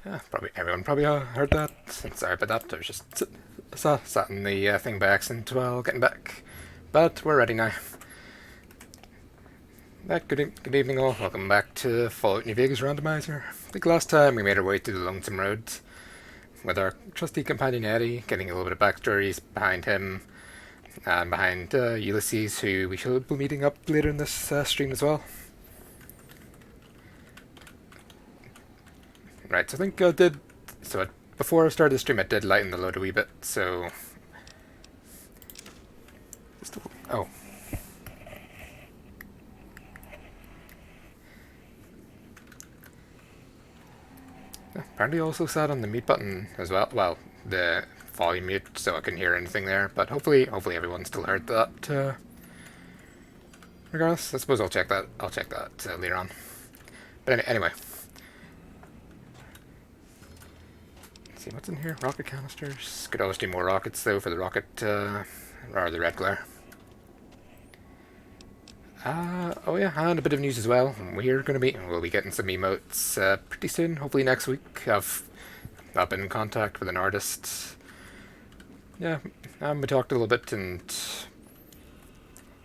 Yeah, probably everyone probably heard that. Sorry about that. I was just sat in the thing by accident while getting back. But we're ready now. Good evening all. Welcome back to Fallout New Vegas Randomizer. I think last time we made our way to the Lonesome Road with our trusty companion Eddie, getting a little bit of backstories behind him and behind Ulysses, who we should be meeting up later in this stream as well. Right, so I think I did. Before I started the stream, I did lighten the load a wee bit. So, oh, apparently also sat on the mute button as well. Well, the volume mute, so I couldn't hear anything there. But hopefully everyone still heard that. Regardless, I suppose I'll check that. I'll check that later on. But anyway. See what's in here. Rocket canisters. Could always do more rockets though for the rocket or the red glare. Oh yeah, and a bit of news as well. We'll be getting some emotes pretty soon. Hopefully next week. I've been in contact with an artist. Yeah, we talked a little bit, and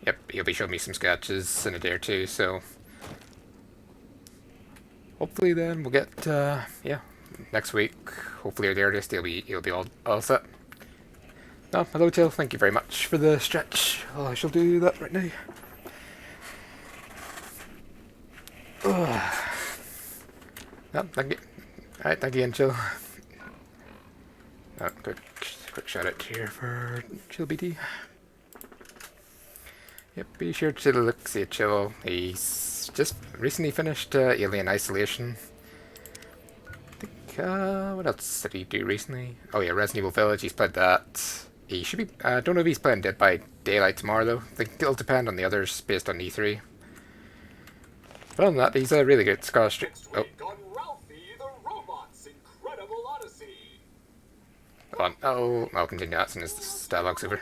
yep, he'll be showing me some sketches in a day or two. So hopefully then we'll get yeah. Next week, hopefully at the earliest, he'll be all set. No, hello Jill, thank you very much for the stretch. Oh, I shall do that right now. No, thank you. Alright, thank you again, Jill. Quick shout out here for Jill BT. Yep, be sure to look see at Jill. He's just recently finished Alien Isolation. What else did he do recently? Oh yeah, Resident Evil Village, he's played that. He should be, I don't know if he's playing Dead by Daylight tomorrow though. I think it'll depend on the others based on E3. But other than that, he's a really good Scottish. Oh. Hold on, I'll continue that as soon as this dialogue's over.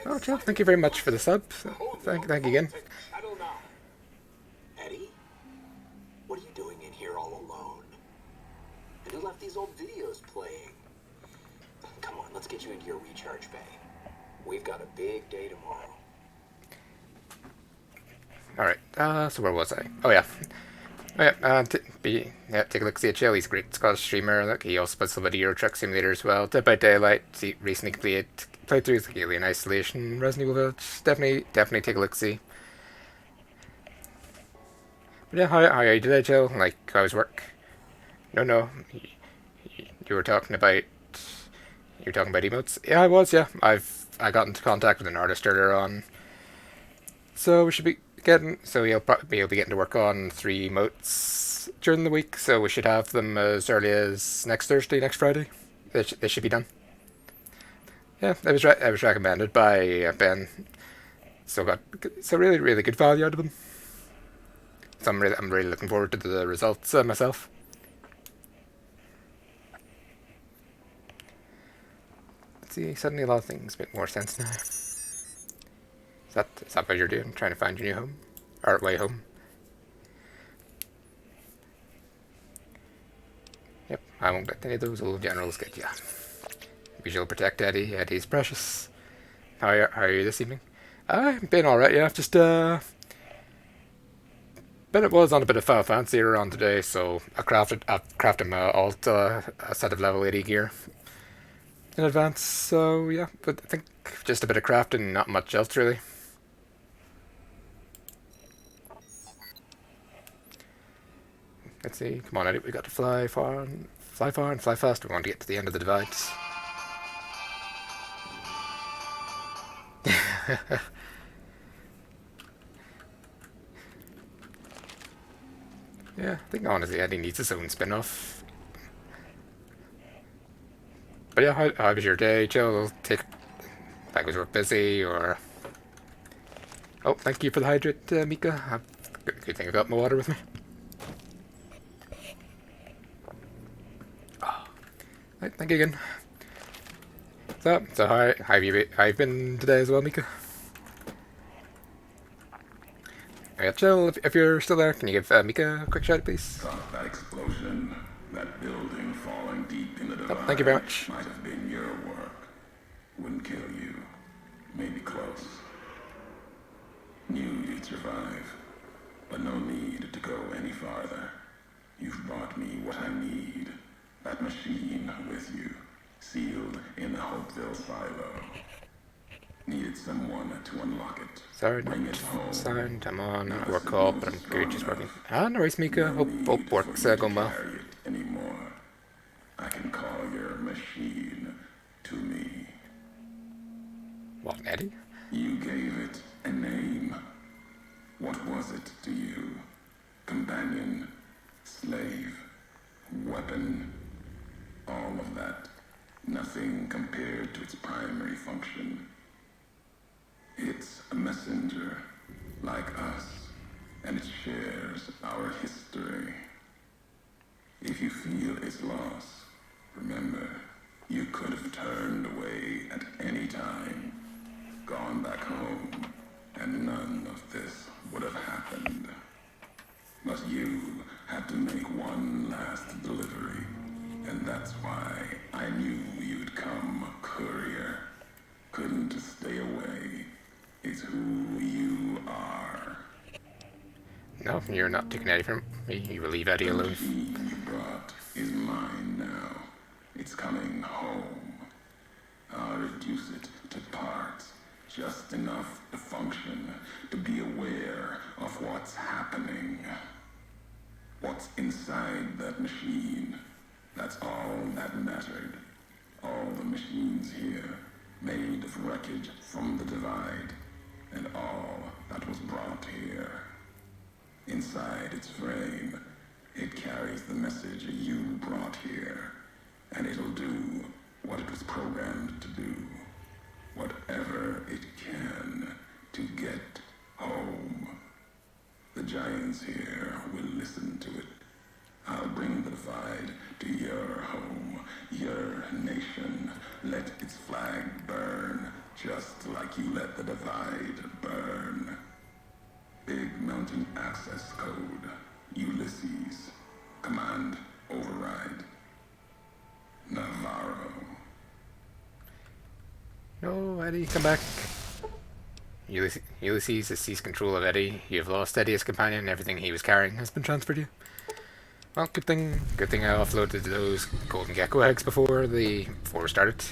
Oh, Jill, thank you very much for the sub. Thank you again. Eddie, what are you doing in here all alone? And you left these old videos playing. Come on, let's get you into your recharge bay. We've got a big day tomorrow. Alright, so where was I? Oh yeah. Take a look see at Jill. He's a great Scottish streamer. Look, he also plays a bit of Euro Truck Simulator as well. Dead by Daylight. He recently played through the Alien Isolation, Resident Evil Village. Definitely take a look see. But yeah, how are you today, Jill? Like, how's work? No. You were talking about emotes. Yeah, I was. Yeah, I got into contact with an artist earlier on. So we should be getting. So he'll be getting to work on 3 emotes during the week. So we should have them as early as next Thursday, next Friday. They should be done. Yeah, it was recommended by Ben. So got really good value out of them. So I'm really looking forward to the results myself. Let's see, suddenly a lot of things make more sense now. Is that what you're doing? Trying to find your new home? Or way home? Yep, I won't let any of those old generals get you. We shall protect Eddie. Eddie's precious. How are you this evening? I've been alright, yeah. Just, Ben, it was on a bit of Final Fantasy on today, so I've crafted my alt a set of level 80 gear in advance, so yeah. But I think just a bit of crafting, not much else really. Let's see, come on Eddie, we got to fly far and fly fast. We want to get to the end of the divides. Yeah, I think honestly Eddie needs his own spin-off. But yeah, how was your day, Jill? Like, was work busy or? Oh, thank you for the hydrate, Mika. Good thing I got my water with me. Oh. Right, thank you again. So how have you been today as well, Mika? Yeah, Jill, if you're still there, can you give Mika a quick shout, please? Thought that explosion, that building falling deep in the Oh, thank you very divide, much. might have been your work. Wouldn't kill you. Maybe close. Knew you'd survive. But no need to go any farther. You've brought me what I need. That machine with you, sealed in the Hopeville silo. Needed someone to unlock it. Sorry, Bring not it home. sound. I'm on Not a a work call, signal but I'm good, strong just working. enough. Ah, no worries, Mika. No Hope need work's for you to going well. carry it anymore. I can call your machine to me. What, Eddie? You gave it a name. What was it to you? Companion, slave, weapon, all of that. Nothing compared to its primary function. It's a messenger, like us, and it shares our history. If you feel its loss, remember, you could have turned away at any time, gone back home, and none of this would have happened. But you had to make one last delivery, and that's why I knew you'd come, courier. Couldn't stay away. It's who you are. No, you're not taking Eddie from me. You will leave Eddie The alone. machine you brought is mine now. It's coming home. I'll reduce it to parts, just enough to function, to be aware of what's happening. What's inside that machine. That's all that mattered. All the machines here, made of wreckage from the divide, and all that was brought here. Inside its frame, it carries the message you brought here, and it'll do what it was programmed to do. Whatever it can to get home. The giants here will listen to it. I'll bring the divide to your home, your nation. Let its flag burn, just like you let the divide burn. Big Mountain Access Code, Ulysses. Command override. Navarro. No, Eddie, come back. Ulysses has seized control of Eddie. You have lost Eddie as companion. Everything he was carrying has been transferred to you. Well, good thing I offloaded those golden gecko eggs before we started.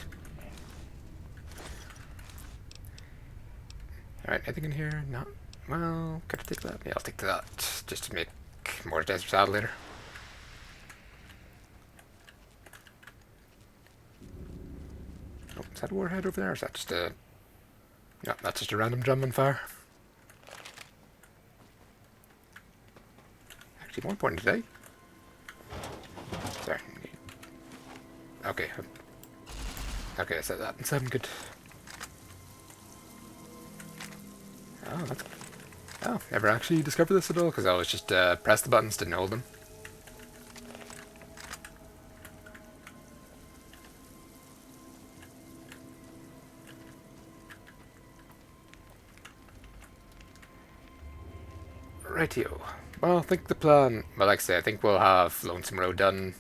Alright, anything in here? No. Well, could I take that? Yeah, I'll take that. Just to make more desert saddle later. Oh, is that a warhead over there? Or is that just a... No, that's just a random drum on fire. Actually, more important today. Sorry. Okay. Okay, I said that in 7, good. Oh, that's... Oh, never actually discovered this at all, because I always just press the buttons, didn't hold them. Rightio. Well, I think the plan... Well, like I say, I think we'll have Lonesome Road done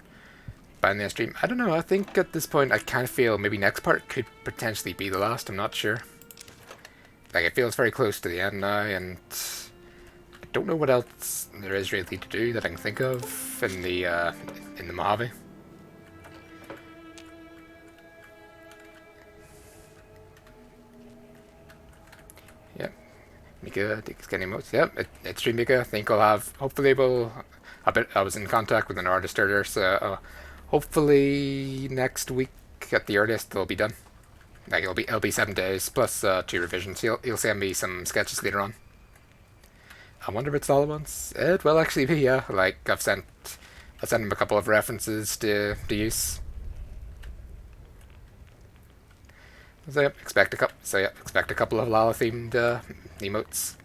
by the next stream. I don't know, I think at this point I kind of feel maybe next part could potentially be the last, I'm not sure. Like, it feels very close to the end now, and I don't know what else there is really to do that I can think of in the Mojave. Yep. Mika, getting emotes. Yep, it's stream Mika. I think I'll have, hopefully I was in contact with an artist earlier, so hopefully next week at the earliest they'll be done. Like it'll be 7 days plus 2 revisions. He'll send me some sketches later on. I wonder if it's all at once. It will actually be, yeah. Like I sent him a couple of references to use. So yep, expect a couple of Lala themed emotes.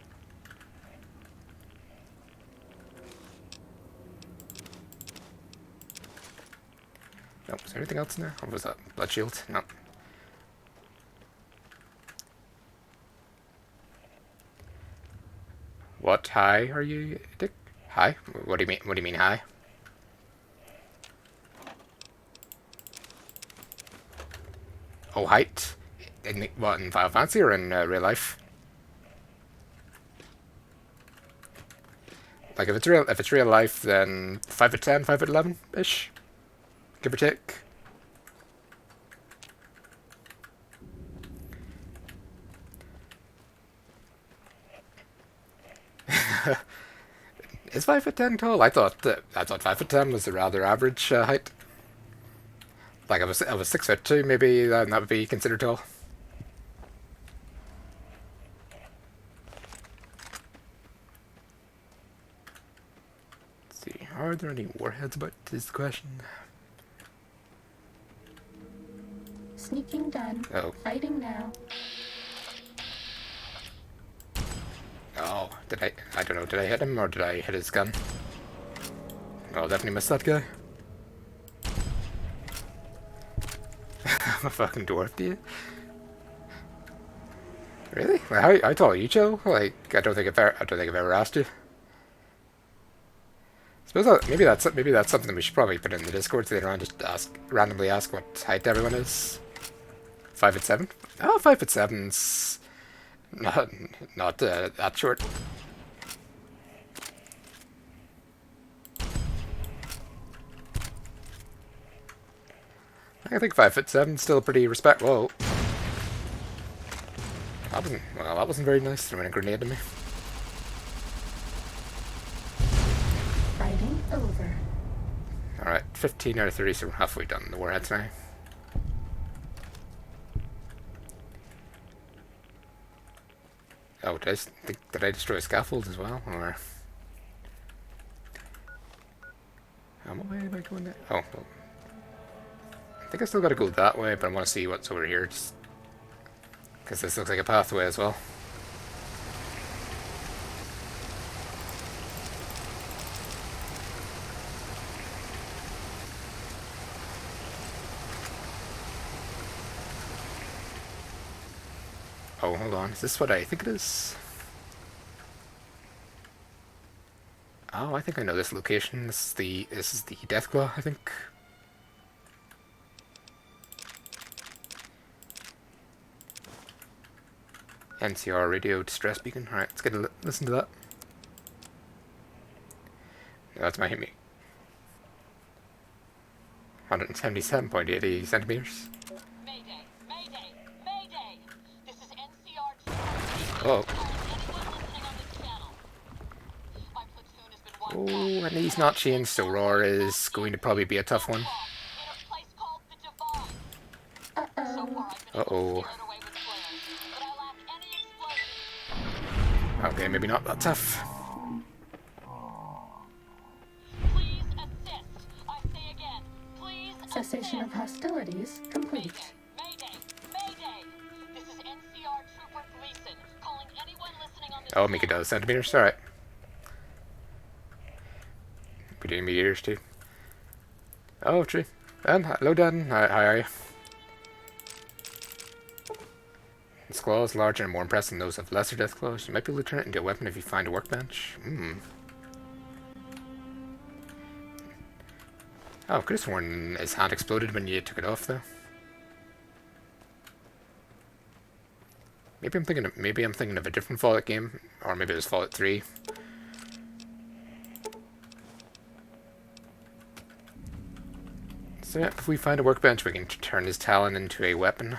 Nope, is there anything else in there? Or was that blood shield? No. What high are you, Dick? High? What do you mean? What do you mean high? Oh, height. In what, in Final Fantasy or in real life? Like if it's real life, then 5'10", 5'11" ish, give or take. Is 5'10" tall? I thought 5'10" was a rather average height. Like I was 6'2", maybe that would be considered tall. Let's see, are there any warheads about this question? Sneaking done. Oh. Fighting now. Oh, did I don't know, did I hit him or did I hit his gun? Oh, definitely missed that guy. I'm a fucking dwarf, do you? Really? How tall are you, Joe? Like, I don't think I've ever asked you. Suppose maybe that's something we should probably put in the Discord later on. Just randomly ask what height everyone is. 5'7"? Oh, 5'7"'s not that short. I think 5'7"'s still pretty respectable. Whoa. That wasn't very nice. Throwing a grenade at me. Fighting over. Alright, 15 out of 30, so we're halfway done the warheads now. Oh, did I destroy a scaffold as well? Or what way am I going there? Oh, well. I think I still gotta go that way, but I want to see what's over here, just because this looks like a pathway as well. Oh, hold on. Is this what I think it is? Oh, I think I know this location. This is the Deathclaw, I think. NCR radio distress beacon. Alright, let's get a listen to that. No, that's my hit me. 177.80 centimeters. Mayday! Mayday! Mayday! This is NCR. Oh. Anyone listening on this channel? My platoon has been wiped Oh, out. and he's not changed, so Roar is going to probably be a tough one. In a place called the Divide. So Uh-oh. far, I've been able to Uh-oh. scare it away with flares, but I lack any explosives. Okay, maybe not that tough. Please assist. I say again, please Cessation of assist. hostilities complete. Mayday! Mayday! This is NCR Trooper Gleason calling anyone listening on this Oh, make it channel. centimeters. Alright. We're doing meters too. Oh, true. Dan, hello Dan. How are you? Its claws larger and more impressive than those of lesser death claws. You might be able to turn it into a weapon if you find a workbench. Oh, could have sworn his hand exploded when you took it off, though. Maybe I'm thinking of a different Fallout game, or maybe it was Fallout 3. So yeah, if we find a workbench, we can turn his talon into a weapon.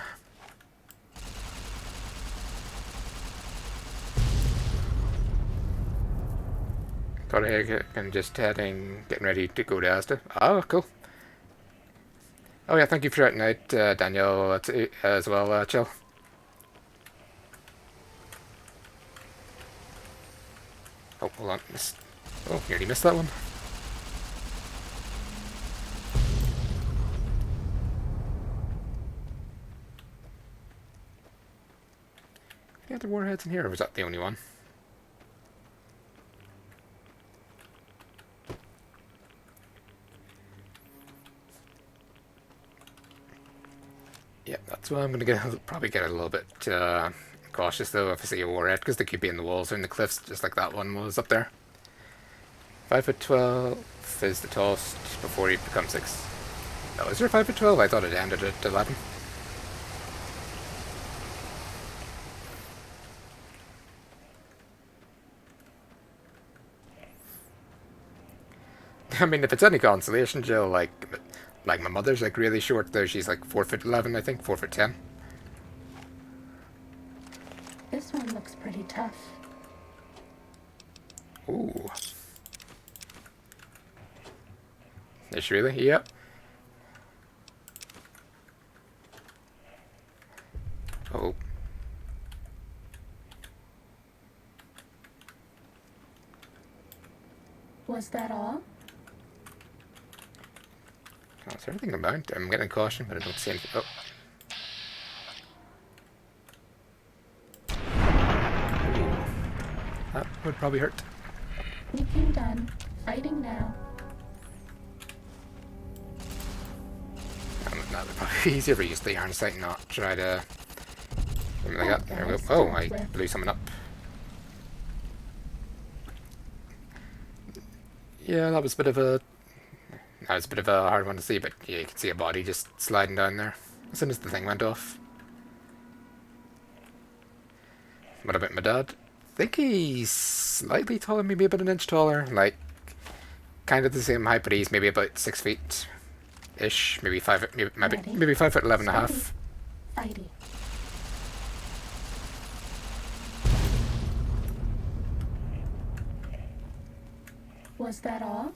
Got a and just getting ready to go to Asda. Oh, cool. Oh yeah, thank you for shouting out, Daniel, as well, Chill. Oh, hold on. Oh, nearly missed that one. Any other warheads in here, or was that the only one? Yeah, that's why I'm gonna probably get a little bit cautious though if I see a warhead, because they could be in the walls or in the cliffs, just like that one was up there. 5'12" is the tallest before you become 6. No, is there 5'12"? I thought it ended at 11. I mean, if it's any consolation, Jill, like my mother's like really short though. She's like 4'11", I think, 4'10". This one looks pretty tough. Ooh. Is she really? Yep. Oh. Was that all? Oh, is there anything about? I'm getting caution, but I don't see anything. Oh. That would probably hurt. Sneaking done. Fighting now. That would probably be easier if we use the iron sight and not try to... Something like that. There we go. Oh, I blew someone up. Yeah, that was a bit of a... That was a bit of a hard one to see, but yeah, you can see a body just sliding down there as soon as the thing went off. What about my dad? I think he's slightly taller, maybe about an inch taller, like kind of the same height, but he's maybe about 6 feet ish, maybe 5'11" and a half. Fighting. Was that all?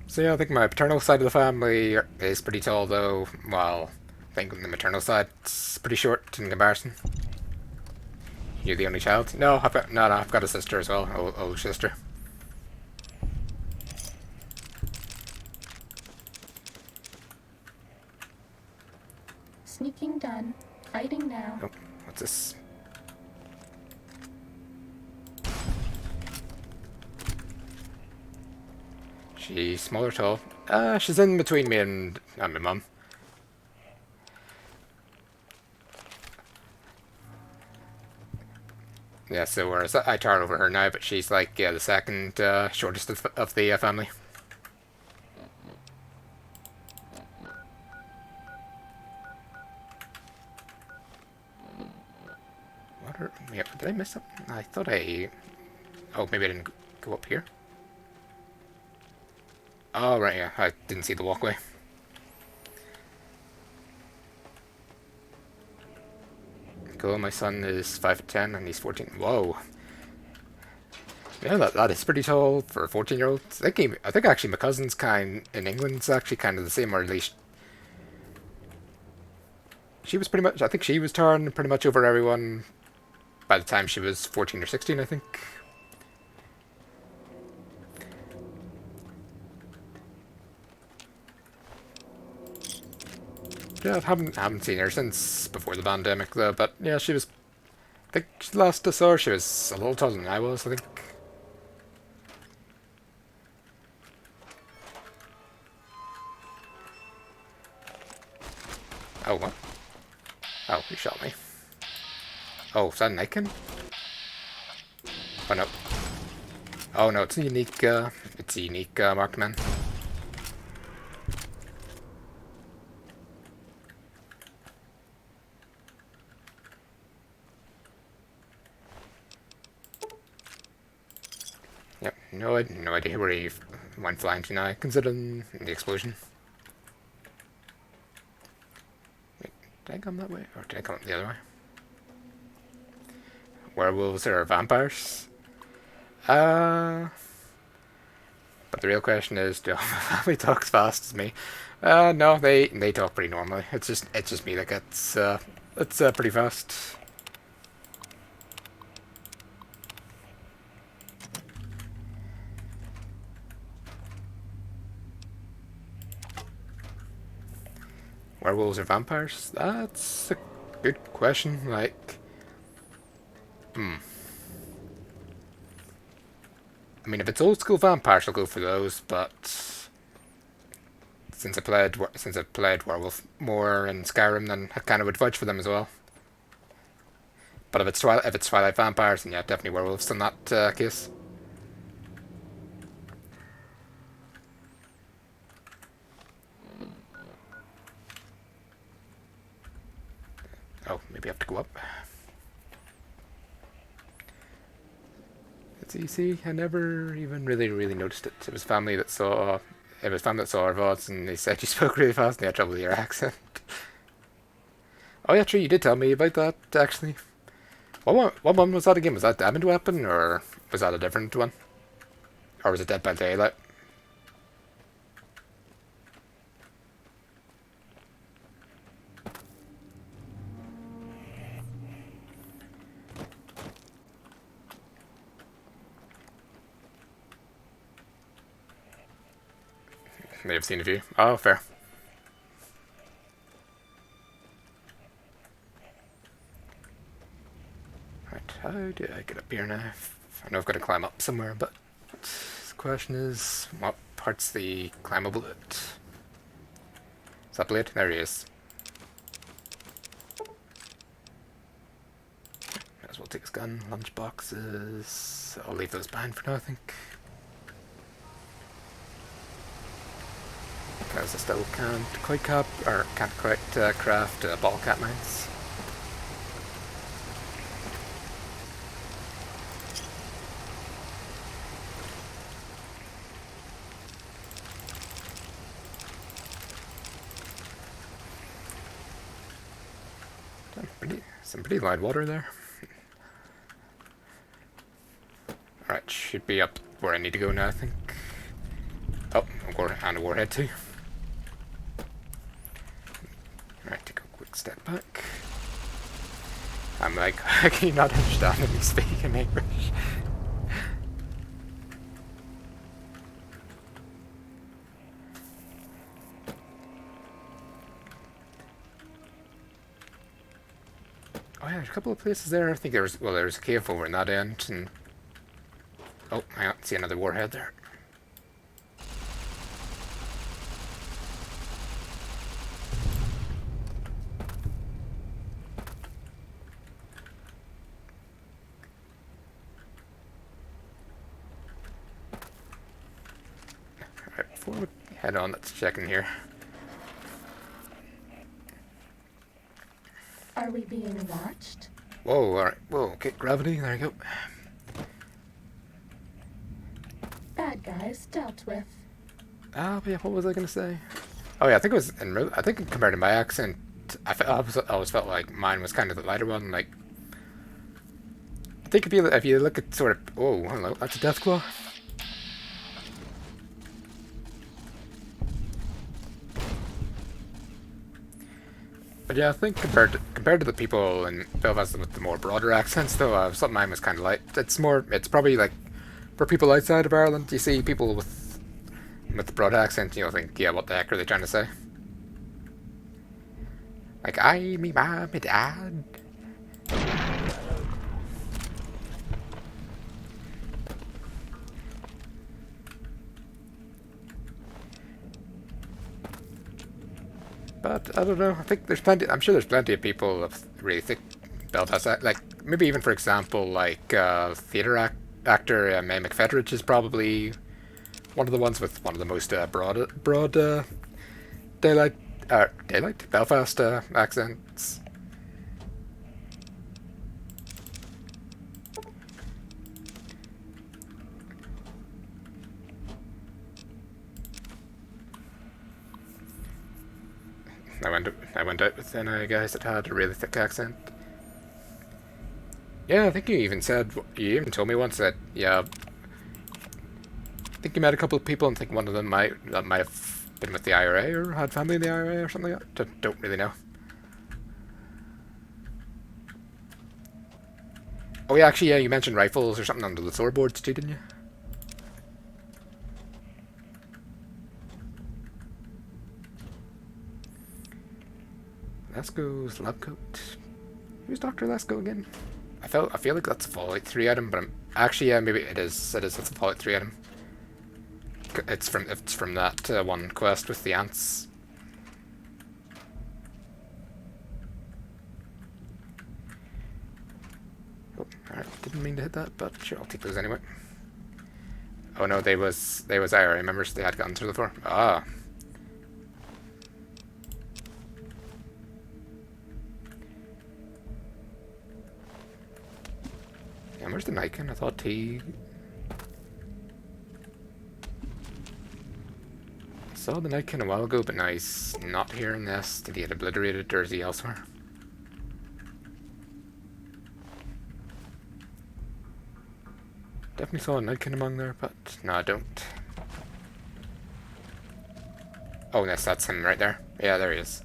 So yeah, I think my paternal side of the family is pretty tall though, while I think the maternal side's pretty short in comparison. You're the only child? No, I've got a sister as well, older sister. Sneaking done. Fighting now. Oh, what's this? She's small or tall? She's in between me and my mum. Yeah, so whereas I tower over her now, but she's like the second shortest of the family. Yeah, did I miss something? I thought I... Oh, maybe I didn't go up here. Oh, right, yeah, I didn't see the walkway. Cool, my son is 5'10" and he's 14. Whoa. Yeah, that is pretty tall for a 14-year-old. I think actually my cousin's kind in England's actually kind of the same, or at least she was pretty much, I think she was towering pretty much over everyone by the time she was 14 or 16, I think. Yeah, I haven't seen her since before the pandemic though, but yeah, she was, I think last I saw her, she was a little taller than I was, I think. Oh, what? Oh, he shot me. Oh, is that an icon? Oh no. Oh no, it's a unique marked man. Yep, no idea where he went flying to now, considering the explosion. Wait, did I come that way? Or did I come the other way? Werewolves or vampires? But the real question is, do my family talk as fast as me? No, they talk pretty normally. It's just me that gets it's pretty fast. Werewolves or vampires? That's a good question. Like, I mean, if it's old school vampires, I'll go for those, but since I played Werewolf more in Skyrim, then I kind of would vouch for them as well. But if it's Twilight vampires, then yeah, definitely werewolves in that case. Oh, maybe I have to go up. Let's see, I never even really noticed it. It was family that saw our VODs, and they said you spoke really fast and you had trouble with your accent. Oh yeah, true, you did tell me about that, actually. What one was that again? Was that Diamond Weapon, or was that a different one? Or was it Dead by Daylight? May have seen a few. Oh, fair. Right, how do I get up here now? I know I've got to climb up somewhere, but the question is, what part's the climbable bit? Is that Blade? There he is. Might as well take his gun, lunch boxes. I'll leave those behind for now, I think. Because I still can't quite craft ball cap mounts. Some pretty light water there. Alright, should be up where I need to go now, I think. Oh, and a warhead too. Alright, take a quick step back. I'm like, can you not understand me speaking English? Oh yeah, there's a couple of places there. I think there was a cave over in that end, and oh, hang on, see another warhead there. Alright, before we head on, let's check in here. Are we being watched? Whoa, alright, whoa, okay, gravity, there you go. Bad guys dealt with. Ah, yeah, what was I gonna say? Oh yeah, I think it was I think compared to my accent, I always felt like mine was kind of the lighter one. Like, I think if you look at sort of, oh, hello, that's a Deathclaw. But yeah, I think compared to the people in Belfast with the more broader accents, though, I thought mine was kind of light. It's probably like for people outside of Ireland, you see people with the broad accent, you know, think, yeah, what the heck are they trying to say? Like, me mom, me dad. But I don't know. I think there's plenty. I'm sure there's plenty of people of really thick Belfast. Like maybe even for example, like theatre actor May McFetridge is probably one of the ones with one of the most broad daylight Belfast accents. I went out with guys that had a really thick accent. Yeah, I think you even told me once that, yeah, I think you met a couple of people and think one of them might have been with the IRA or had family in the IRA or something like that. Don't really know. Oh yeah, actually, yeah, you mentioned rifles or something under the floorboards too, didn't you? Lesko's lab coat. Who's Dr. Lesko again? I feel like that's a Fallout 3 item, but actually, yeah, maybe it is. That's a Fallout 3 item. it's from that one quest with the ants. Oh, alright, didn't mean to hit that, but sure, I'll take those anyway. Oh no, they was IRA members. They had gotten through the floor. Ah. Yeah, where's the Nikon? I thought he... Saw the Nikon a while ago, but now he's not here in this. Did he get obliterated, or is he elsewhere? Definitely saw a Nikon among there, but no, I don't. Oh, yes, that's him right there. Yeah, there he is.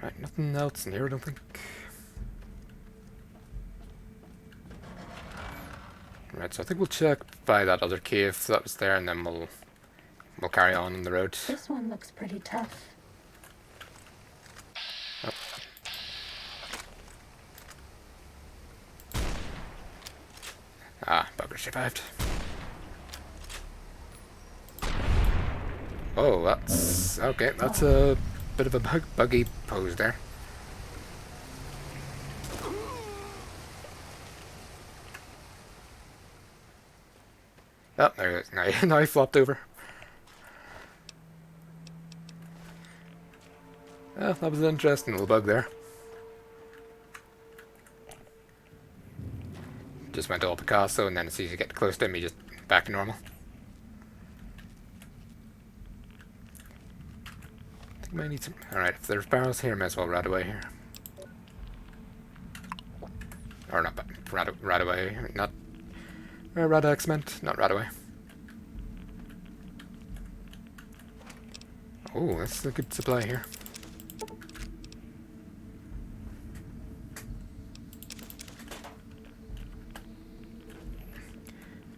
Right, nothing else in here, I don't think. Right, so I think we'll check by that other cave that was there, and then we'll carry on the road. This one looks pretty tough. Oh. Ah, bugger survived. Oh, that's... okay, that's a bit of a buggy pose there. Oh, there it is. Now he flopped over. Well, that was an interesting little bug there. Just went all Picasso, and then as soon as you get close to him, he just back to normal. I think I might need some... Alright, if there's barrels here, I might as well ride away here. Or not, ride away, not... Radax meant, not ride away. Oh, that's a good supply here.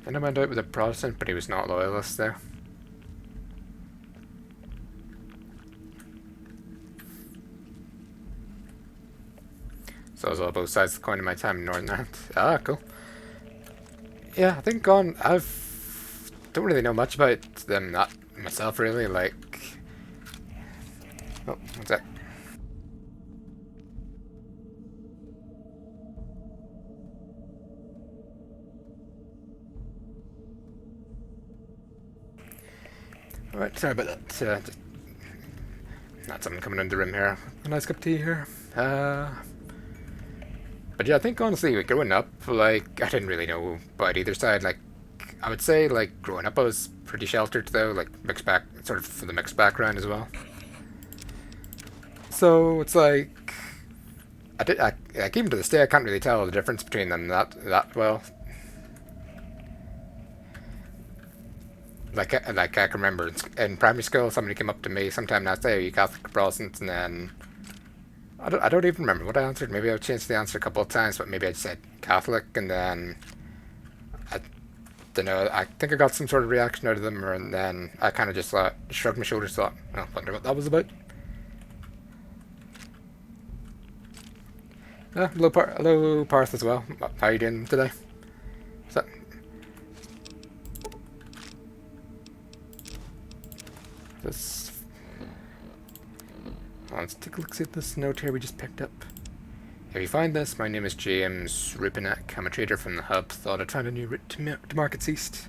And I went out with a Protestant, but he was not loyalist there. So I was on both sides of the coin in my time in Northern Ireland. Ah, cool. Yeah, I think don't really know much about them, not myself really, like... Oh, what's that? Alright, sorry about that. Just not someone coming into the room here. A nice cup of tea here. But yeah, I think honestly, like, growing up, like, I didn't really know about either side. Like, I would say, like, growing up I was pretty sheltered though, like, sort of for the mixed background as well. So it's like, like even to this day, I can't really tell the difference between them that well. Like I can remember in primary school, somebody came up to me sometime and asked, "Hey, are you Catholic or Protestant?" And then I don't even remember what I answered. Maybe I changed the answer a couple of times, but maybe I just said Catholic, and then I don't know. I think I got some sort of reaction out of them, and then I kind of just shrugged my shoulders, thought, "I wonder what that was about." Hello, Parth as well. How are you doing today? So, let's take a look at this note here we just picked up. If you find this, my name is James Rupinek. I'm a trader from the hub. Thought I'd find a new route to Markets East.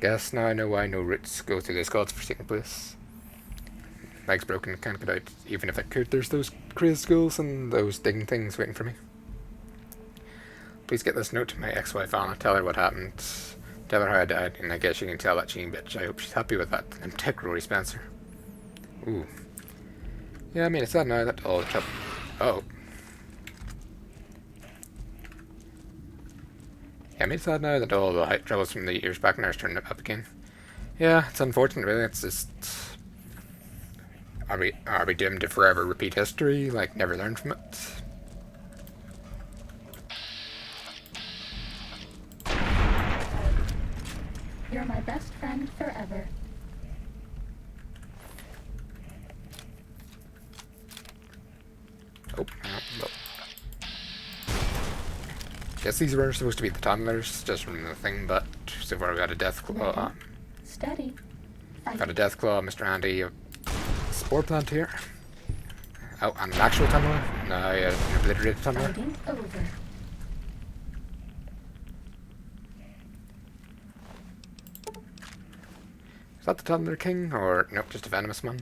Guess now I know why no routes go through this God's forsaken place. Leg's broken, can't get out. Even if I could, there's those crazy schools and those digging things waiting for me. Please get this note to my ex-wife Anna. Tell her what happened. Tell her how I died, and I guess you can tell that cheating bitch. I hope she's happy with that. I'm Tech Rory Spencer. Ooh. Yeah, I mean, it's sad now that all the trouble... Oh. Yeah, I mean, it's sad now that all the height troubles from the years back now are turning up again. Yeah, it's unfortunate, really. It's just... Are we doomed to forever repeat history, like never learn from it? You're my best friend forever. guess these were supposed to be the tunnelers, just from the thing, but so far we got a death claw. Steady. Got a death claw, Mr. Andy, a spore plant here. Oh, and an actual tunneler. No, yeah, an obliterated tunneler. Fighting over. Is that the tunneler king, or nope, just a venomous one?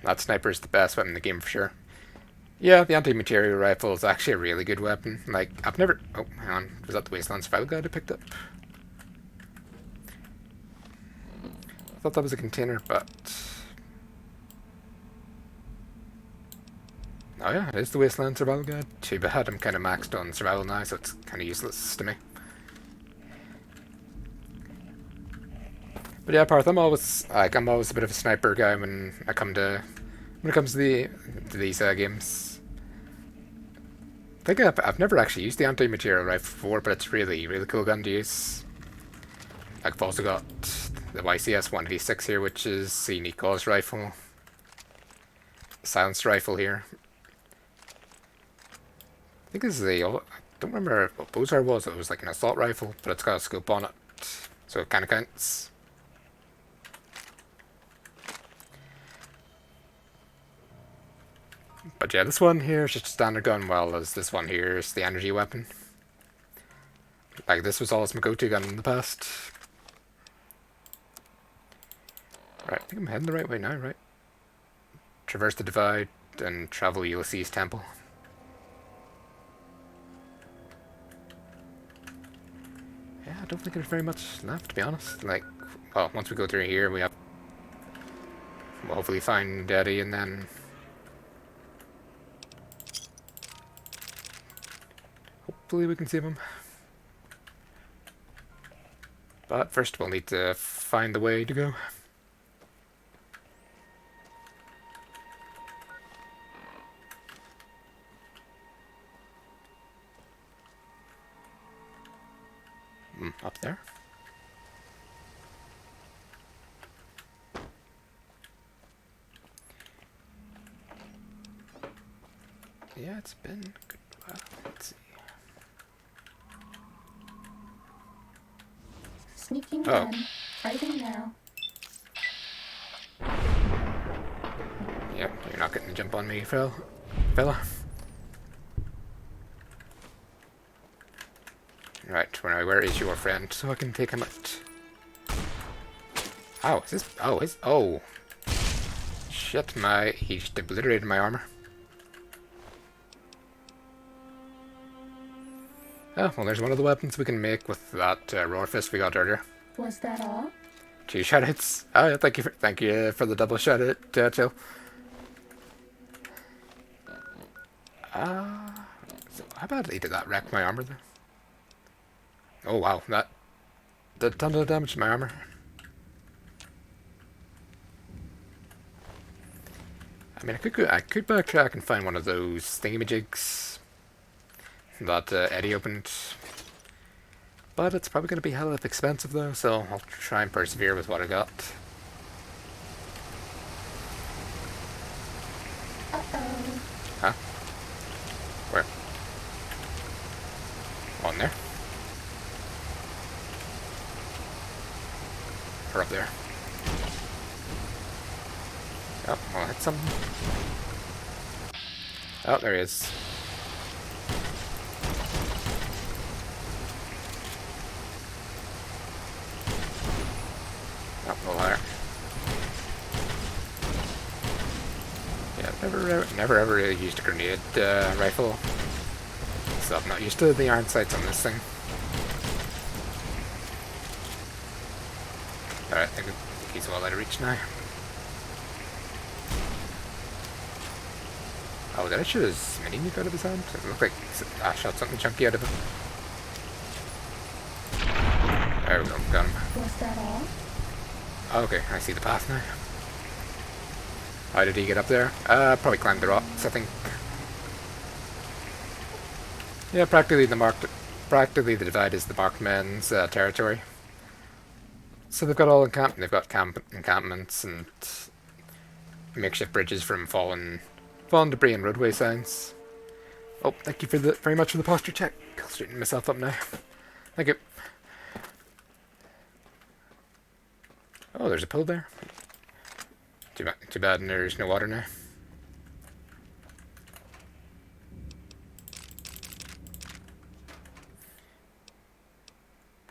That sniper is the best weapon in the game for sure. Yeah, the anti-material rifle is actually a really good weapon. Like, I've never... Oh, hang on. Was that the Wasteland Survival Guide I picked up? I thought that was a container, but... Oh yeah, it is the Wasteland Survival Guide. Too bad, I'm kind of maxed on survival now, so it's kind of useless to me. But yeah, Parth, I'm always a bit of a sniper guy when it comes to these games. I think I've never actually used the anti-material rifle before, but it's really cool gun to use. Like, I've also got the YCS 1v6 here, which is the unique cause rifle, silenced rifle here. I think this is I don't remember what Bozar was. It was like an assault rifle, but it's got a scope on it, so it kind of counts. But yeah, this one here is just a standard gun, while as this one here is the energy weapon. Like, this was always my go-to gun in the past. Right, I think I'm heading the right way now, right? Traverse the divide and travel Ulysses Temple. Yeah, I don't think there's very much left, to be honest. Like, well, once we go through here, we'll hopefully find Daddy, and then... hopefully we can save him. But first we'll need to find the way to go. Up there. Yeah, it's been a good while. Let's see. Sneaking Oh. in. Fighting now. Yep, you're not getting the jump on me, fella. Right, where is your friend? So I can take him out. Oh, is this... Oh. Shit, he just obliterated my armor. Oh, well, there's one of the weapons we can make with that roar fist we got earlier. Was that all? 2 shoutouts. Oh, yeah, thank you for the double shoutout, Jill. So how badly did that wreck my armor there? Oh wow, that did a ton of damage to my armor. I mean, I could backtrack and find one of those thingamajigs that Eddie opened, but it's probably going to be hella expensive though, so I'll try and persevere with what I got. Uh-oh. Huh? Where? On there? Or up there? Oh, I'll hit something. Oh, there he is. Oh, a little higher. Yeah, never ever really used a grenade rifle, so I'm not used to the iron sights on this thing. Alright, I think he's well out of reach now. Oh, did I shoot his mini nuke out of his hand? It looked like I shot something chunky out of him. There we go, got him. Was that all? Oh, okay, I see the path now. How did he get up there? Probably climbed the rocks, I think. Yeah, practically the divide is the marked men's territory. So they've got all they've got encampments and makeshift bridges from fallen debris and roadway signs. Oh, thank you very much for the posture check. I'll straighten myself up now. Thank you. Oh, there's a pool there. Too bad there's no water now.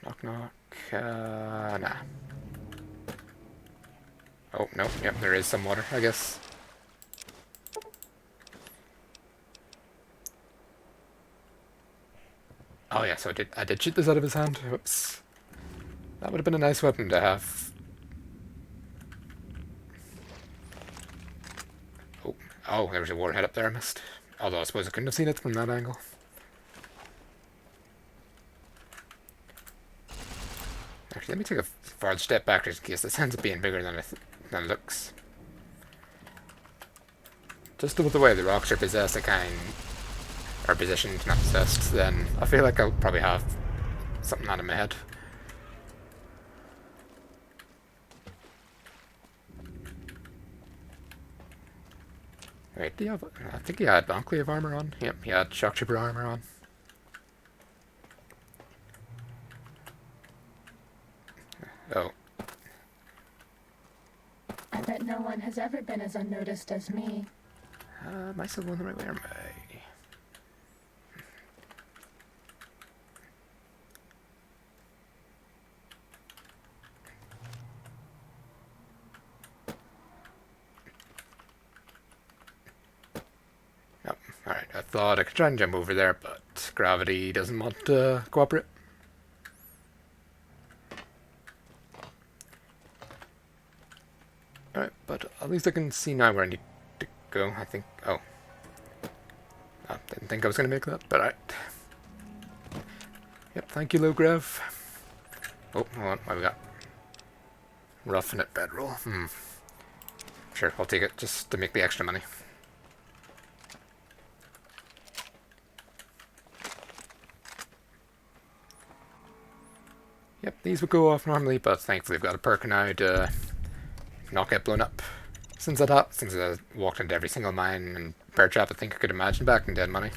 Knock knock. Nah. Oh, no. Yep, there is some water, I guess. Oh yeah, so I did shoot this out of his hand. Whoops. That would have been a nice weapon to have. Oh, there was a warhead up there I missed. Although I suppose I couldn't have seen it from that angle. Actually, let me take a further step back just in case this ends up being bigger than it looks. Just with the way the rocks are possessed, or positioned, not possessed, then I feel like I'll probably have something out of my head. Wait, do you have... I think he had Enclave armor on. Yep, he had Shock Trooper armor on. Oh. I bet no one has ever been as unnoticed as me. Am I still going the right way, or am I... Nope. Alright, I thought I could try and jump over there, but gravity doesn't want to cooperate. Alright, but at least I can see now where I need to go, I think. Oh. I didn't think I was going to make that, but alright. Yep, thank you, low grav. Oh, hold on, what have we got? Roughing it bedroll. Sure, I'll take it just to make the extra money. Yep, these would go off normally, but thankfully I've got a perk now to not get blown up. Since I walked into every single mine and bear trap I think I could imagine back in Dead Money.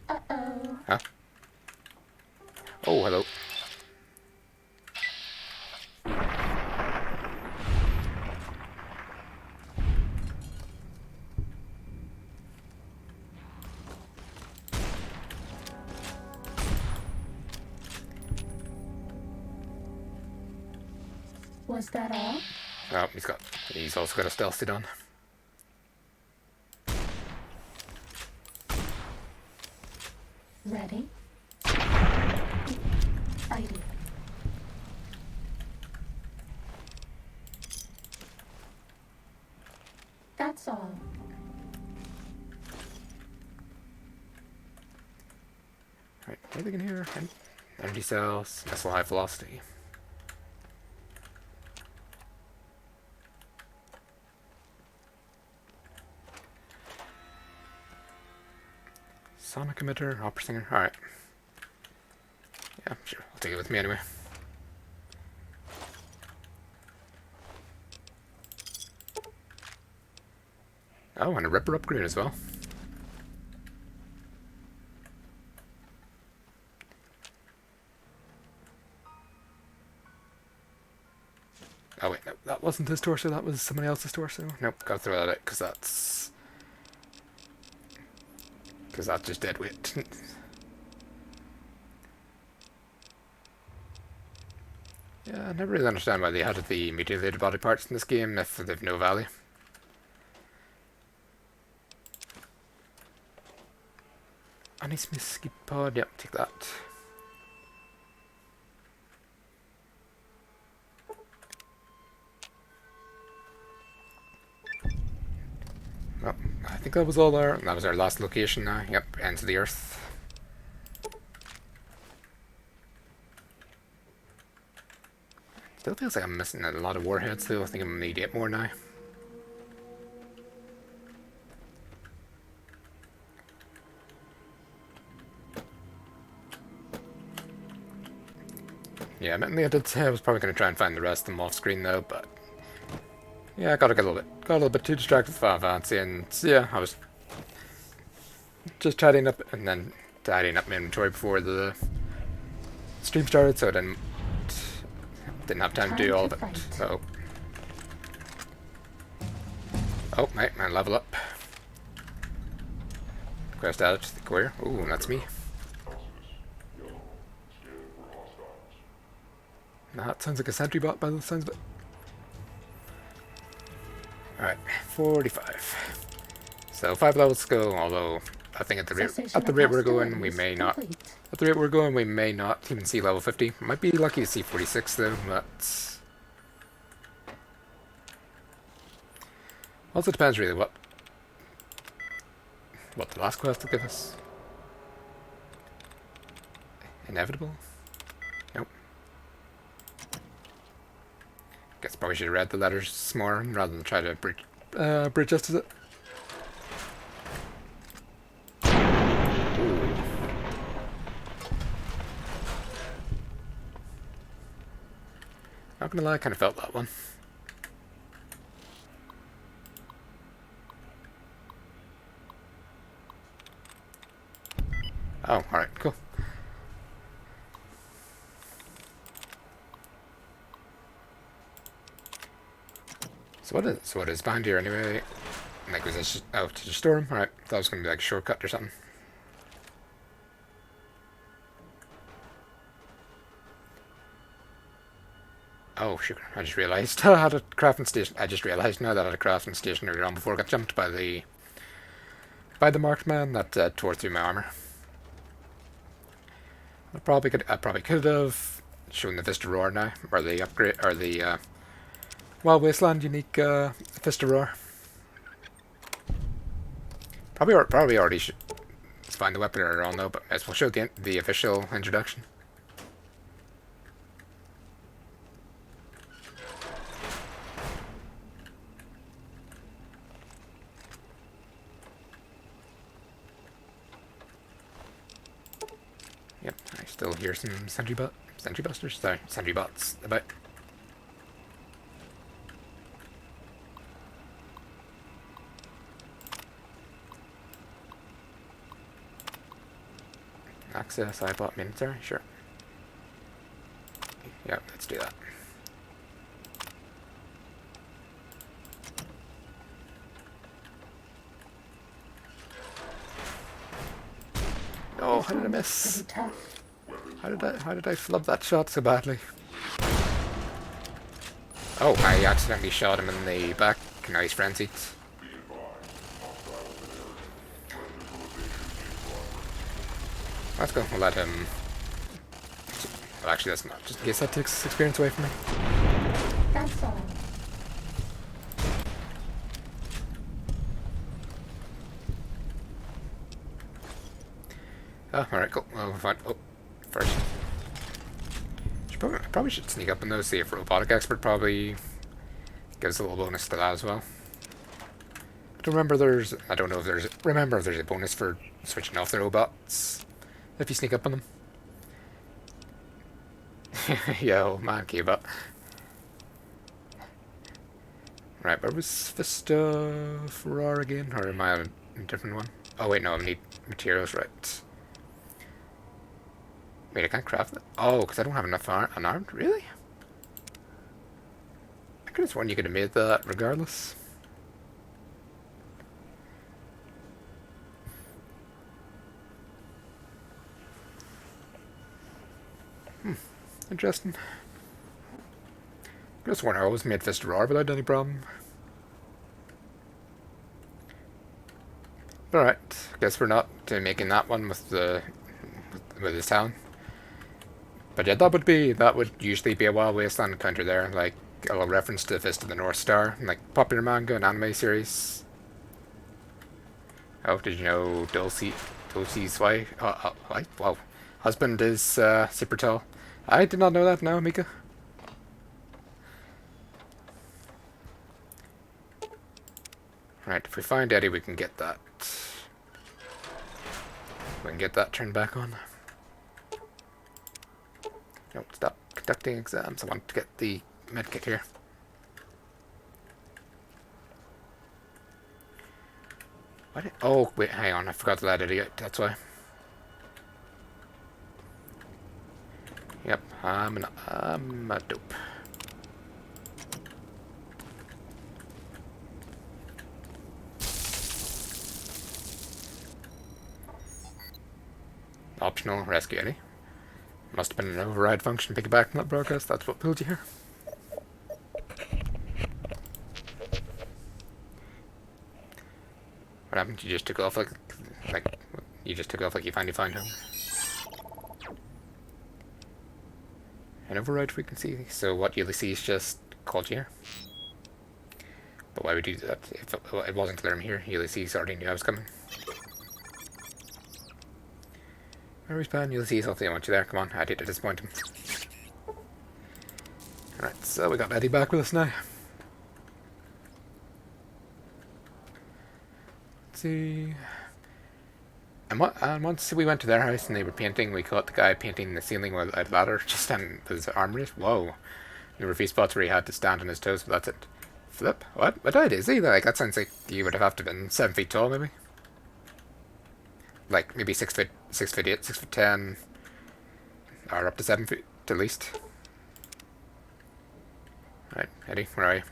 Uh-oh. Huh? Oh, hello. Was that all? Oh, he's also got a stealth suit on. Ready? Fighting. That's all. Right, anything in here? Energy cells, missile high velocity. Sonic emitter, opera singer. Alright. Yeah, sure. I'll take it with me anyway. Oh, and a Ripper upgrade as well. Oh wait, no, that wasn't his torso, that was somebody else's torso. Nope, gotta throw that out, because that's just dead weight. Yeah, I never really understand why they added the mutilated body parts in this game if they've no value. Anismisky pod, yep, take that. Well, I think that was our last location now. Yep, ends of the earth. Still feels like I'm missing a lot of warheads though. I think I'm gonna need 8 more now. Yeah, admittedly I did say I was probably gonna try and find the rest of them off screen though, but yeah, I got a little bit too distracted with Final Fantasy, and yeah, I was just tidying up and then tidying up my inventory before the stream started, so I didn't have time to do all of it. So, oh, my level up. Quest added to the career. Ooh, that's me. That sounds like a sentry bot by the sounds of it. Alright, 45. So 5 levels to go, although I think at the rate we're going, we may not. At the rate we're going, we may not even see level 50. Might be lucky to see 46 though, but also depends really what the last quest will give us. Inevitable? Nope. Guess probably should have read the letters more rather than try to bridge justice it. Ooh. Not gonna lie, I kind of felt that one. Oh, alright, cool. So what is behind here anyway? Like, was this just out to the storm? Alright, thought it was gonna be like a shortcut or something. Oh, sugar. I just realised I had a crafting station. I just realised now that I had a crafting station earlier on before I got jumped by the marked man that tore through my armour. I probably could have shown the Vista Roar now, or the upgrade, or the Wild Wasteland unique Vista Roar. Probably already should find the weapon earlier on though, but as we'll show the official introduction. Yep, I still hear some sentry bots about. Access iBot military, sure. Yeah, let's do that. Oh, how did I miss? How did I flub that shot so badly? Oh, I accidentally shot him in the back. Now he's frenzied. Let's go. We'll let him. Well, actually, that's not. Just in case that takes experience away from me. That's all. Oh, alright, cool. Well, we'll find. Oh, first. Probably should sneak up on those, see if Robotic Expert probably gives a little bonus to that as well. I don't remember I don't know if there's. Remember if there's a bonus for switching off the robots if you sneak up on them. Yo, man, gave up. Right, where was Vista Ferrar again? Or am I on a different one? Oh, wait, no, I need materials, right. Wait, I can't craft it? Oh, because I don't have enough unarmed? Really? I could have sworn you could have made that regardless. Interesting. I could have sworn I always made Fist Roar without any problem. Alright, guess we're not making that one with the with town. But yeah, that would usually be a Wild Wasteland encounter there, like a little reference to Fist of the North Star, like popular manga and anime series. Oh, did you know Dulce's wife? Wow, husband is super tall. I did not know that. No, Mika. Right, if we find Eddie, we can get that. We can get that turned back on. No, stop conducting exams. I want to get the medkit here. What? Oh, wait, hang on. I forgot to let it out. That's why. Yep, I'm a dope. Optional rescue Eddie. Must have been an override function piggyback from that broadcast. That's what pulled you here. What happened? You just took off like you just took off like you finally found home. An override frequency. So what Ulysses just called you here. But why would you do that? If it wasn't clear I'm here, Ulysses already knew I was coming. Where respawn? Ulysses, hopefully I want you there. Come on, I hate to disappoint him. Alright, so we got Eddie back with us now. Let's see. And once we went to their house and they were painting, we caught the guy painting the ceiling with a ladder just on his arm race. Whoa. There were a few spots where he had to stand on his toes, but that's it. Flip? What height is he? Like, that sounds like you would have to been 7 feet tall, maybe. Like, maybe 6 foot 8, 6 foot 10, or up to 7 feet at least. Right, Eddie, where are you?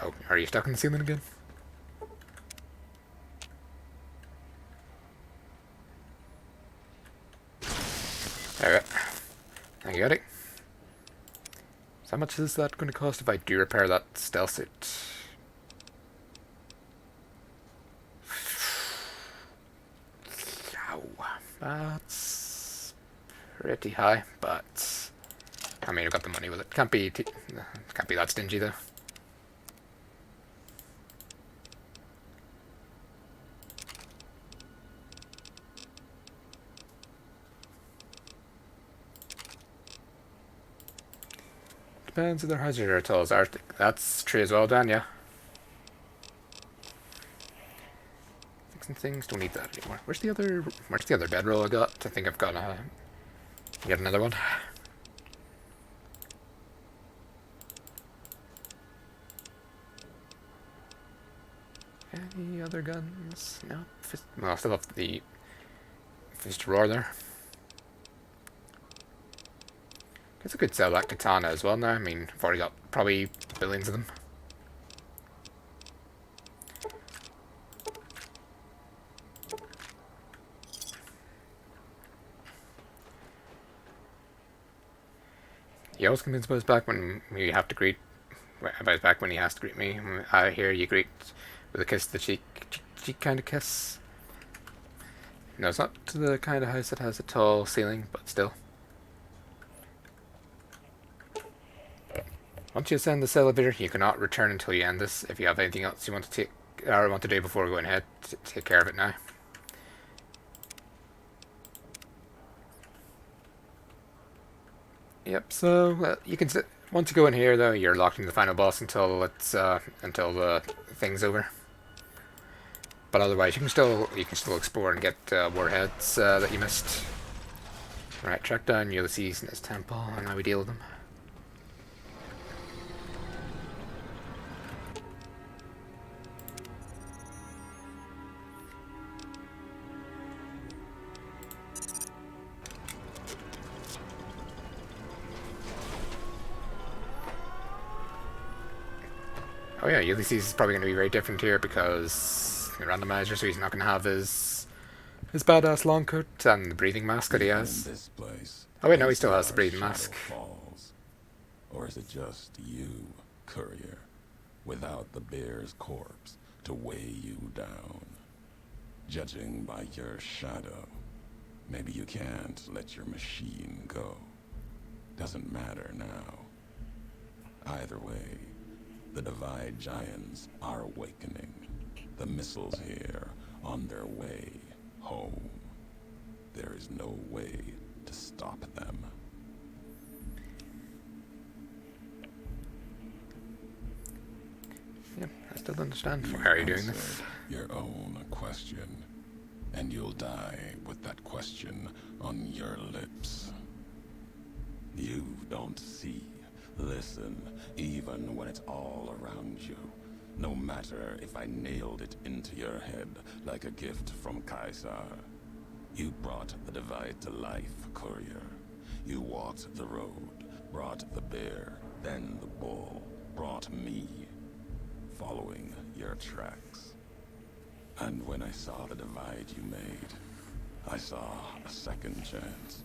Oh, are you stuck in the ceiling again? There we go. Thank you, Eddie. So how much is that going to cost if I do repair that stealth suit? Ow. That's pretty high, but I mean, I've got the money with it. Can't be that stingy though. Depends if they're hazard or tools. Arctic. That's true as well, Dan. Yeah. Fixing things. Don't need that anymore. Where's the other bedroll I got? I think I've got get another one. Any other guns? No. Well, I still have the fist roar there. Guess I could sell that katana as well now. I mean, I've already got probably billions of them. He always convinced us back when we have to greet. About back when he has to greet me. I hear you greet with a kiss to the cheek kind of kiss. No, it's not the kind of house that has a tall ceiling, but still. Once you ascend this elevator, you cannot return until you end this. If you have anything else you want to take or want to do before going ahead, take care of it now. Yep. So you can once you go in here, though, you're locked into the final boss until until the thing's over. But otherwise, you can still explore and get warheads that you missed. All right, track down Ulysses and his temple, and how we deal with them. Oh yeah, Ulysses is probably going to be very different here because the randomizer, so he's not going to have his badass long coat and the breathing mask that he has. In this place, Oh wait, no, he still has the NCR's breathing shadow mask. falls. Or is it just you, courier, without the bear's corpse to weigh you down? Judging by your shadow, maybe you can't let your machine go. Doesn't matter now. Either way, the Divide Giants are awakening. The missiles here on their way home. There is no way to stop them. Yep, I still don't understand. Why are you doing this? Answered your own question, and you'll die with that question on your lips. You don't see, listen, even when it's all around you. no matter if I nailed it into your head like a gift from Caesar. You brought the divide to life, courier. You walked the road, brought the bear, then the bull, brought me, following your tracks. And when I saw the divide you made, I saw a second chance,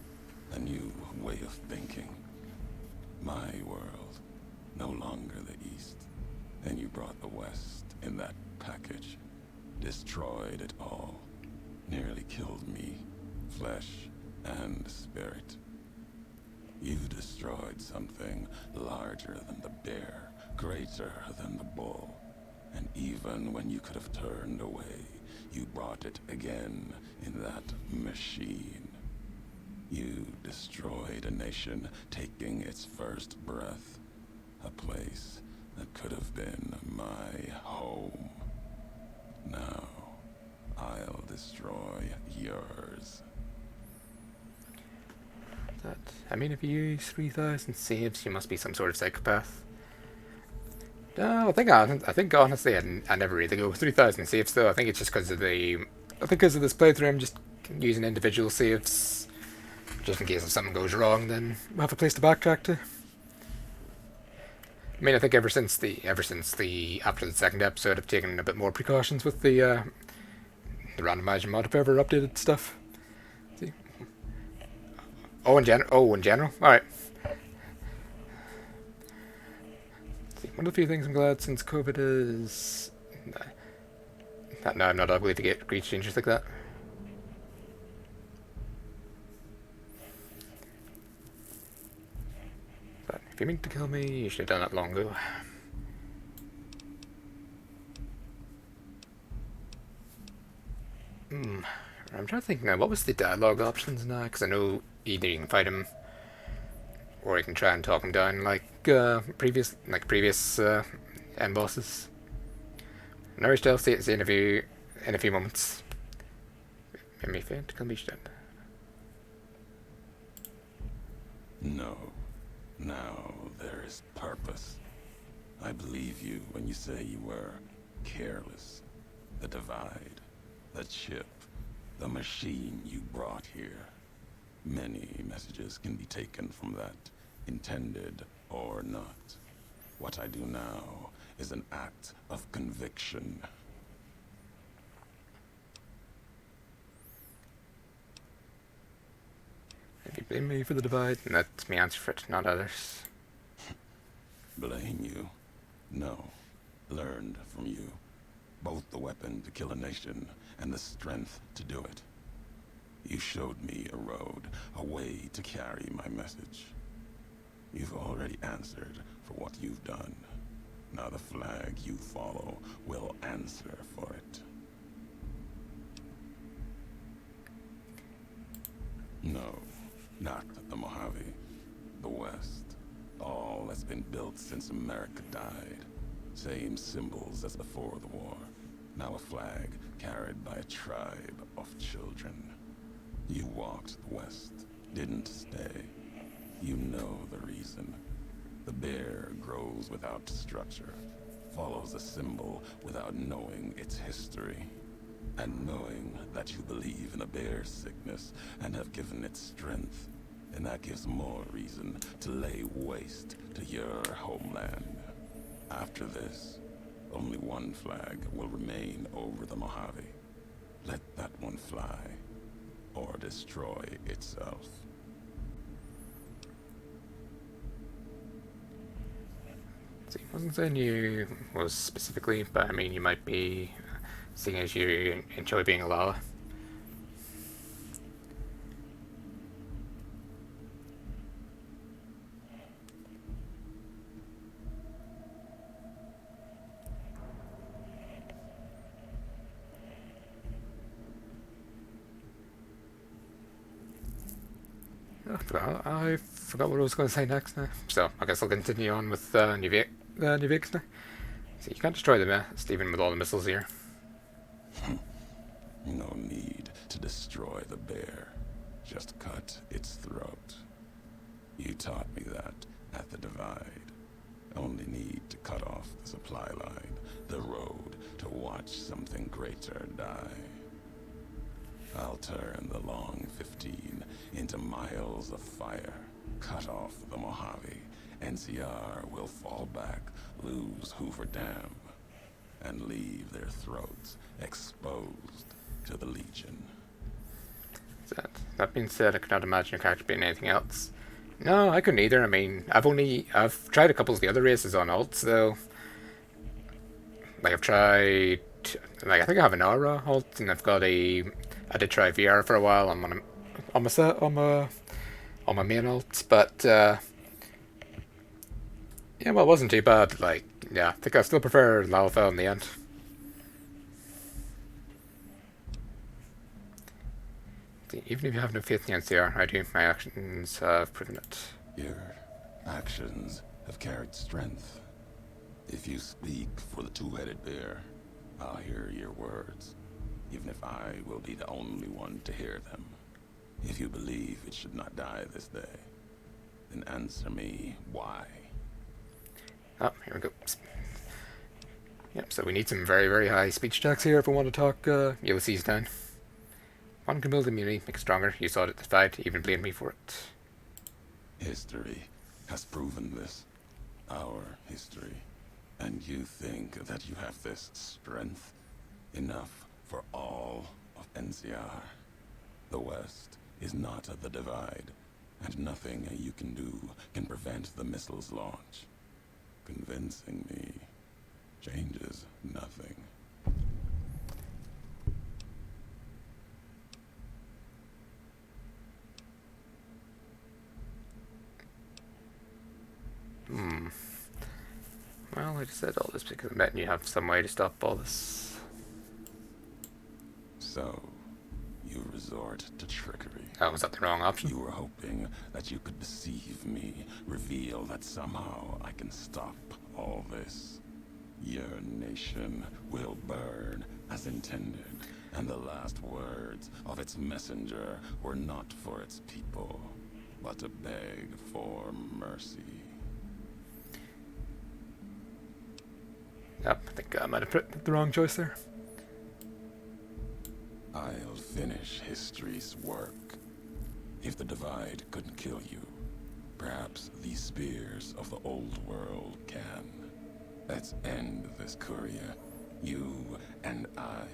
a new way of thinking. My world, no longer the East. And you brought the West in that package, destroyed it all, nearly killed me, flesh and spirit. You destroyed something larger than the bear, greater than the bull. And even when you could have turned away, you brought it again in that machine. You destroyed a nation taking its first breath, a place that could have been my home. Now, I'll destroy yours. That, I mean, if you use 3,000 saves, you must be some sort of psychopath. No, I think honestly, I never really go with 3,000 saves though. I think it's just because of this playthrough. I'm just using individual saves, just in case if something goes wrong, then we'll have a place to backtrack to. I mean, I think ever since the after the second episode, I've taken a bit more precautions with the randomizer mod. If I ever updated stuff. See? In general. All right. One of the few things I'm glad since COVID is that now I'm not ugly to get great changes like that. But if you mean to kill me, you should have done that long ago. I'm trying to think now. What was the dialogue options now? Because I know either you can fight him, or you can try and talk him down like previous end bosses. Nourished I'll see it in a few moments. Maybe faint can be stunned. No. Now there is purpose. I believe you when you say you were careless. The divide, the chip, the machine you brought here. Many messages can be taken from that, intended or not. What I do now is an act of conviction. If you blame me for the divide, then that's me answer for it, not others. Blame you? No. Learned from you. Both the weapon to kill a nation and the strength to do it. You showed me a road, a way to carry my message. You've already answered for what you've done. Now the flag you follow will answer for it. No, not the Mojave. The West. All that's been built since America died. Same symbols as before the war. Now a flag carried by a tribe of children. You walked the West, didn't stay. You know the reason. The bear grows without structure, follows a symbol without knowing its history. And knowing that you believe in a bear's sickness and have given it strength, and that gives more reason to lay waste to your homeland. After this, only one flag will remain over the Mojave. Let that one fly, or destroy itself. See, I wasn't saying you was specifically, but I mean you might be, seeing as you enjoy being a Lala. I forgot what I was going to say next now. So I guess I'll continue on with New Vegas now. So you can't destroy them, Stephen, with all the missiles here. No need to destroy the bear. Just cut its throat. You taught me that at the divide. Only need to cut off the supply line, the road, to watch something greater die. I'll turn the long 15 into miles of fire. Cut off the Mojave. NCR will fall back, lose Hoover Dam, and leave their throats exposed to the Legion. That being said, I cannot imagine your character being anything else. No, I couldn't either. I mean, I've tried a couple of the other races on alts though. Like I've tried, like I think I have an Aura alt, and I did try VR for a while on my main alt, but yeah, well, it wasn't too bad. Like, yeah, I think I still prefer Lalafell in the end. Even if you have no faith in the NCR, I do. My actions have proven it. Your actions have carried strength. If you speak for the two-headed bear, I'll hear your words, even if I will be the only one to hear them. If you believe it should not die this day, then answer me why. Oh, here we go. Yep, so we need some very, very high speech checks here if we want to talk Ulysses down. One can build immunity, make it stronger. You saw it at the fight, even blamed me for it. History has proven this. Our history. And you think that you have this strength? Enough for all of NCR. The West is not the divide, and nothing you can do can prevent the missile's launch. Convincing me changes nothing. Well, I just said all this because I bet you have some way to stop all this. So, you resort to trickery. Oh, was that the wrong option? You were hoping that you could deceive me, reveal that somehow I can stop all this. Your nation will burn as intended, and the last words of its messenger were not for its people, but to beg for mercy. Yep, I think I might have put the wrong choice there. I'll finish history's work. If the divide couldn't kill you, perhaps these spears of the old world can. Let's end this courier, you and I,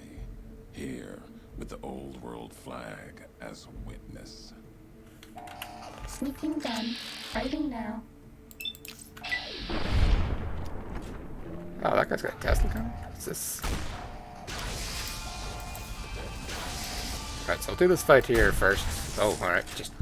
here with the old world flag as witness. Sneaking done. Fighting now. Oh, that guy's got a Tesla gun? What's this? Alright, so I'll do this fight here first. Oh, alright, just...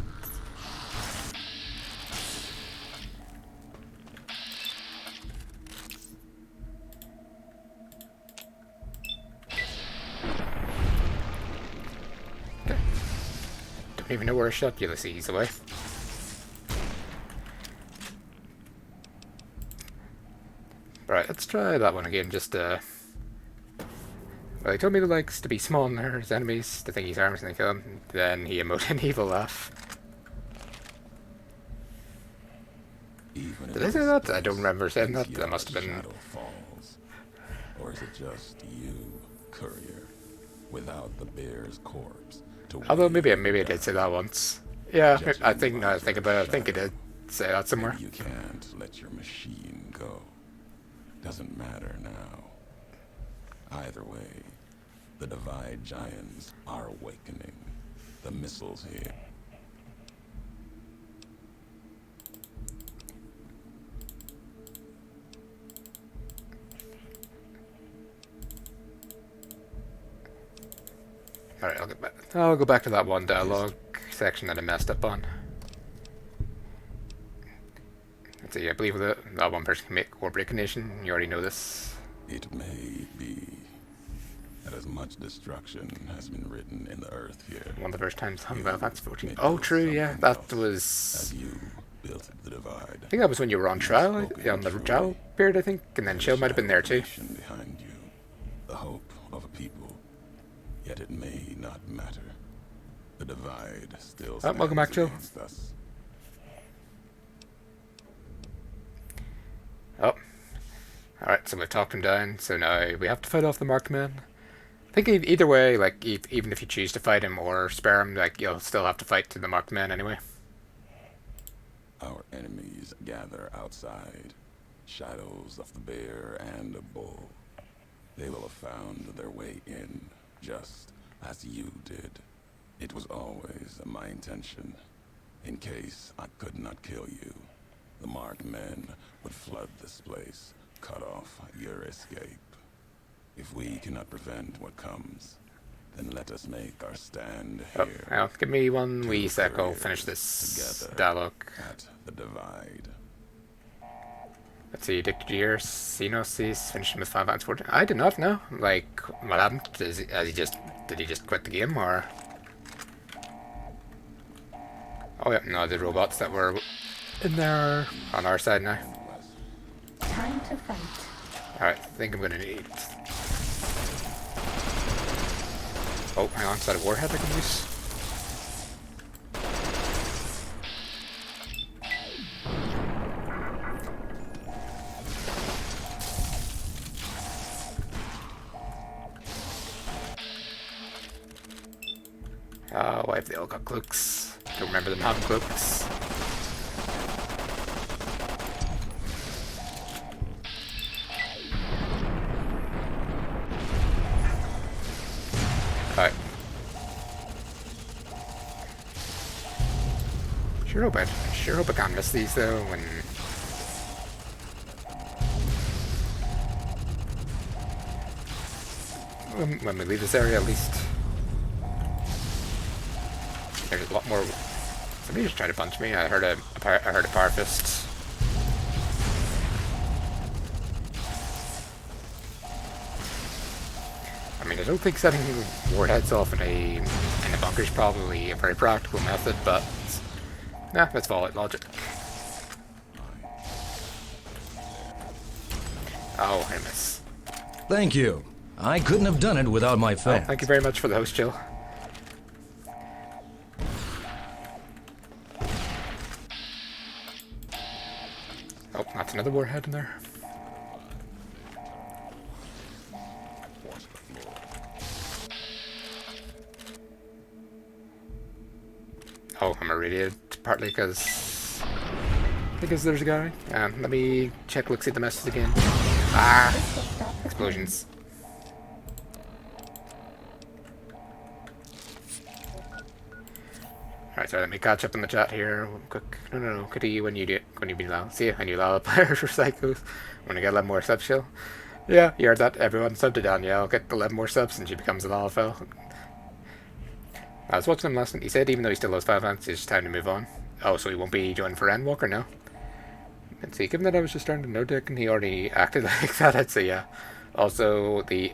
Okay. Don't even know where I shot Ulysses away. Right, let's try that one again, just well, he told me he likes to be small and his enemies, to think he's harmless and they kill him. Then he emoted an evil laugh. Did I say that? I don't remember saying that. That must have been... Falls. Or is it just you, courier, without the bear's corpse? Although maybe I did say that once. Yeah, I think, now I think about it, I think I did say that somewhere. You can't let your machine go. Doesn't matter now. Either way, the Divide Giants are awakening. The missile's here. Alright, I'll go back to that one dialogue section that I messed up on. Let's see, I believe that one person can make or break a nation. You already know this. It may be that as much destruction has been written in the earth here. One of the first times, well, that's 14. Oh, true, yeah, that was... As you built the divide. I think that was when you were on trial, on the trial period, I think, and then Chill might have been there too. Behind you, the hope of a people, yet it may not matter. The divide still stands welcome back, Chill. against us. Oh, alright, so we've talked him down, so now we have to fight off the marked man. I think either way, like, even if you choose to fight him or spare him, like, you'll still have to fight to the marked man anyway. Our enemies gather outside, shadows of the bear and the bull. They will have found their way in, just as you did. It was always my intention. In case I could not kill you, the marked men would flood this place, cut off your escape. If we cannot prevent what comes, then let us make our stand Oh, here. well, give me one wee Two sec, I'll careers finish this together dialogue. at the divide. Let's see, Dictator Years, Xenos, he's finishing with 5 rounds 14. I did not know. Like, what happened? Did he just quit the game, or? Oh yeah, no, the robots that were in there are on our side now. Time to fight. Alright, I think I'm gonna need... Oh, hang on, is that a warhead I can use? Oh, why have they all got cloaks? Don't remember them having cloaks. Alright. Sure hope I can't miss these though when we leave this area at least. There's a lot more. Somebody just tried to punch me. I heard a power fist. I mean, I don't think setting warheads off in a bunker is probably a very practical method, but nah, let's follow it logic. Oh, I miss. Thank you. I couldn't have done it without my Oh, fans. thank you very much for the host, Jill. Oh, that's another warhead in there. Oh, I'm irradiated partly because there's a guy. Let me look, see the message again. Ah, explosions. Alright, so let me catch up in the chat here. Quick. No. Could you when you be loud. See, a new Lala player for Psychos. Want to get 11 more subs, Jill? Yeah, you heard that. Everyone subbed to Danielle. Get 11 more subs and she becomes a Lala fell. I was watching him last night. He said even though he still has 5 rounds, it's time to move on. Oh, so he won't be joining for Endwalker now? Let's see, given that I was just starting to know Dick and he already acted like that, I'd say yeah. Also, the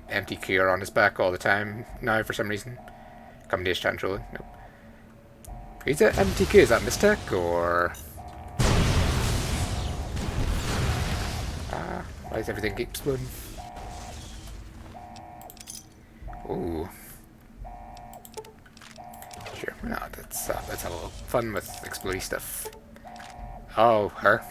empty cure on his back all the time now for some reason. Combination chat controlling. Nope. Is that MTK? Is that Mistech or? Why does everything keep exploding? Ooh. Sure, why not? Let's have a little fun with exploding stuff. Oh, her.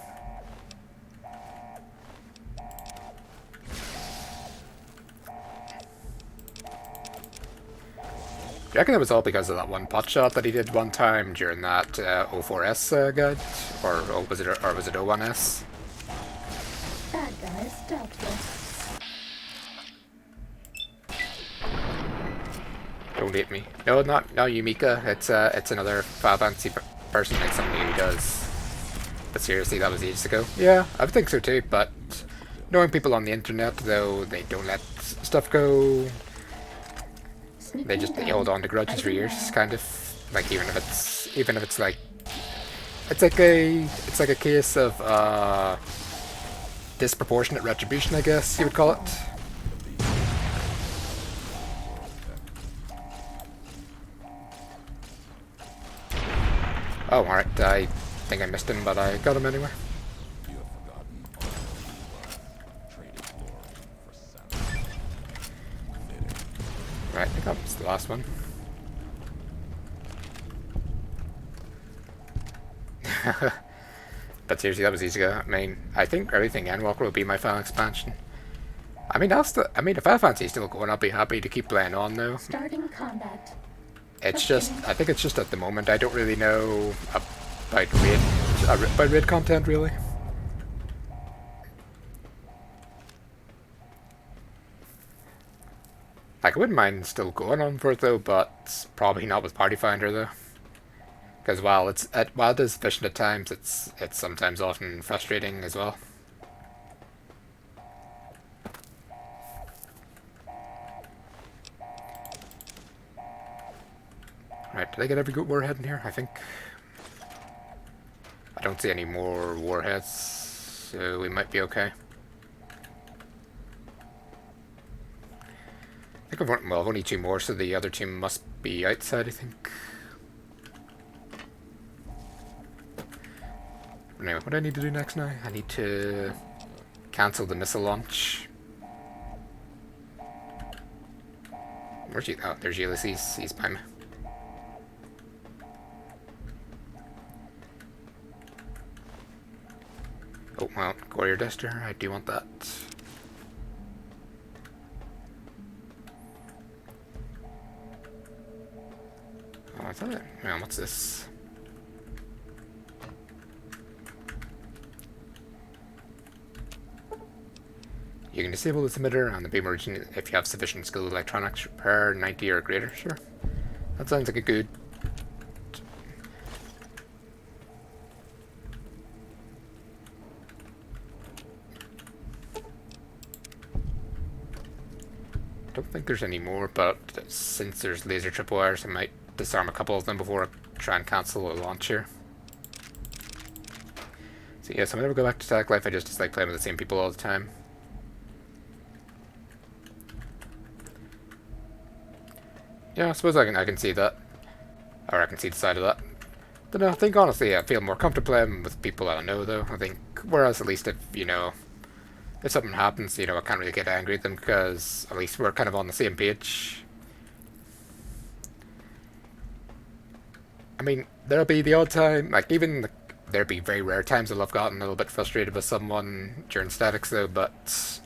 Do you reckon it was all because of that one pot shot that he did one time during that 04S guide? Or was it 01S? Bad guys dealt with. Don't hit me. No, not Yumika. It's another Final Fantasy person like somebody who does. But seriously, that was ages ago. Yeah, I would think so too. But knowing people on the internet, though, they don't let stuff go. They hold on to grudges for years, kind of. Like even if it's like it's like a case of disproportionate retribution, I guess you would call it. Oh, alright, I think I missed him, but I got him anyway. Right, I think that was the last one. But seriously, that was easy. I mean, I think everything Endwalker will be my final expansion. I mean, if Final Fantasy is still going, I'll be happy to keep playing on though. Starting combat. It's just, I think it's just at the moment I don't really know about raid content really. Like, I wouldn't mind still going on for it though, but probably not with Party Finder though. Because while it is efficient at times, it's sometimes often frustrating as well. Right, did I get every good warhead in here? I think. I don't see any more warheads, so we might be okay. I think I've only 2 more, so the other 2 must be outside, I think. Anyway, what do I need to do next now? I need to cancel the missile launch. Where's he? Oh, there's Ulysses. He's by me. Oh, well, Warrior Duster, I do want that. Oh, I thought it. Well, what's this? You can disable the emitter on the beam origin if you have sufficient skilled electronics repair 90 or greater. Sure. That sounds like a good. Don't think there's any more, but since there's laser tripwires, I might disarm a couple of them before I try and cancel a launch here. So yes, I'm gonna go back to Static Life. I just dislike playing with the same people all the time. Yeah, I suppose I can see that, or I can see the side of that. But no, I think honestly I feel more comfortable playing with people I know though. I think, whereas at least if if something happens, I can't really get angry at them because at least we're kind of on the same page. I mean, there'll be the odd time, like there'll be very rare times I've gotten a little bit frustrated with someone during statics though, but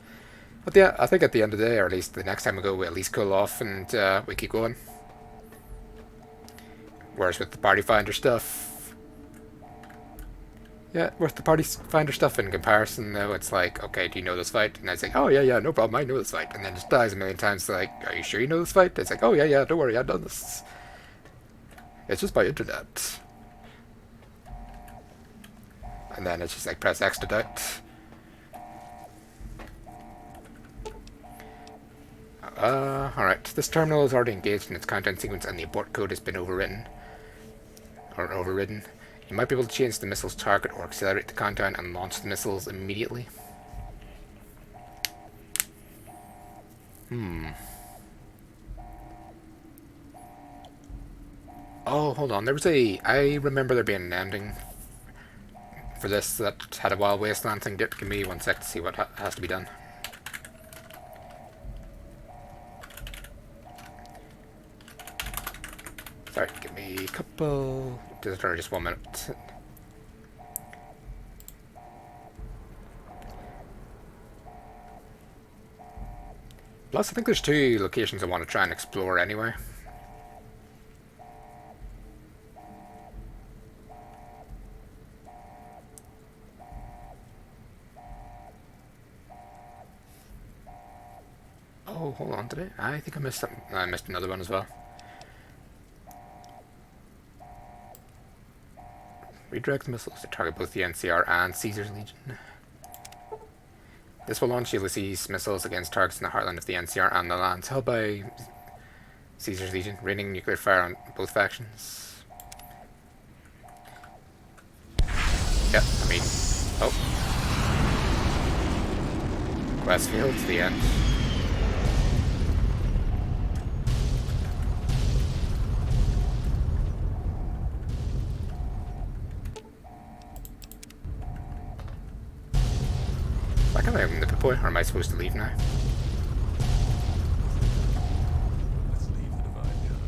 yeah, I think at the end of the day, or at least the next time we go, we at least cool off and we keep going. Whereas with the Party Finder stuff, yeah, with the Party Finder stuff in comparison though, it's like, okay, do you know this fight? And I say, oh yeah, no problem, I know this fight. And then it just dies a million times, like, are you sure you know this fight? It's like, oh yeah, don't worry, I've done this. It's just by internet. And then it's just like, press X to doubt. Alright, this terminal is already engaged in its countdown sequence and the abort code has been overridden. You might be able to change the missile's target or accelerate the countdown and launch the missiles immediately. Oh, hold on, I remember there being an ending for this that had a Wild Wasteland thing. Give me 1 sec to see what has to be done. Sorry, give me a couple. Just 1 minute. Plus, I think there's 2 locations I want to try and explore anyway. Oh, hold on, did I think I missed something. I missed another one as well. Redirect missiles to target both the NCR and Caesar's Legion. This will launch Ulysses missiles against targets in the heartland of the NCR and the lands held by Caesar's Legion, raining nuclear fire on both factions. Yep, I mean, oh. Westfield to the end. Am I in the boy, or am I supposed to leave now? Let's leave the divide, John.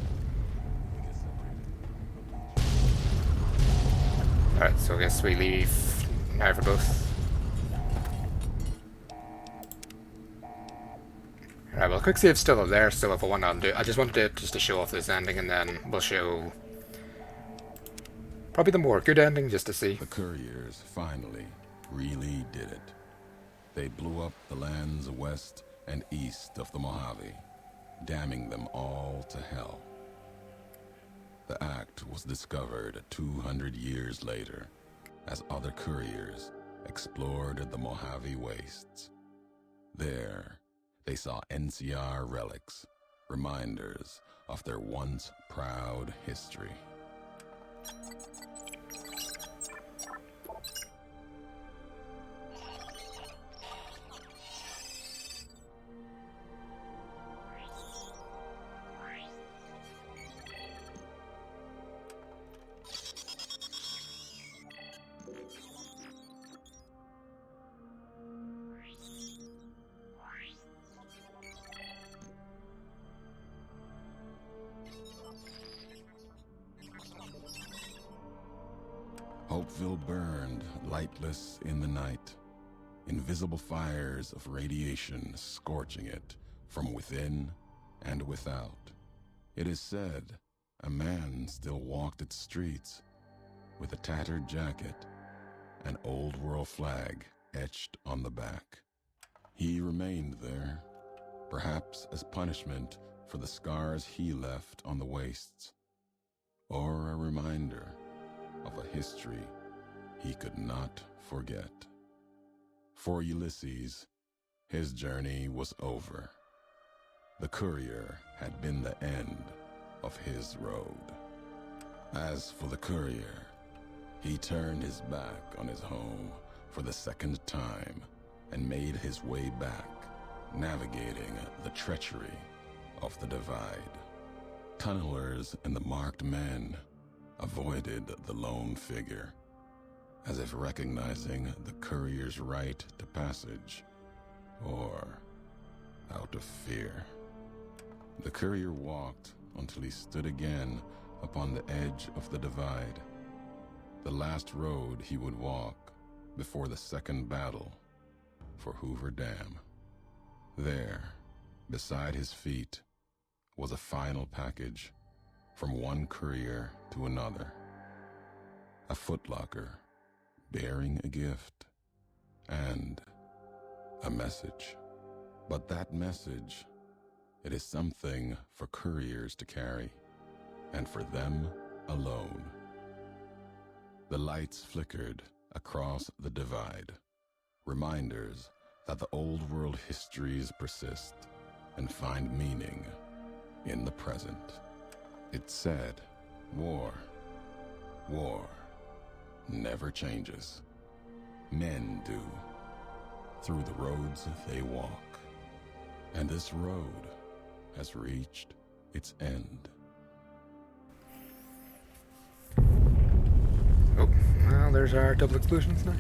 We get separated. Alright, so I guess we leave Now for both. Alright, well, quick save's still up there, so if I want to do I just wanted it just to show off this ending, and then we'll show probably the more good ending just to see. The couriers finally really did it. They blew up the lands west and east of the Mojave, damning them all to hell. The act was discovered 200 years later as other couriers explored the Mojave wastes. There, they saw NCR relics, reminders of their once proud history. Hopeville burned lightless in the night, invisible fires of radiation scorching it from within and without. It is said a man still walked its streets with a tattered jacket, an old world flag etched on the back. He remained there, perhaps as punishment for the scars he left on the wastes, or a reminder of a history he could not forget. For Ulysses, his journey was over. The courier had been the end of his road. As for the courier, he turned his back on his home for the second time and made his way back, navigating the treachery of the divide. Tunnelers and the marked men avoided the lone figure, as if recognizing the courier's right to passage, or out of fear. The courier walked until he stood again upon the edge of the divide, the last road he would walk before the second battle for Hoover Dam. There, beside his feet, was a final package from one courier to another. A footlocker bearing a gift and a message. But that message, it is something for couriers to carry, and for them alone. The lights flickered across the divide, reminders that the old world histories persist and find meaning in the present. It said, war never changes. Men do, through the roads they walk. And this road has reached its end. Oh, well, there's our double explosions now.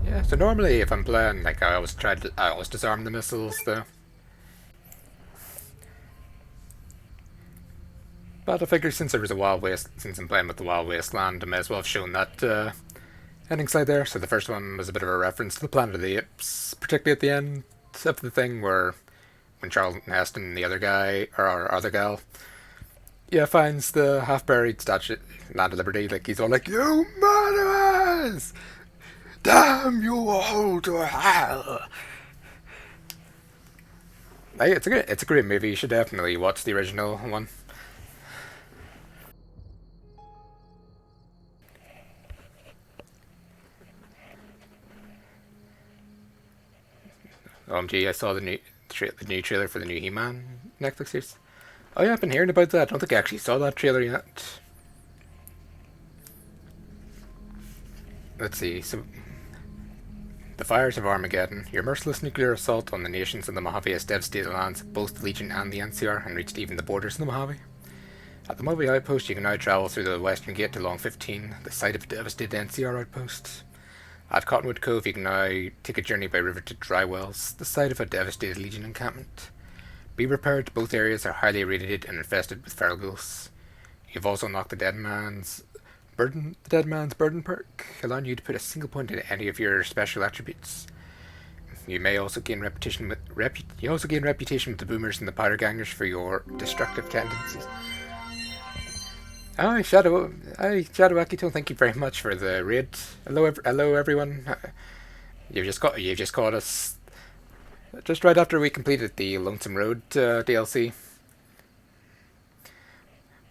Yeah, so normally if I'm playing, like, I always disarm the missiles though. But I figured since since I'm playing with the Wild Wasteland, I may as well have shown that ending slide there. So the first one was a bit of a reference to the Planet of the Apes, particularly at the end of the thing where when Charlton Heston and the other guy, or our other gal, yeah, finds the half-buried statue, Land of Liberty, like he's all like, "You murderers! Damn you all to hell!" Like, it's a great movie. You should definitely watch the original one. OMG, I saw the new trailer for the new He-Man Netflix series. Oh yeah, I've been hearing about that. I don't think I actually saw that trailer yet. Let's see. So, the fires of Armageddon. Your merciless nuclear assault on the nations of the Mojave has devastated the lands of both the Legion and the NCR and reached even the borders of the Mojave. At the Mojave outpost, you can now travel through the western gate to Long 15, the site of a devastated NCR outpost. At Cottonwood Cove, you can now take a journey by river to Dry Wells, the site of a devastated Legion encampment. Be prepared, both areas are highly irradiated and infested with feral ghouls. You've also unlocked the Dead Man's Burden perk, allowing you to put a single point in any of your special attributes. You may also gain reputation with the boomers and the powder gangers for your destructive tendencies. Hi, Shadow Akito, thank you very much for the raid. Hello everyone. You've just caught us just right after we completed the Lonesome Road DLC.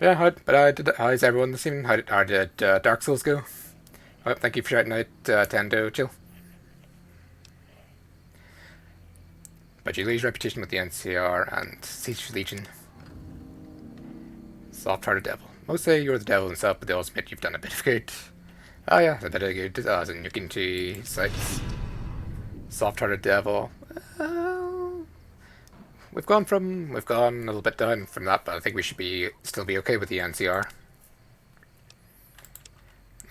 Yeah, how's everyone this evening? How did Dark Souls go? Oh, thank you for shouting out Tendo Chill. But you lose reputation with the NCR and Siege Legion. Soft-hearted devil. Most say you're the devil himself, but they also admit you've done a bit of good. Oh yeah, a bit of good. As in looking to sites. Soft-hearted devil. We've gone a little bit down from that, but I think we should still be okay with the NCR.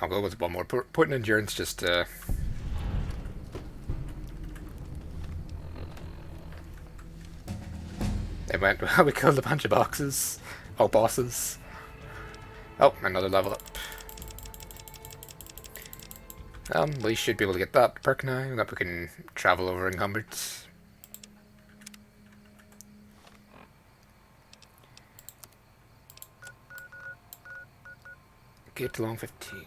I'll go with one more point in endurance just to... It went well, we killed a bunch of bosses. Oh, another level up. We should be able to get that perk now, that we can travel over encumbered. Get to long 15.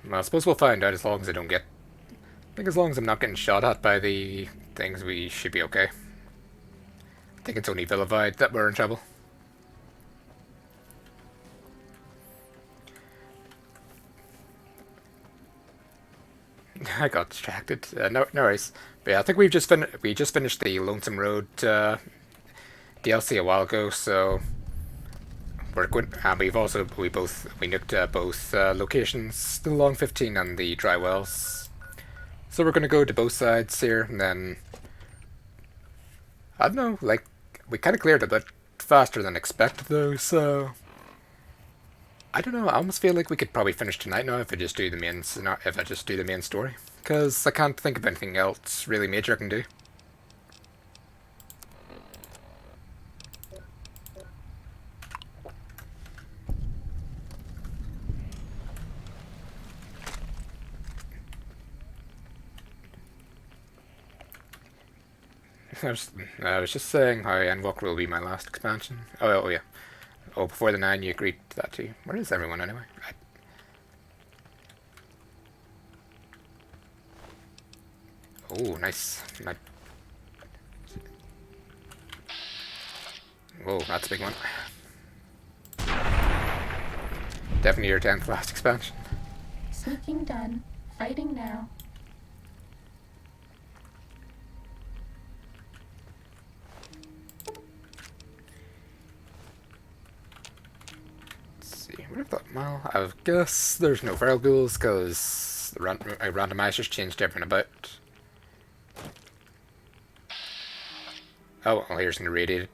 Well, I suppose we'll find out as long as I don't get... I think as long as I'm not getting shot at by the things, we should be okay. I think it's only vilified that we're in trouble. I got distracted. No worries. But yeah, I think we just finished the Lonesome Road DLC a while ago, so we're good. We nuked both locations, the Long 15 and the Dry Wells. So we're gonna go to both sides here, and then I don't know, like we kind of cleared a bit faster than expected though, so I don't know. I almost feel like we could probably finish tonight now if I just do the main story, because I can't think of anything else really major I can do. I was just saying how Endwalker will be my last expansion. Oh yeah. Oh, before the 9 you agreed to that too. Where is everyone anyway? Oh, nice. Whoa, that's a big one. Definitely your 10th last expansion. Sneaking done. Fighting now. Well, I guess there's no feral ghouls because the randomizers changed everything about. Oh, well, here's an irradiated.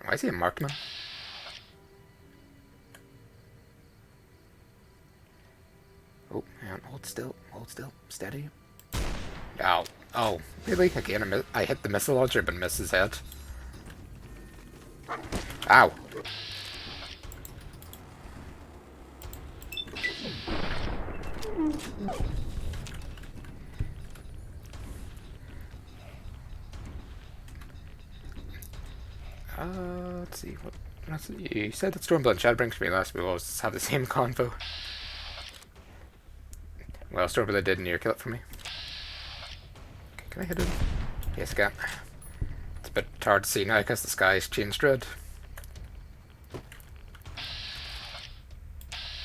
Why is he a marksman? Oh, man, hold still, steady. Ow. Oh, really? Again, I hit the missile launcher but missed his head. Ow. Let's see, you said that Stormblood and Shadowbring's me last, we always have the same convo. Well, Stormblood did near kill it for me. Okay, can I hit him? Yes, I can. It's a bit hard to see now because the sky's changed red.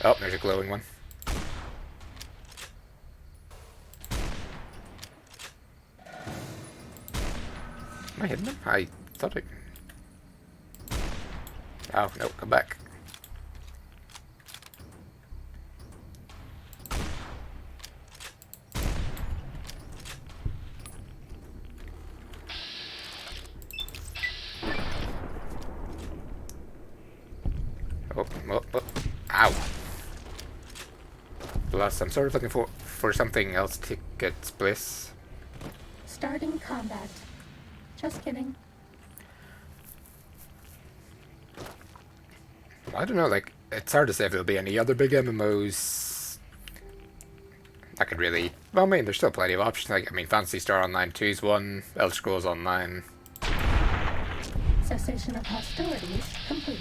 Oh, there's a glowing one. Am I hitting him? I thought I... Oh, no, come back. Oh. Ow. Plus, I'm sort of looking for something else to get its place. Starting combat. Just kidding. I don't know, like, it's hard to say if there'll be any other big MMOs that could really... Well, I mean, there's still plenty of options. Like, I mean, Phantasy Star Online 2 is one, Elder Scrolls Online. Cessation of hostilities complete.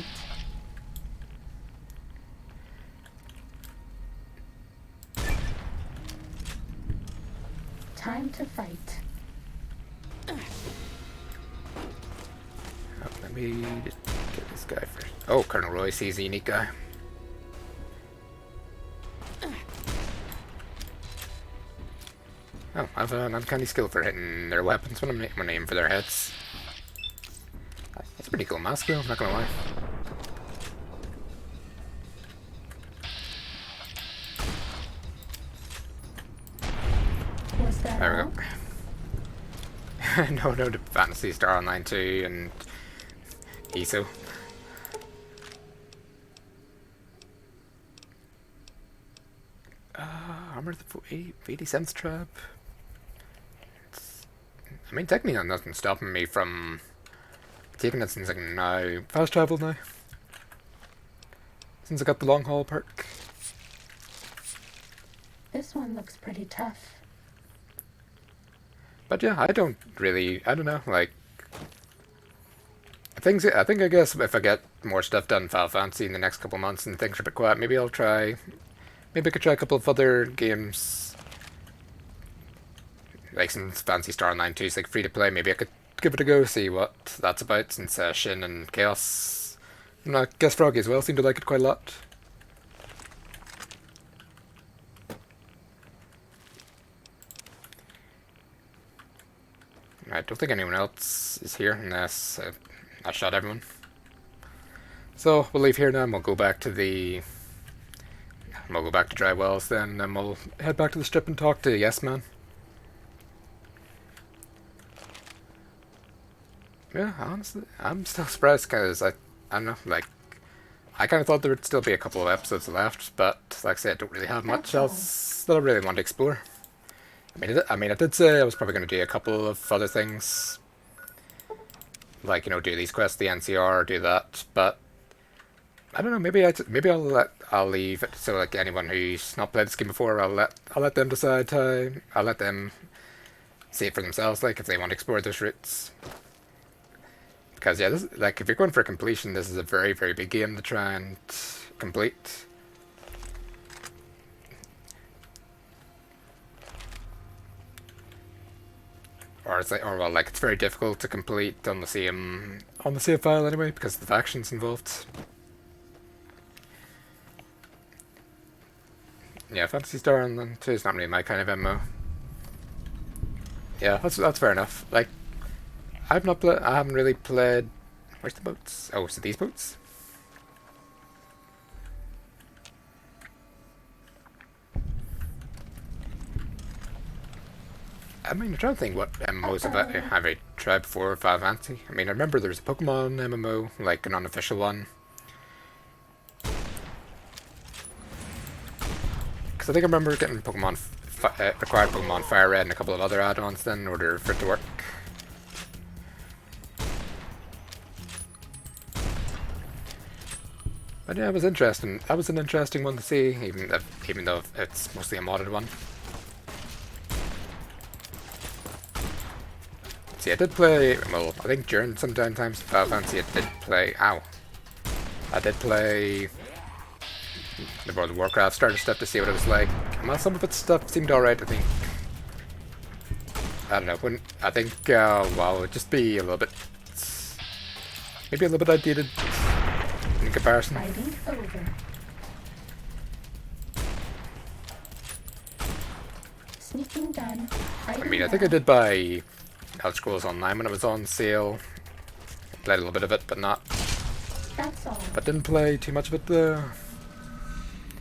Time to fight. Oh, let me just get this guy first. Oh, Colonel Royce, he's a unique guy. Oh, I have an uncanny skill for hitting their weapons when I'm aiming for their heads. That's a pretty cool mask skill, I'm not gonna lie. Was that There all? we go. No, to Fantasy Star Online 2 and ESO. Armor of the 87th Tribe. I mean, technically nothing's stopping me from taking it since I can now fast travel now. Since I got the long haul perk. This one looks pretty tough. But yeah, I don't know, like... I guess if I get more stuff done in Final Fantasy in the next couple months and things are a bit quiet, maybe I could try a couple of other games. Like since Fantasy Star Online 2 is like free to play, maybe I could give it a go, see what that's about, since Shin and Chaos, and I guess Froggy as well, seem to like it quite a lot. I don't think anyone else is here unless I shot everyone. So we'll leave here now and we'll go back to Dry Wells then, and we'll head back to the strip and talk to Yes Man. Yeah, honestly, I'm still surprised because I don't know, like, I kind of thought there would still be a couple of episodes left, but like I said, I don't really have much else that I really want to explore. I did say I was probably going to do a couple of other things, like, you know, do these quests, the NCR, do that, but I don't know. Maybe I'll leave it so like anyone who's not played this game before, I'll let them decide. I'll let them see it for themselves, like if they want to explore those routes. Because yeah, like if you're going for completion, this is a very, very big game to try and complete. Or it's very difficult to complete on the same file anyway because of the factions involved. Yeah, Phantasy Star Online 2 is not really my kind of MMO. Yeah, that's fair enough. Like, I haven't really played. Where's the boats? Oh, so these boats? I mean, I'm trying to think what MMOs have I tried before Final Fantasy. I mean, I remember there was a Pokemon MMO, like an unofficial one. Because I think I remember getting acquired Pokemon Fire Red and a couple of other add-ons then in order for it to work. But yeah, it was interesting. That was an interesting one to see, even though it's mostly a modded one. See, I did play, well, I think during some downtimes in Final Fantasy I did play the World of Warcraft starter stuff to see what it was like. Well, some of its stuff seemed alright, I think. I don't know, well, it would just be a little bit, maybe a little bit outdated in comparison. Fighting over. Sneaking done. I mean, I think I did buy Elder Scrolls Online when it was on sale. Played a little bit of it, but That's all. didn't play too much of it there.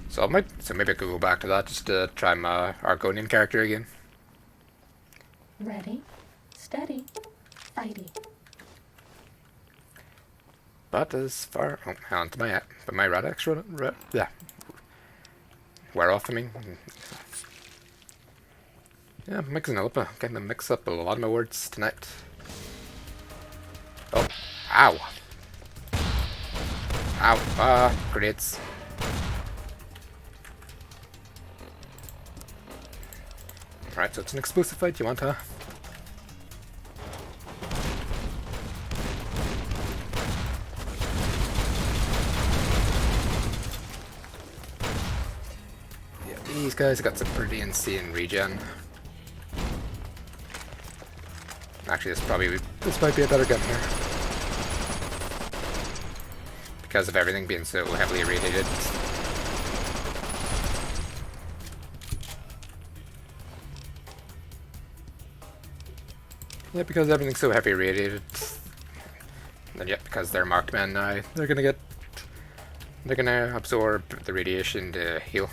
So maybe I could go back to that just to try my Argonian character again. Ready, steady, fighting. But as far on to my Radax yeah. Wear off, I mean. Yeah, I'm mixing it up. Getting to mix up a lot of my words tonight. Oh, ow! Ow, grenades. Right, so it's an explosive fight, you want, huh? Yeah, these guys got some pretty insane regen. Actually, this might be a better gun here. Because of everything being so heavily irradiated. Yeah, because everything's so heavy irradiated. And yet, because they're marked men now, they're gonna absorb the radiation to heal.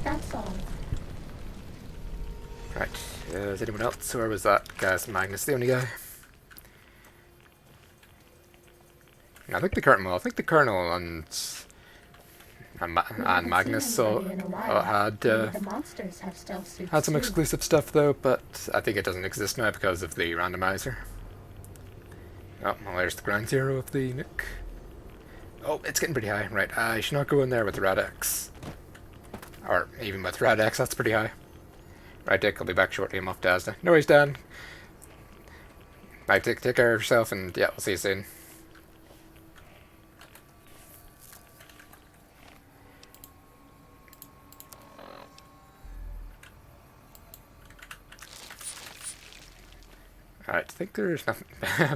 That's all. Right, is anyone else, or was that guy's Magnus the only guy? I think the Colonel and Magnus had The monsters have stealth suits had some too. exclusive stuff though, but I think it doesn't exist now because of the randomizer. Oh, well, there's the ground zero of the nuke. Oh, it's getting pretty high. Right, I should not go in there with the Rad-X. Or even with Rad-X, that's pretty high. Right, Dick, I'll be back shortly. I'm off to Asda. No worries, Dan. Right, take care of yourself, and yeah, we'll see you soon. Alright, I think there's nothing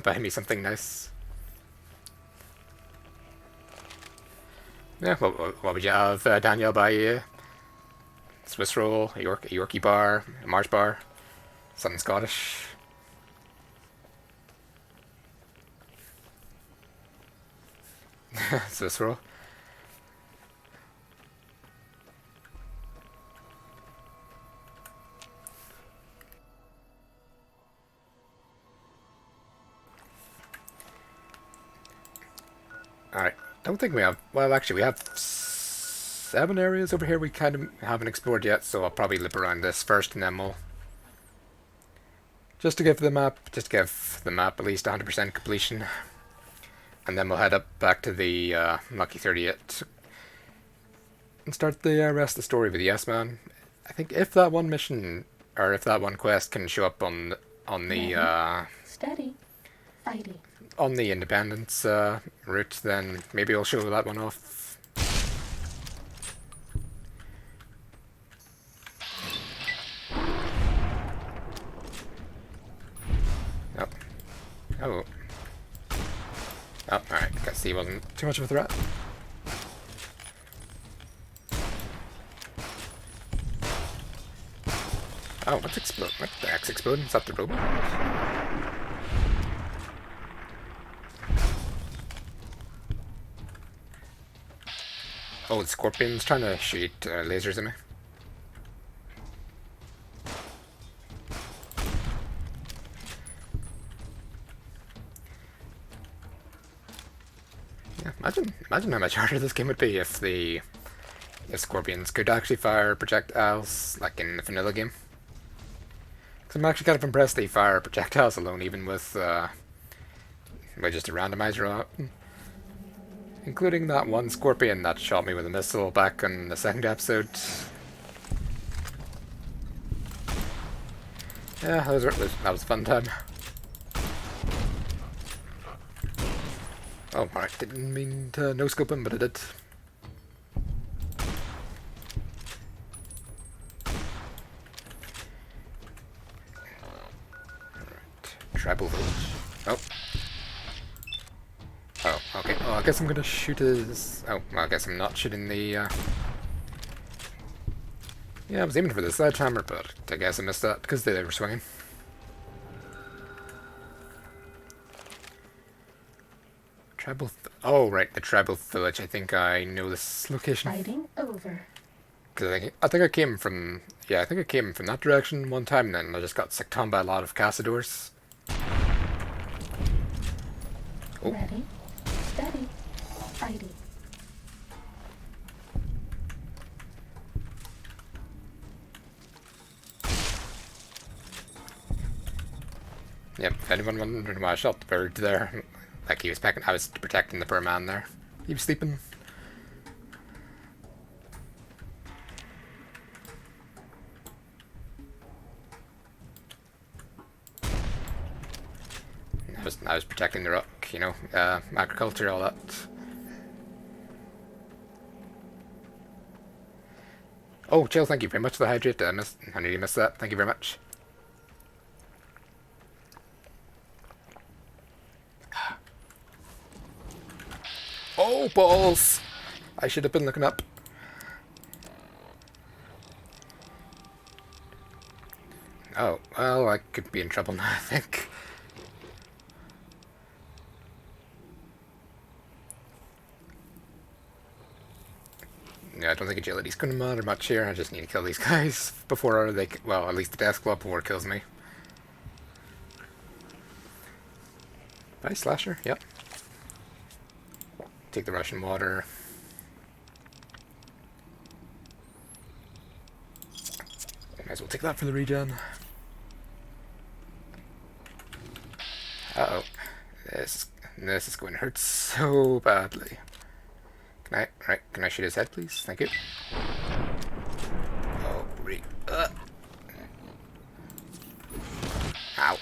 behind me, something nice. Yeah, what would you have, Daniel, buy you? Swiss roll, a Yorkie bar, a Mars bar, something Scottish. Swiss roll. Alright, don't think we have, well actually we have 7 areas over here we kind of haven't explored yet, so I'll probably loop around this first and then we'll, just to give the map at least 100% completion, and then we'll head up back to the Lucky 38 and start the rest of the story with the S-Man. I think if that one mission, or if that one quest can show up on the Steady. Fighting. on the Independence route, then maybe I'll show that one off. Oh. Oh. Oh, alright. Guess he wasn't too much of a threat. Oh, what's exploding? What the heck's exploding? Is that the robot? Oh, the Scorpion's trying to shoot lasers at me. Yeah, imagine how much harder this game would be if the Scorpions could actually fire projectiles like in the vanilla game. Because I'm actually kind of impressed they fire projectiles alone, even with just a randomizer on it. Including that one Scorpion that shot me with a missile back in the second episode. Yeah, that was a fun time. Oh, alright, didn't mean to no-scope him, but I did. Alright, tribal village. Oh. Oh, okay. Oh, I guess I'm gonna shoot his... Oh, well, I guess I'm not shooting the, Yeah, I was aiming for the sledgehammer, but I guess I missed that because they were swinging. Oh, right, the tribal village. I think I know this location. Fighting over. Because I think I came from... Yeah, I think I came from that direction one time, and then I just got sicked on by a lot of Cassadors. Oh. Ready. Steady. Fighting. anyone wondering why I shot the bird there? Like he was pecking, I was protecting the poor man there. He was sleeping. I was protecting the rock, you know, agriculture, all that. Oh, Jill, thank you very much for the hydrate. I nearly missed that. Thank you very much. Oh, balls! I should have been looking up. Oh, well, I could be in trouble now, I think. Yeah, I don't think agility's going to matter much here. I just need to kill these guys before they... Well, at least the death club before it kills me. Bye, Slasher. Yep. Take the Russian water. Might as well take that for the regen. Uh-oh. This is going to hurt so badly. Can I shoot his head, please? Thank you. Oh, great. Ow.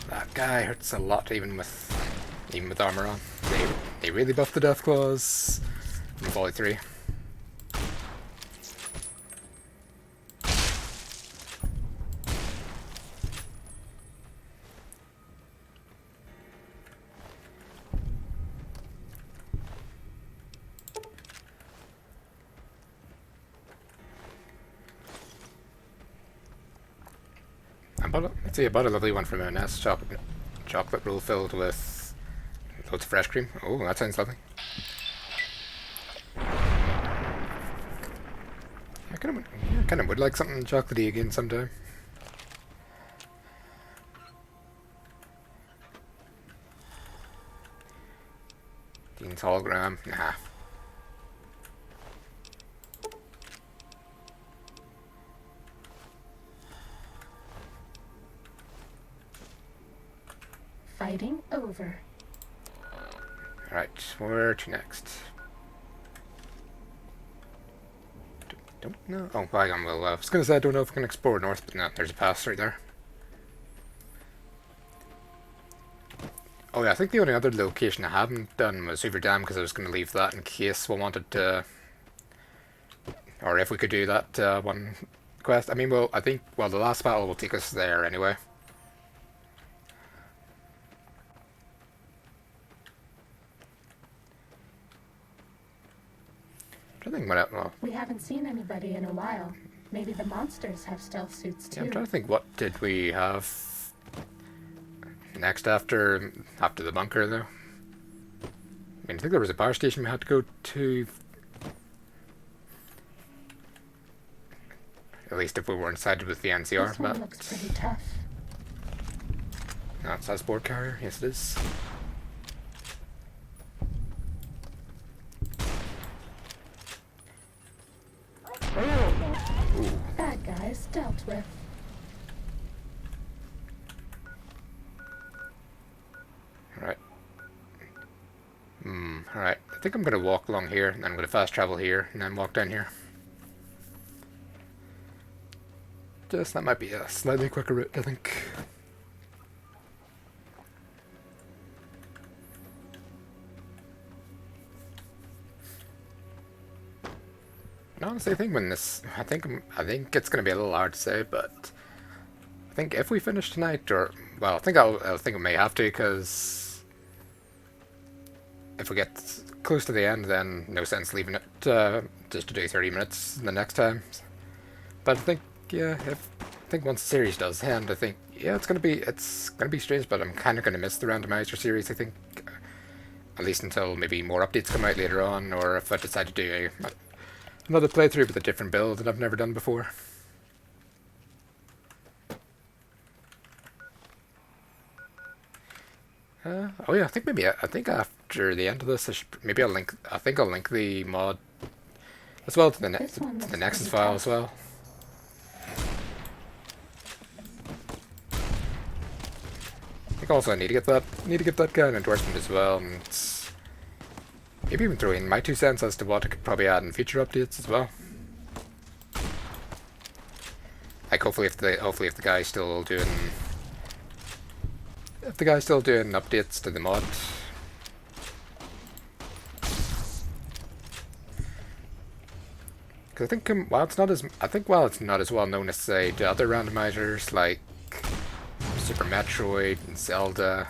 That guy hurts a lot, even with armor on. They really buffed the death claws in Volley 3. Let's see, I bought a lovely one from M&S, chocolate roll filled with loads of fresh cream. Oh, that sounds lovely. I kind of would like something chocolatey again sometime. Dean's hologram, nah. Fighting over. Right, where to next? Don't know. Oh, hang on. Well, I was going to say I don't know if we can explore north, but no, there's a pass right there. Oh yeah, I think the only other location I haven't done was Hoover Dam, because I was going to leave that in case we wanted to, or if we could do that one quest. I mean, well, I think, well, the last battle will take us there anyway. I think well, We haven't seen anybody in a while. Maybe the monsters have stealth suits too. yeah, I'm trying to think, what did we have next after the bunker, though? I mean, I think there was a power station we had to go to. At least if we weren't sided with the NCR. This one looks pretty tough. That's a sport carrier. Yes, it is. Ooh. Bad guys dealt with. Alright. Alright. I think I'm going to walk along here, and then I'm going to fast travel here, and then walk down here. That might be a slightly quicker route, I think. Honestly, I think I think it's going to be a little hard to say, but I think if we finish tonight, or well, I think we may have to, because if we get close to the end, then no sense leaving it just to do 30 minutes the next time. But I think, yeah, I think once the series does end, I think, yeah, it's gonna be strange, but I'm kind of gonna miss the randomizer series. I think, at least until maybe more updates come out later on, or if I decide to do another playthrough with a different build that I've never done before. Oh yeah, I think after the end of this, I think I'll link the mod as well to the Nexus file as well. think also I need to get that guy an endorsement as well, and maybe even throw in my 2 cents as to what I could probably add in future updates as well. Like hopefully if the guy's still doing updates to the mod. Because I think while it's not as well known as say the other randomizers like Super Metroid and Zelda,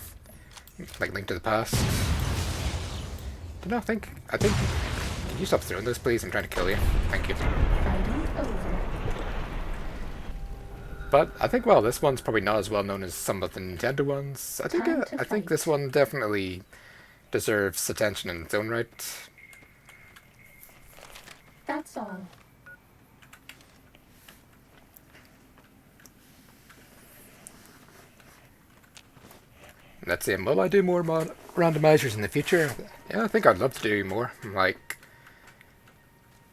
like Link to the Past. I think. Can you stop throwing those, please? I'm trying to kill you. Thank you. Fighting over. But I think while this one's probably not as well known as some of the Nintendo ones, I think this one definitely deserves attention in its own right. That's all. Let's see, will I do more randomizers in the future? Yeah, I think I'd love to do more. Like,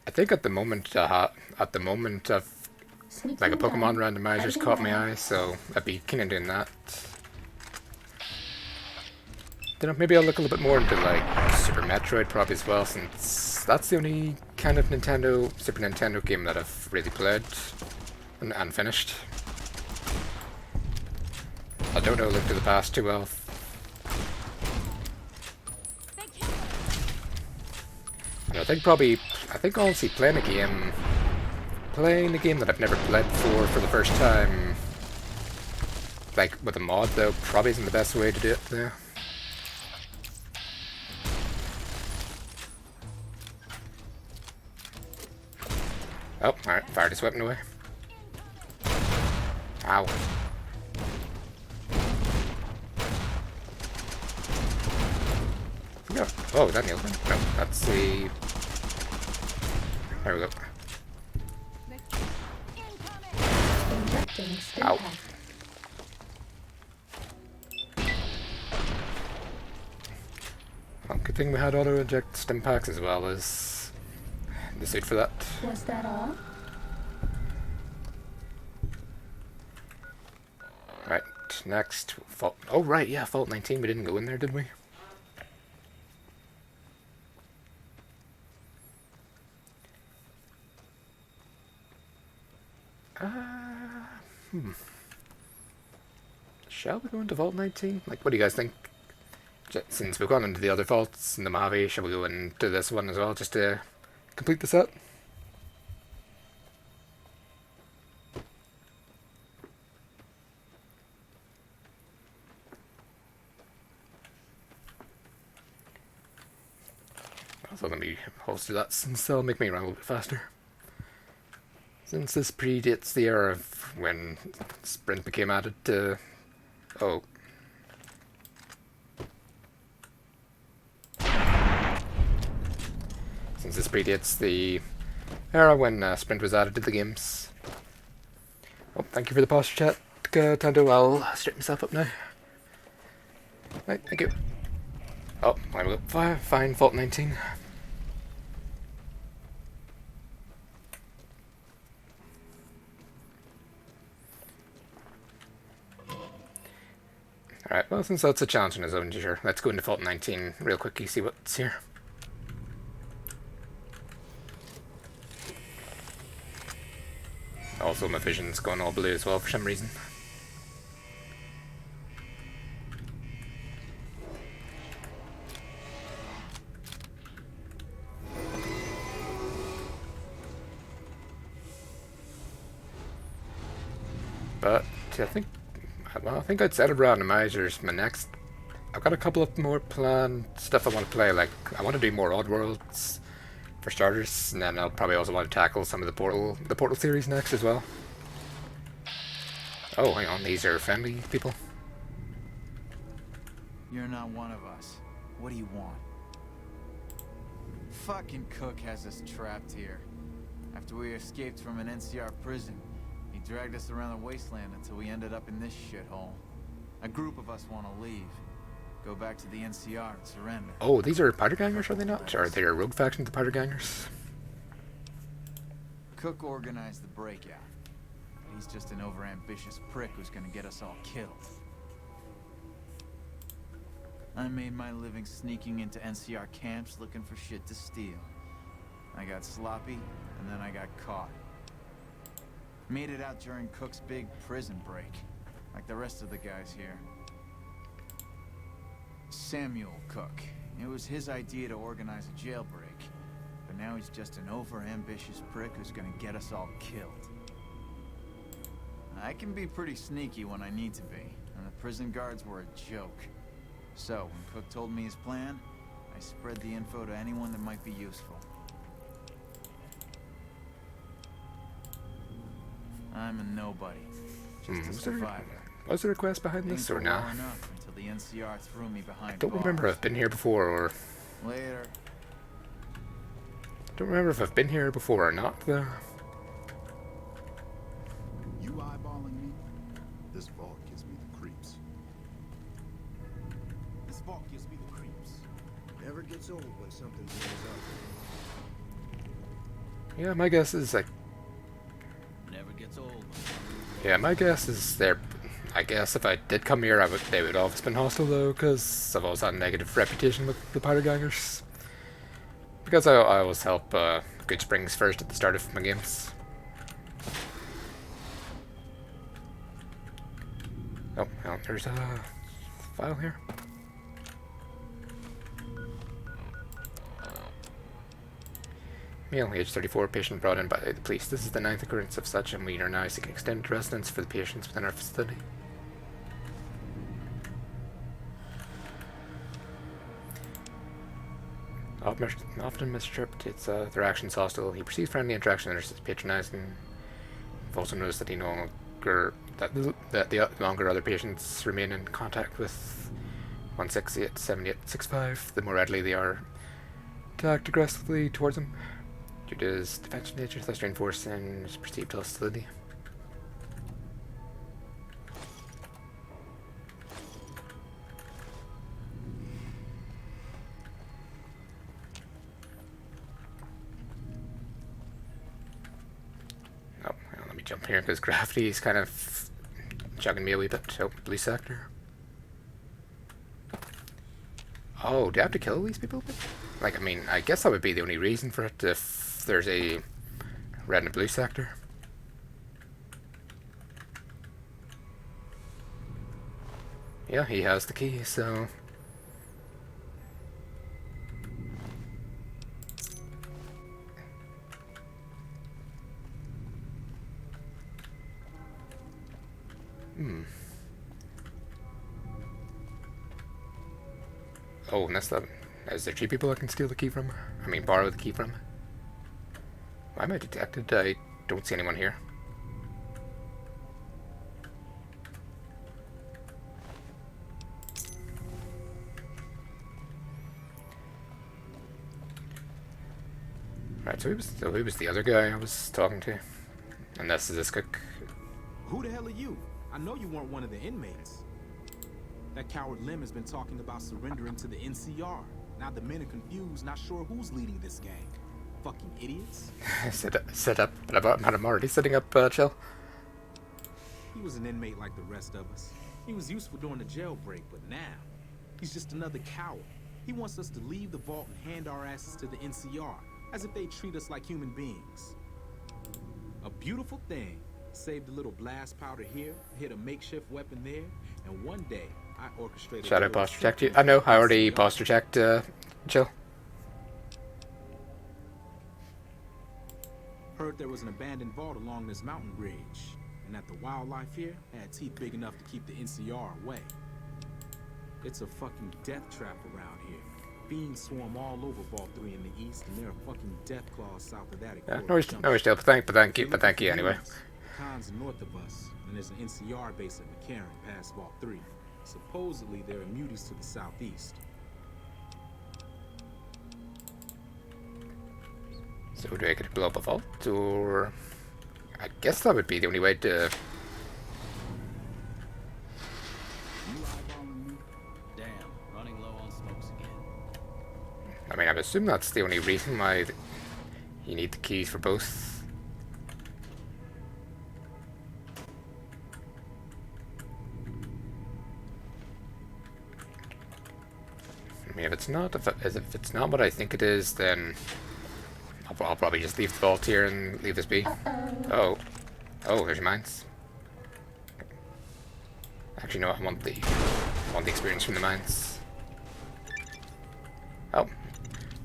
I think at the moment I've like a Pokemon randomizer's caught my eye, so I'd be keen on doing that. Then maybe I'll look a little bit more into like Super Metroid probably as well, since that's the only kind of Super Nintendo game that I've really played and finished. I don't know Link to the Past too well. And I think honestly playing a game that I've never played before for the first time, like with a mod though, probably isn't the best way to do it there. Oh, alright, fired his weapon away. Ow. Oh, is that the other one? No, that's the... There we go. Ow. Well, good thing we had auto-inject stim packs as well as the suit for that. Was that all? Right, next, Fault... Oh, right, yeah, Fault 19, we didn't go in there, did we? Shall we go into Vault 19? Like, what do you guys think? Since we've gone into the other vaults in the Mojave, shall we go into this one as well, just to complete the set? Also, let me holster that since that'll make me run a little bit faster. Since this predates the era of when Sprint became added to... Oh. Since this predates the era when Sprint was added to the games. Oh, thank you for the posture chat, Tando. I'll straighten myself up now. Right, thank you. Oh, I will go. Fine, Fault 19. Alright, well, since that's a challenge in his own, sure, let's go into Fault 19 real quick, you see what's here. Also, my vision's going all blue as well for some reason. But I think I'd set up randomizers. I've got a couple of more planned stuff I want to play. Like, I want to do more Oddworlds for starters, and then I'll probably also want to tackle some of the Portal series next as well. Oh, hang on, these are friendly people. You're not one of us. What do you want? Fucking Cook has us trapped here. After we escaped from an NCR prison, he dragged us around the wasteland until we ended up in this shithole. A group of us want to leave. Go back to the NCR and surrender. Oh, these are powder gangers, are they not? Or they're rogue faction, the powder gangers? Cook organized the breakout. He's just an overambitious prick who's gonna get us all killed. I made my living sneaking into NCR camps looking for shit to steal. I got sloppy, and then I got caught. Made it out during Cook's big prison break, like the rest of the guys here. Samuel Cook. It was his idea to organize a jailbreak, but now he's just an over-ambitious prick who's gonna get us all killed. I can be pretty sneaky when I need to be, and the prison guards were a joke. So, when Cook told me his plan, I spread the info to anyone that might be useful. I'm a nobody, just a survivor. Was there a quest behind this or not? Enough until the NCR threw me behind I don't bars. remember if I've been here before or... Later. I don't remember if I've been here before or not, though. You eyeballing me? This vault gives me the creeps. This vault gives me the creeps. Never gets old when something blows up. Yeah, my guess is like... Never gets old. Yeah, my guess is they're... I guess if I did come here, they would always been hostile though, because I've always had a negative reputation with the powder gangers. Because I always help Good Springs first at the start of my games. Oh, well, there's a file here. Male, age 34, patient brought in by the police. This is the 9th occurrence of such, and we are now seeking extended residence for the patients within our facility. Often misinterprets their actions hostile. He perceives friendly interaction as patronizing. I've also noticed that the longer other patients remain in contact with 168, 7865, the more readily they are to act aggressively towards him. Due to his defensive nature, thus reinforcing his perceived hostility. Oh, well, let me jump here because gravity is kind of chugging me a wee bit. Oh, blue sector. Oh, do I have to kill these people? Like, I mean, I guess that would be the only reason for it if there's a red and a blue sector. Yeah, he has the key, so... Oh, and that's the... Is there 2 people I can steal the key from? I mean, borrow the key from? Why am I detected? I don't see anyone here. Right, so who was the other guy I was talking to? And this is this Cook. Who the hell are you? I know you weren't one of the inmates. That coward Lim has been talking about surrendering to the NCR. Now the men are confused, not sure who's leading this gang. Fucking idiots. Set up, but I'm already setting up, chill. He was an inmate like the rest of us. He was useful during the jailbreak, but now, he's just another coward. He wants us to leave the vault and hand our asses to the NCR, as if they treat us like human beings. A beautiful thing. Saved a little blast powder here, hit a makeshift weapon there, and one day, I orchestrated... Shadow posture checked you. I know, I already posture checked, chill. Heard there was an abandoned vault along this mountain ridge, and that the wildlife here had teeth big enough to keep the NCR away. It's a fucking death trap around here. Fiends swarm all over Vault 3 in the east, and there are fucking death claws south of that. Yeah, no worries, chill, but thank you anyway. Cons north of us, and there's an NCR base at McCarran past Vault 3. Supposedly, there are muties to the southeast. So do I get to blow up a vault, or... I guess that would be the only way to... You eyeballing me? Damn, running low on smokes again. I mean, I would assume that's the only reason why you need the keys for both. I mean, if it's not, if it's not what I think it is, then I'll probably just leave the vault here and leave this be. Oh, oh, there's your mines. Actually, no, I want the experience from the mines. Oh,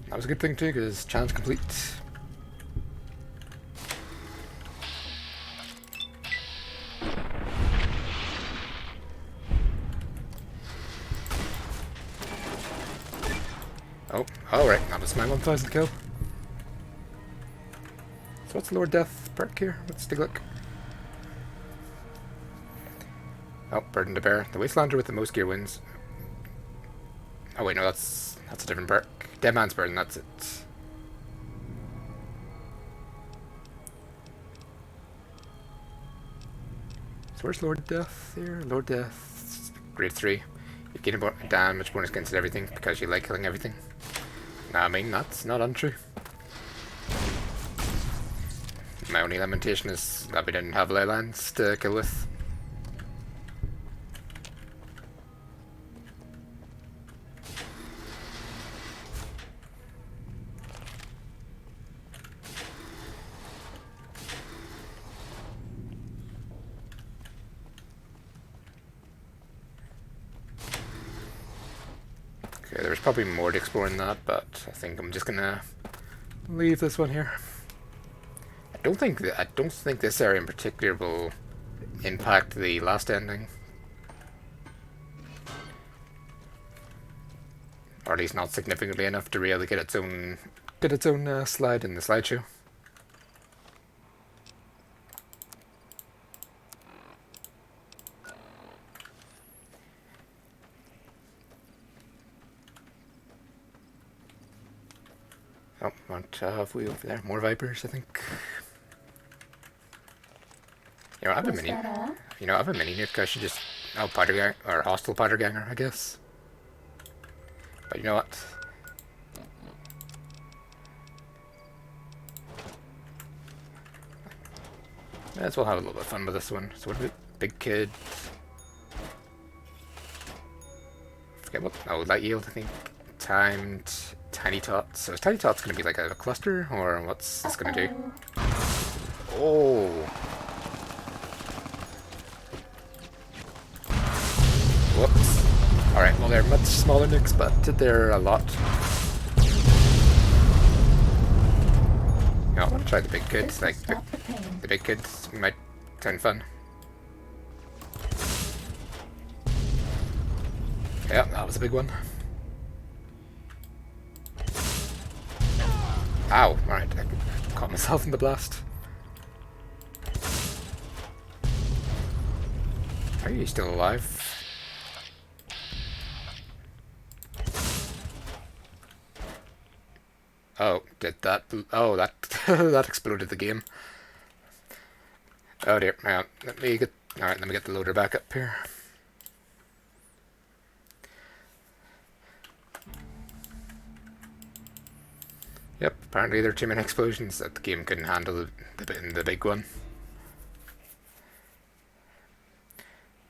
that was a good thing too, because challenge complete. Oh, alright, that was my 1000 kill. So what's the Lord Death perk here? Let's take a look. Oh, Burden to Bear. The Wastelander with the most gear wins. Oh wait, no, that's a different perk. Dead Man's Burden, that's it. So where's Lord Death here? Lord Death, grade 3. You gain a damage bonus against everything because you like killing everything. Nah, I mean, that's not untrue. My only lamentation is that we didn't have Leylands to kill with. Okay, there's probably more to explore in that, but I think I'm just gonna leave this one here. I don't think this area in particular will impact the last ending, or at least not significantly enough to really get its own slide in the slideshow. Oh, what have we over there? More Vipers, I think. You know, I have a mini. You know, I have a mini nuke. I should just powder gang or hostile powder ganger, I guess. But you know what? May as well have a little bit of fun with this one. So what about Big Kid? Forget what? Oh, light yield, I think. Timed Tiny Tots. So is Tiny Tots going to be like a cluster, or what's this going to do? Oh. Whoops. Alright, well they're much smaller nukes, but they're a lot. You know, I want to try the big kids, like the big kids might sound fun. Yeah, that was a big one. Ow, alright, I caught myself in the blast. Are you still alive? Oh, did that... Oh, that that exploded the game. Oh dear, hang on, let me get... Alright, let me get the loader back up here. Yep, apparently there are too many explosions that the game couldn't handle the big one.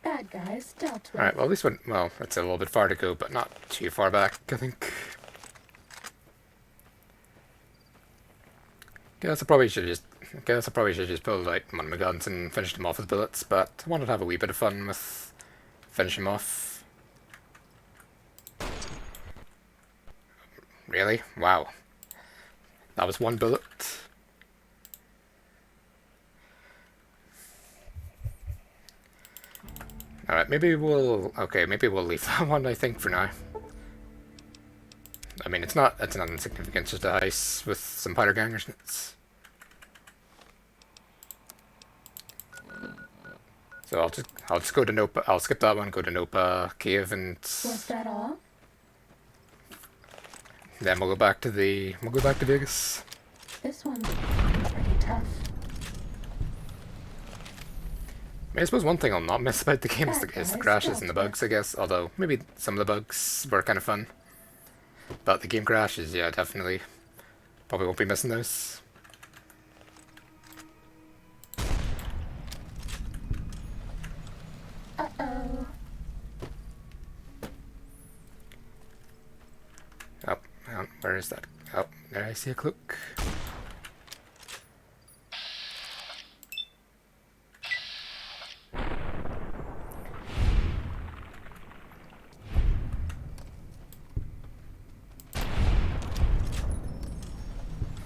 Bad guys dealt with. Alright, well this one, well, it's a little bit far to go, but not too far back, I think. Guess I probably should just pulled out one of my guns and finished them off with bullets, but I wanted to have a wee bit of fun with finishing them off. Really? Wow. That was one bullet. Alright, maybe we'll leave that one, I think, for now. I mean, it's not insignificant, it's just a house with some powder gangers in it. So I'll just go to Nopa. I'll skip that one. Go to Nopa Cave, and Was that all? then we'll go back to Vegas. This one's pretty tough. I mean, I suppose one thing I'll not miss about the game is the crashes and the bugs, I guess. Although maybe some of the bugs were kind of fun. But the game crashes, yeah, definitely. Probably won't be missing those. Uh-oh. Where is that? Oh, there I see a cloak.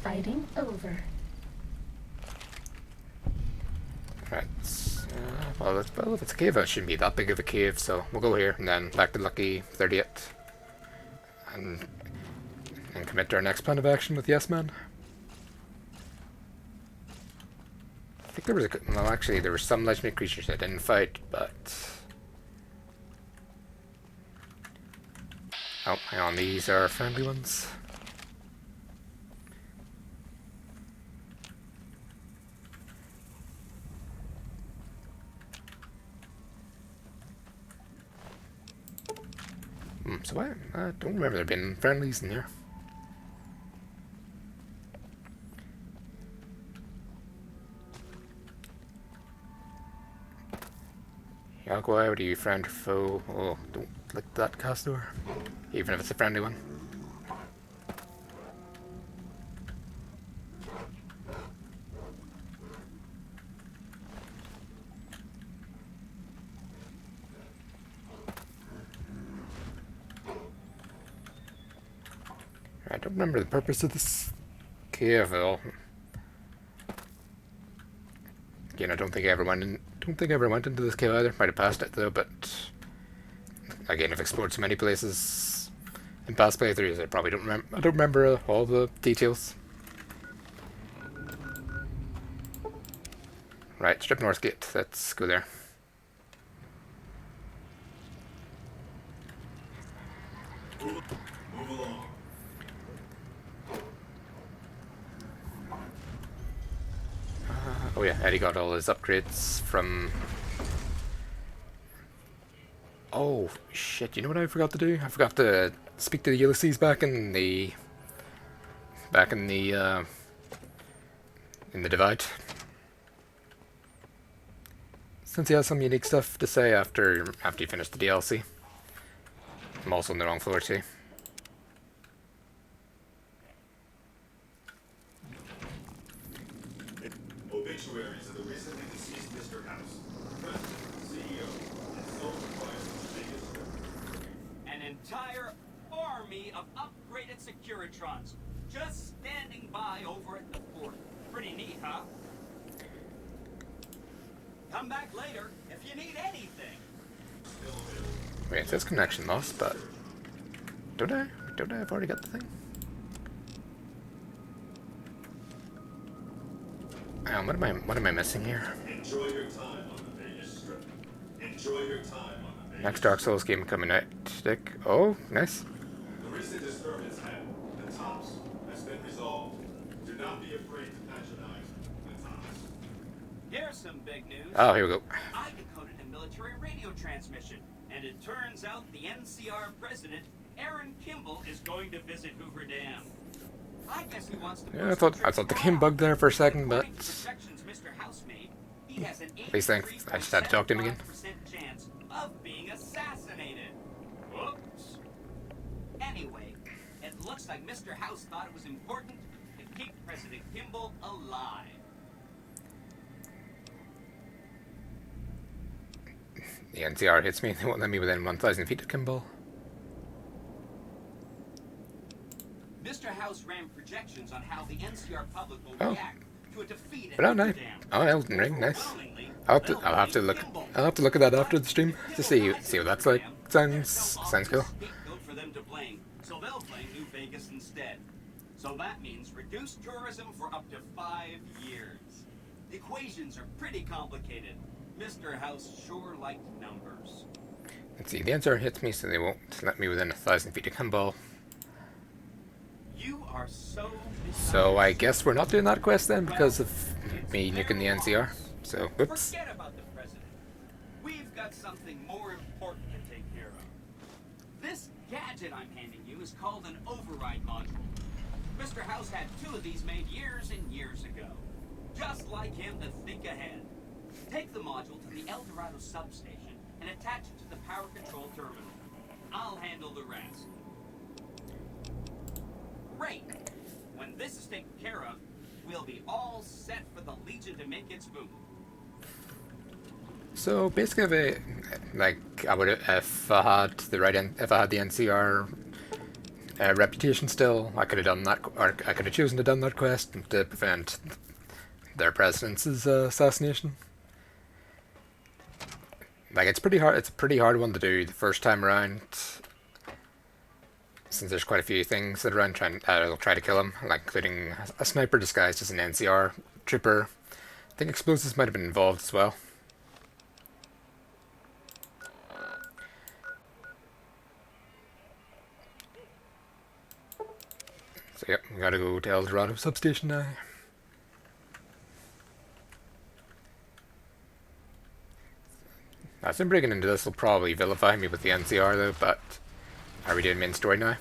Fighting over. Right. Well, if it's a cave, it shouldn't be that big of a cave, so we'll go here and then back to Lucky 30th. And commit to our next plan of action with Yes Man. I think there was well, actually, there were some legendary creatures I didn't fight, but... Oh, hang on, these are friendly ones. So I don't remember there being friendlies in here. I'll go out, are you friend or foe? Oh, don't click that cast door. Even if it's a friendly one. I don't remember the purpose of this cave at all. Again, I don't think I ever went into this cave either. Might have passed it though, but again, I've explored so many places in past playthroughs. I probably don't remember. I don't remember all the details. Right, Strip North Gate. Let's go there. Move along. Oh yeah, Eddie got all his upgrades from... Oh, shit, you know what I forgot to do? I forgot to speak to the Ulysses back in the Divide. Since he has some unique stuff to say after you finish the DLC. I'm also on the wrong floor too. Obituaries of the recently deceased Mr. House, President, CEO, and sole proprietor of the biggest An entire army of upgraded Securitrons just standing by over at the fort. Pretty neat, huh? Come back later if you need anything. Wait, it says connection lost, but don't I? I've already got the thing. What am I missing here? Enjoy your time on the Vegas Strip. Enjoy your time on the Vegas Next Dark Souls game coming out. Stick. Oh, nice. The recent disturbance at the Tops has been resolved. Do not be afraid to patronize the Tops. Here's some big news. Oh, here we go. I decoded a military radio transmission, and it turns out the NCR president, Aaron Kimball, is going to visit Hoover Dam. I guess he wants to... Yeah, I thought the game bugged there for a second, but at least I just had to talk to him again. Chance of being assassinated. Whoops. Anyway, it looks like Mr. House thought it was important to keep President Kimball alive. The NCR hits me. They won't let me within 1,000 feet of Kimball. Mr. House ran projections on how the NCR public will react to a defeat at nice. Oh, Elden Ring, nice. I'll have to look at that after the stream to see what that's like. Sounds cool. For them to blame, so they'll blame New Vegas instead. So that means reduced tourism for up to 5 years. The equations are pretty complicated. Mr. House sure liked numbers. Let's see, the NCR hits me, so they won't let me within 1,000 feet of Kimball. You are so I guess we're not doing that quest then because of me nicking the NCR. So, whoops. Forget about the president. We've got something more important to take care of. This gadget I'm handing you is called an override module. Mr. House had 2 of these made years and years ago. Just like him to think ahead. Take the module to the El Dorado substation and attach it to the power control terminal. I'll handle the rest. Great! When this is taken care of, we'll be all set for the Legion to make its move. So basically, like I would if I had the if I had the NCR reputation still, I could have done that, or I could have chosen to done that quest to prevent their president's assassination. Like it's pretty hard. It's a pretty hard one to do the first time around, since there's quite a few things that around will try to kill him, like including a sniper disguised as an NCR trooper. I think explosives might have been involved as well. So yep, we gotta go to El Dorado substation now. Now, some breaking into this will probably vilify me with the NCR though, but are we doing main story now?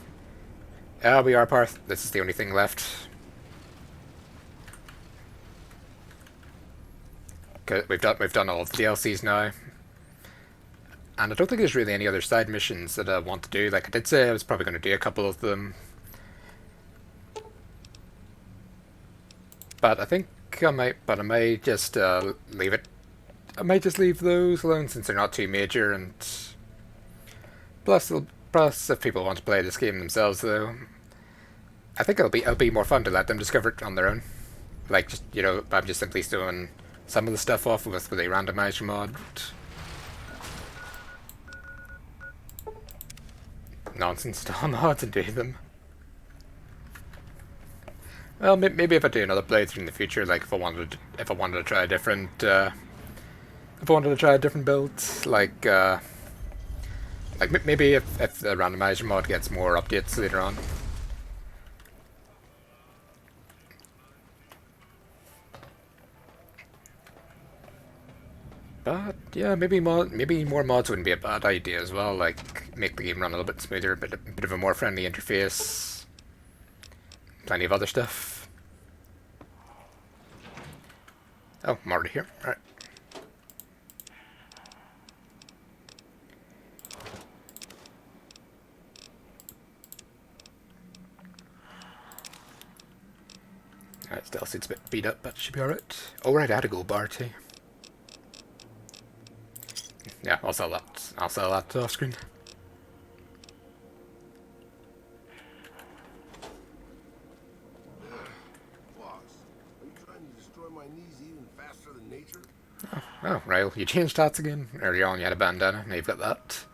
Yeah, we are, Parth. This is the only thing left. We've done all of the DLCs now. And I don't think there's really any other side missions that I want to do. Like I did say I was probably going to do a couple of them. But I think I might just leave it. I might just leave those alone since they're not too major, and plus if people want to play this game themselves though, I think it'll be more fun to let them discover it on their own. Like just, you know, I'm just simply doing some of the stuff off with a randomizer mod. Nonsense style mods and do them. Well, maybe if I do another playthrough in the future, like if I wanted to try a different build, like maybe if the randomizer mod gets more updates later on. But yeah, maybe more mods wouldn't be a bad idea as well. Like make the game run a little bit smoother, a bit of a more friendly interface. Plenty of other stuff. Oh, I'm already here. All right. Alright, still seems a bit beat up, but should be alright. Oh right, I had a gold bar too. Yeah, I'll sell that. I'll sell that off screen. Oh, right, you changed hats again. Earlier on you had a bandana, now you've got that.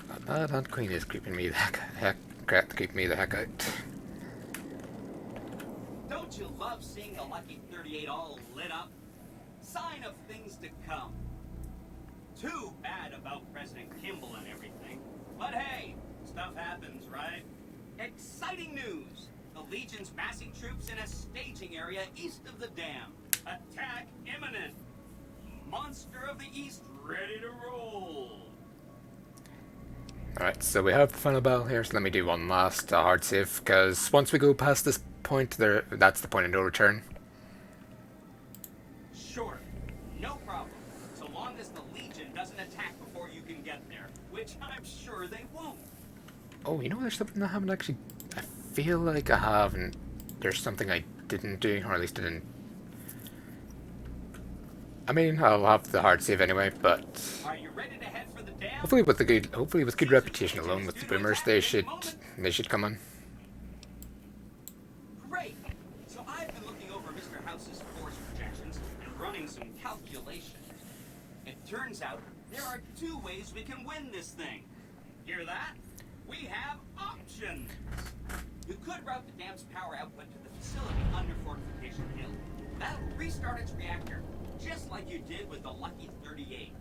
Not bad, Aunt Queen is creeping me the heck out. Don't you love seeing the Lucky 38 all lit up? Sign of things to come. Too bad about President Kimball and everything. But hey, stuff happens, right? Exciting news! The Legion's massing troops in a staging area east of the dam. Attack imminent! Monster of the East ready to roll! Alright, so we have the final battle here, so let me do one last hard save, because once we go past this point, that's the point of no return. Sure, no problem. So long as the Legion doesn't attack before you can get there, which I'm sure they won't. Oh, you know there's something I haven't actually... I feel like I haven't... There's something I didn't do, or at least I didn't... I mean, I'll have the hard save anyway, but... Are you ready to head for the dam? Hopefully with good reputation alone with the boomers, they should come on. Great! So I've been looking over Mr. House's force projections and running some calculations. It turns out there are two ways we can win this thing. Hear that? We have options. You could route the dam's power output to the facility under Fortification Hill. That'll restart its reactor, just like you did with the Lucky 38.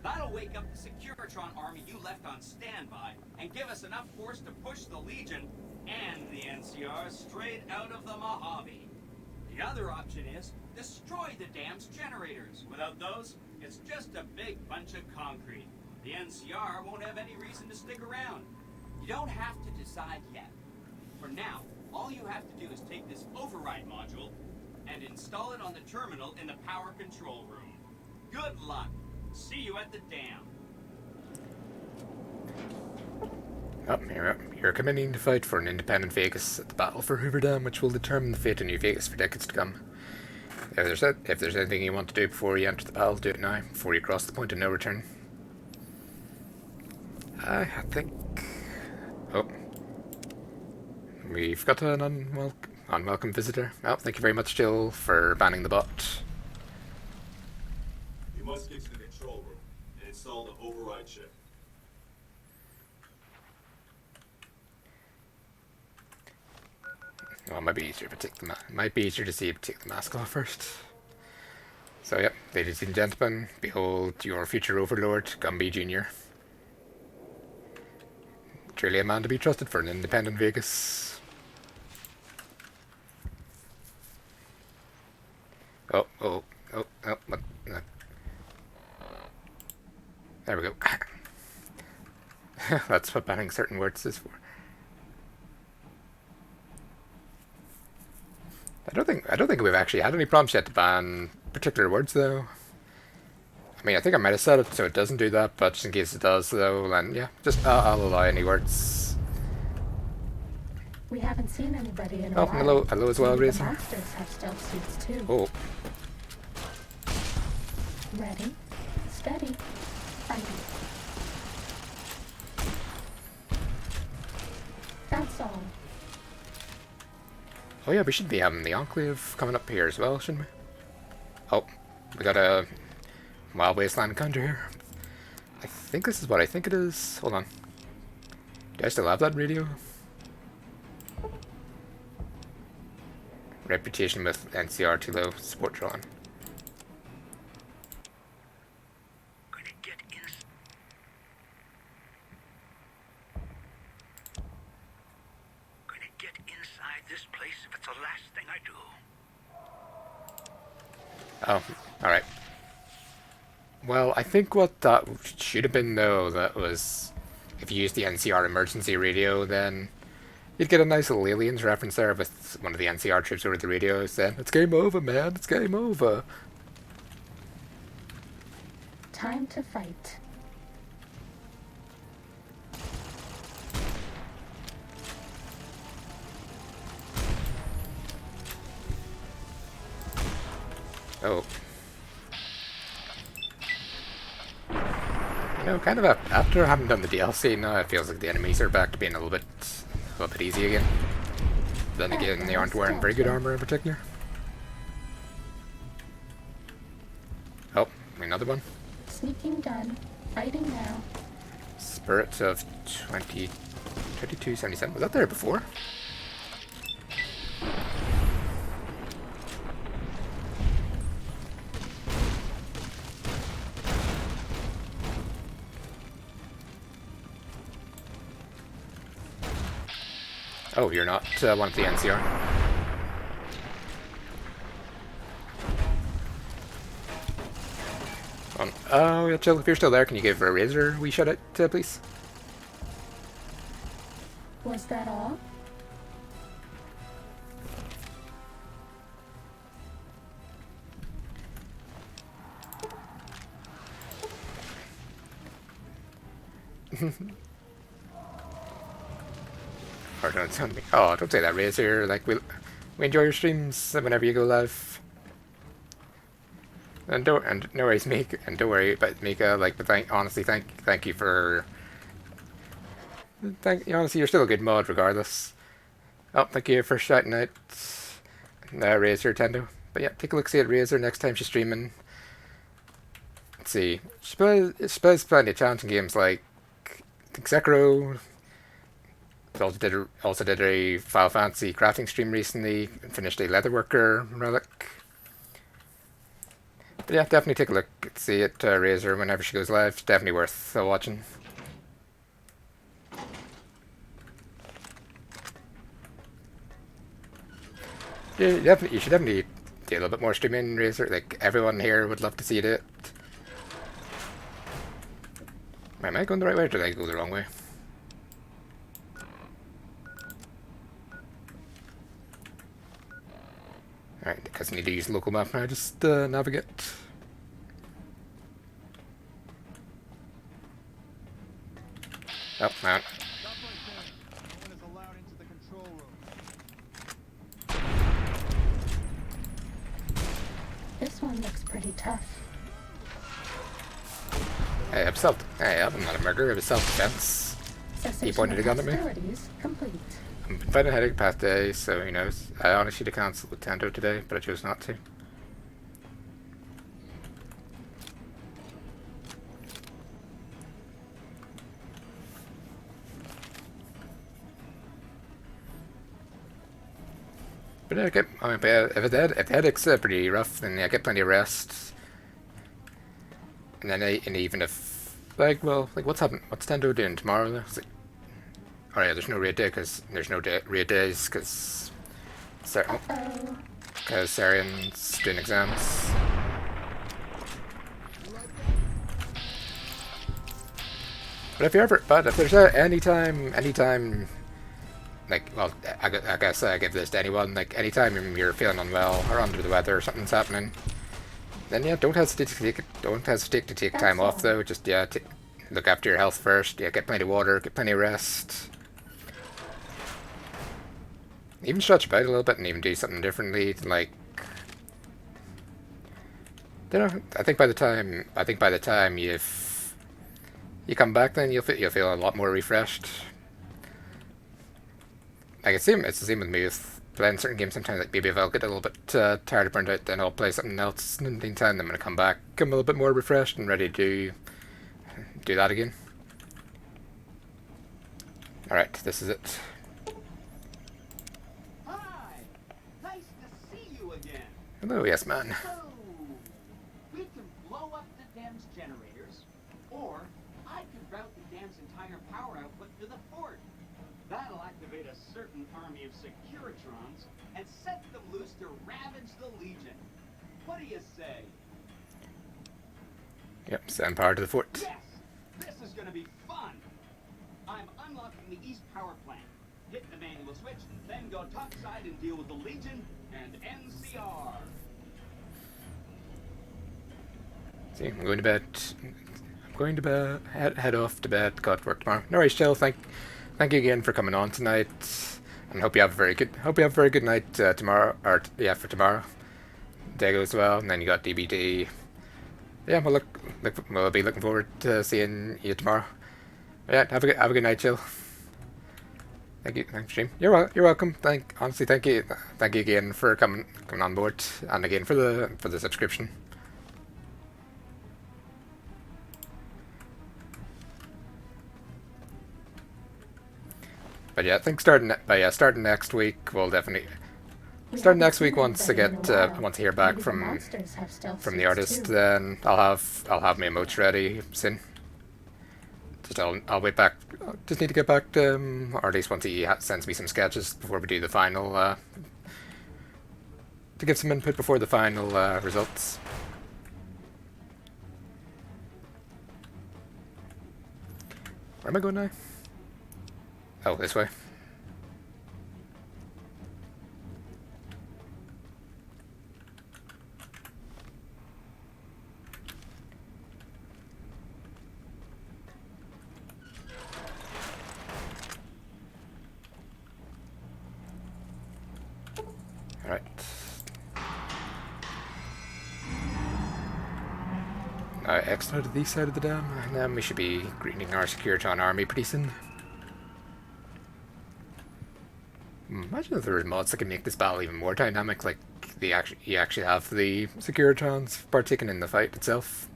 That'll wake up the Securitron army you left on standby and give us enough force to push the Legion and the NCR straight out of the Mojave. The other option is destroy the dam's generators. Without those, it's just a big bunch of concrete. The NCR won't have any reason to stick around. You don't have to decide yet. For now, all you have to do is take this override module and install it on the terminal in the power control room. Good luck. See you at the dam. Oh, you're committing to fight for an independent Vegas at the Battle for Hoover Dam, which will determine the fate of New Vegas for decades to come. If there's anything you want to do before you enter the battle, do it now, before you cross the point of no return. I think... Oh. We've got an unwelcome visitor. Oh, thank you very much, Jill, for banning the bot. You must get to the control room and install the override chip. Well, it might be easier to see if I take the mask off first. So, yep, ladies and gentlemen, behold your future overlord, Gumby Jr. Truly a man to be trusted for an independent Vegas. Oh, what? There we go. That's what banning certain words is for. I don't think we've actually had any prompts yet to ban particular words, though. I mean, I think I might have set it so it doesn't do that, but just in case it does, though, then yeah, just I'll allow any words. We haven't seen anybody in a while. Hello as well, Maybe Razor. the monsters have stealth suits too. Oh. Ready, steady, fighting. That's all. Oh yeah, we should be having the Enclave coming up here as well, shouldn't we? Oh, we got a Wild Wasteland encounter here. I think this is what I think it is. Hold on. Do I still have that radio? Reputation with NCR too low. Support drawn. Gonna get inside this place if it's the last thing I do. Oh, alright. Well, I think what that should have been, though, that was... If you use the NCR emergency radio, then... You'd get a nice little Aliens reference there with one of the NCR troops over the radio saying, "It's game over, man, it's game over." Time to fight. Oh. You know, kind of after having done the DLC now, it feels like the enemies are back to being a little bit easy again. Then again, they aren't wearing very good armor in particular. Oh, another one. Sneaking done. Fighting now. Spirits of 2277. Was that there before? Oh, you're not one of the NCR. Oh, yeah, Jill, if you're still there, can you give a Razor a wee shout out, please? Was that all? Or don't tell me. Oh, don't say that, Razor. Like, we enjoy your streams whenever you go live. And no worries, Mika. And don't worry about Mika. Like, but honestly, thank you for. Honestly, you're still a good mod regardless. Oh, thank you for shouting out Razor Tendo. But yeah, take a look see at Razor next time she's streaming. Let's see. She plays plenty of challenging games like Sekiro. Also did a Final Fantasy crafting stream recently. Finished a Leatherworker relic. But yeah, definitely take a look. See it, Razor, whenever she goes live. It's definitely worth watching. Yeah, you should definitely do a little bit more streaming, Razor. Like, everyone here would love to see it. Am I going the right way or did I go the wrong way? Alright, because I need to use local map now, just navigate. Oh, man. Stop right there. No one is allowed into the control room. This one looks pretty tough. Hey, I'm not a murderer. It was self-defense. He pointed a gun at me. Hostilities complete. I'm fighting a headache past days, so who knows. I honestly should have cancelled with Tendo today, but I chose not to. But if the headache's pretty rough, then I get plenty of rest. And then even if, like, well, like what's happening? What's Tendo doing tomorrow? It's like, oh yeah, there's no raid day because there's no raid days because Sarian's doing exams. But if there's anytime, like, well, I guess I give this to anyone. Like, anytime you're feeling unwell or under the weather or something's happening, then yeah, don't hesitate to take time off though. Just look after your health first. Yeah, get plenty of water, get plenty of rest. Even stretch about a little bit and even do something differently. Like, you know, I think by the time you come back, then you'll feel a lot more refreshed. Like it's the same with me with playing certain games. Sometimes, like maybe if I'll get a little bit tired or burned out, then I'll play something else. And in the meantime, I'm gonna come back, a little bit more refreshed and ready to do that again. All right, this is it. Hi! Nice to see you again. Hello, yes, man. So, we can blow up the dam's generators, or I could route the dam's entire power output to the fort. That'll activate a certain army of Securitrons and set them loose to ravage the Legion. What do you say? Yep, send power to the fort. Yes! This is gonna be fun! I'm unlocking the East Power Plant. Hit the manual switch, then go topside and deal with the Legion and NCR. See, I'm going to bed. Head off to bed. Got to work tomorrow. No worries, Jill. Thank you again for coming on tonight, and hope you have a very good night tomorrow. Or yeah, for tomorrow. Day goes well, and then you got DBT. Yeah, we'll be looking forward to seeing you tomorrow. Yeah, have a good night, Jill. Thank you, stream. You're welcome. Thank you again for coming on board, and again for the subscription. But yeah, I think starting next week, we'll definitely start next week once I hear back from the artist. Then I'll have my emotes ready soon. Just I'll wait back. Just need to get back to or at least once he sends me some sketches before we do the final to give some input before the final results. Where am I going now? Oh, this way. Alright. Exit to the east side of the dam, and then we should be greeting our Securiton army pretty soon. Imagine if there were mods that can make this battle even more dynamic, like you actually have the Securitrons partaking in the fight itself.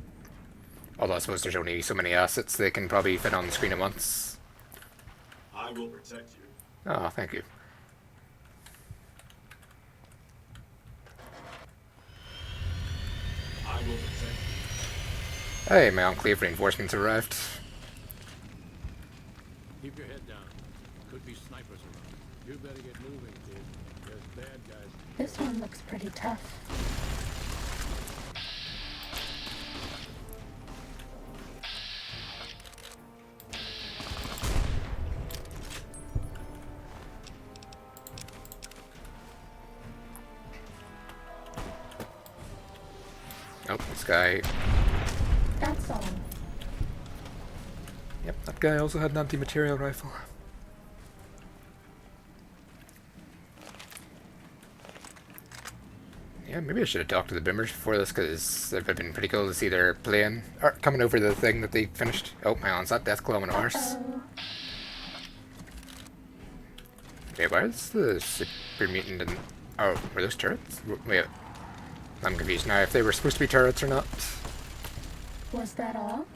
Although I suppose there's only so many assets they can probably fit on the screen at once. I will protect you. Oh, thank you. I will protect you. Hey, my Enclave reinforcements arrived. Keep your head down. Could be snipers around. You better get moving, kid. There's bad guys. This one looks pretty tough. Oh, this guy. That's all. Yep, that guy also had an anti-material rifle. Yeah, maybe I should have talked to the Bimmers before this, because it would have been pretty cool to see their plane, or coming over the thing that they finished. Oh, hang on, is that Deathclaw on a horse? Wait, why is the super mutant and... Oh, were those turrets? Wait, I'm confused now if they were supposed to be turrets or not. Was that all?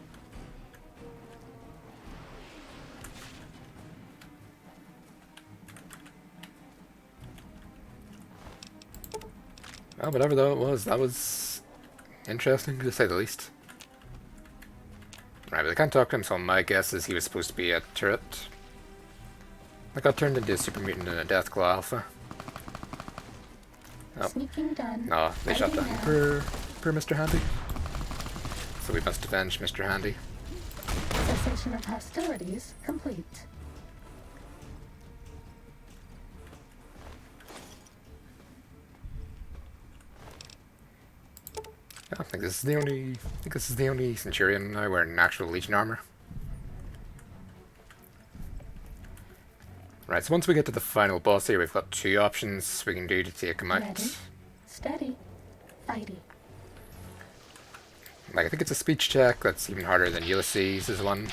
Well, whatever though it was, that was interesting to say the least. Right, but I can't talk to him, so my guess is he was supposed to be a turret. I got turned into a super mutant and a Deathclaw Alpha. Oh. Sneaking done. No, they shot down per Mr. Handy. So we must avenge Mr. Handy. Cessation of hostilities complete. I think this is the only Centurion now wearing actual Legion armor. Right, so once we get to the final boss here, we've got two options we can do to take him out. Ready, steady, fighty. Like, I think it's a speech check that's even harder than Ulysses' one.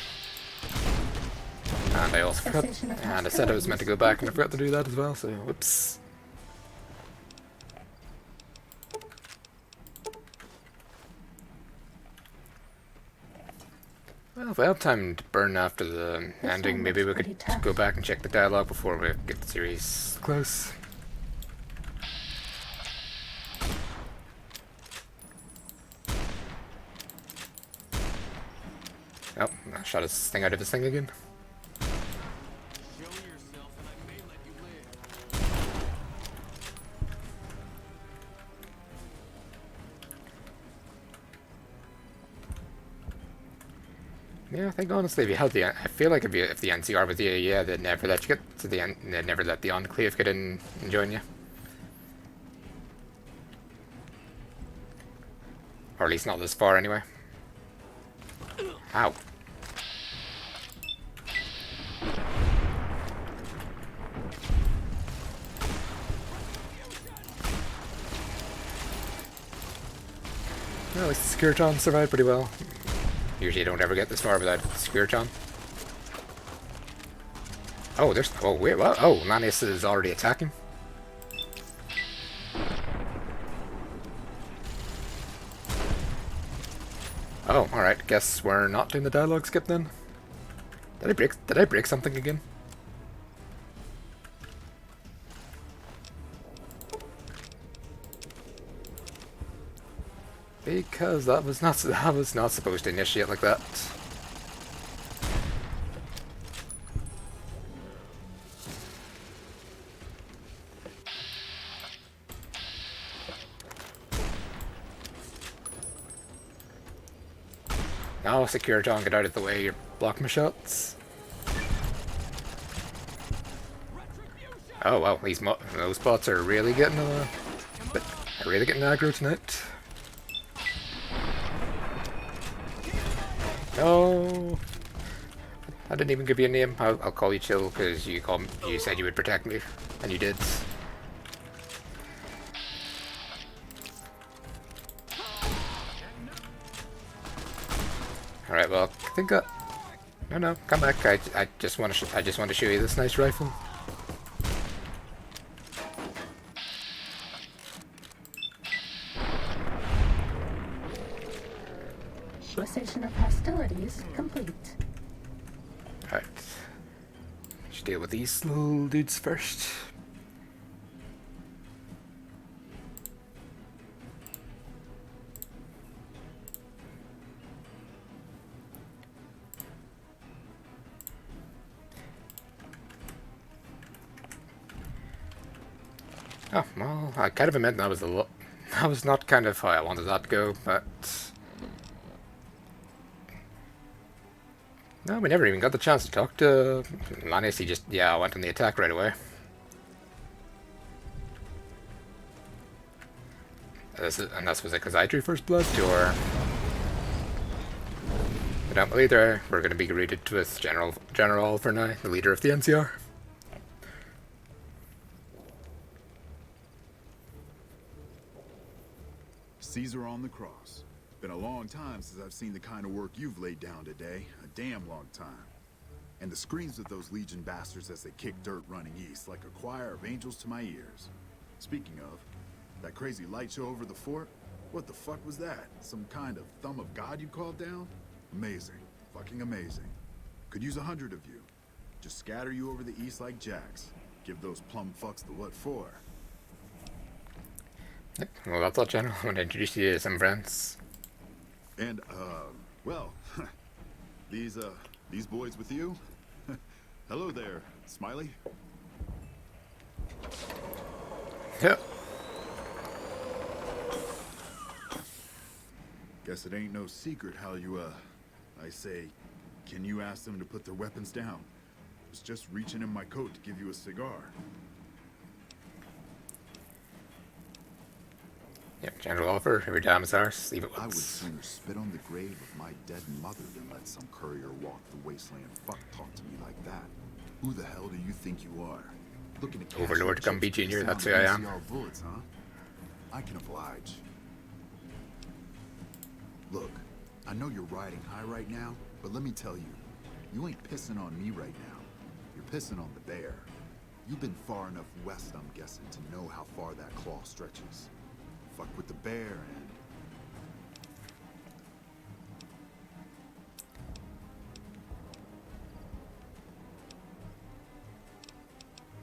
And I also forgot, and I said I was meant to go back and I forgot to do that as well, so whoops. Well, if I have time to burn after the ending, maybe we could go back and check the dialogue before we get the series close. Oh, I shot his thing out of his thing again. Yeah, I think honestly, if you had the, I feel like if the NCR with you, yeah, they'd never let you get to the end. They'd never let the Enclave get in and join you, or at least not this far, anyway. Ow. Well, at least the Skirtron survived pretty well. Usually you don't ever get this far without Skirtron. Oh, there's... Oh, wait, what? Oh, Manius is already attacking. Oh, alright. Guess we're not doing the dialogue skip then. Did I break something again? Because that was not supposed to initiate like that. Now, Securiton, get out of the way, you're blocking my shots. Oh wow, those bots are really getting aggro tonight. No, I didn't even give you a name. I'll call you Chill because you said you would protect me, and you did. All right, well, I think no, come back. I just want to show you this nice rifle. Cessation of hostilities complete. Alright. Let's deal with these little dudes first. Oh, well, I kind of admit that was not kind of how I wanted that to go, but... No, we never even got the chance to talk to Manius. He just, went on the attack right away. And this was it because I drew first blood, or... evidently we're going to be greeted with General Oliver now, the leader of the NCR. Caesar on the cross. Been a long time since I've seen the kind of work you've laid down today. A damn long time. And the screams of those Legion bastards as they kick dirt running east like a choir of angels to my ears. Speaking of, that crazy light show over the fort? What the fuck was that? Some kind of thumb of God you called down? Amazing. Fucking amazing. Could use 100 of you. Just scatter you over the east like jacks. Give those plum fucks the what for. Well, that's all, General. I want to introduce you to some friends. And, well, these boys with you? Hello there, Smiley. Yeah. Guess it ain't no secret how you, I say, can you ask them to put their weapons down? Was just reaching in my coat to give you a cigar. Yep, General Oliver, every dime is ours. Leave it with I would us. sooner spit on the grave of my dead mother than let some courier walk the wasteland fuck talk to me like that. Who the hell do you think you are? Looking to Overlord Gumby Jr, that's who I am. Bullets, huh? I can oblige. Look, I know you're riding high right now, but let me tell you, you ain't pissing on me right now. You're pissing on the bear. You've been far enough west, I'm guessing, to know how far that claw stretches. Fuck with the bear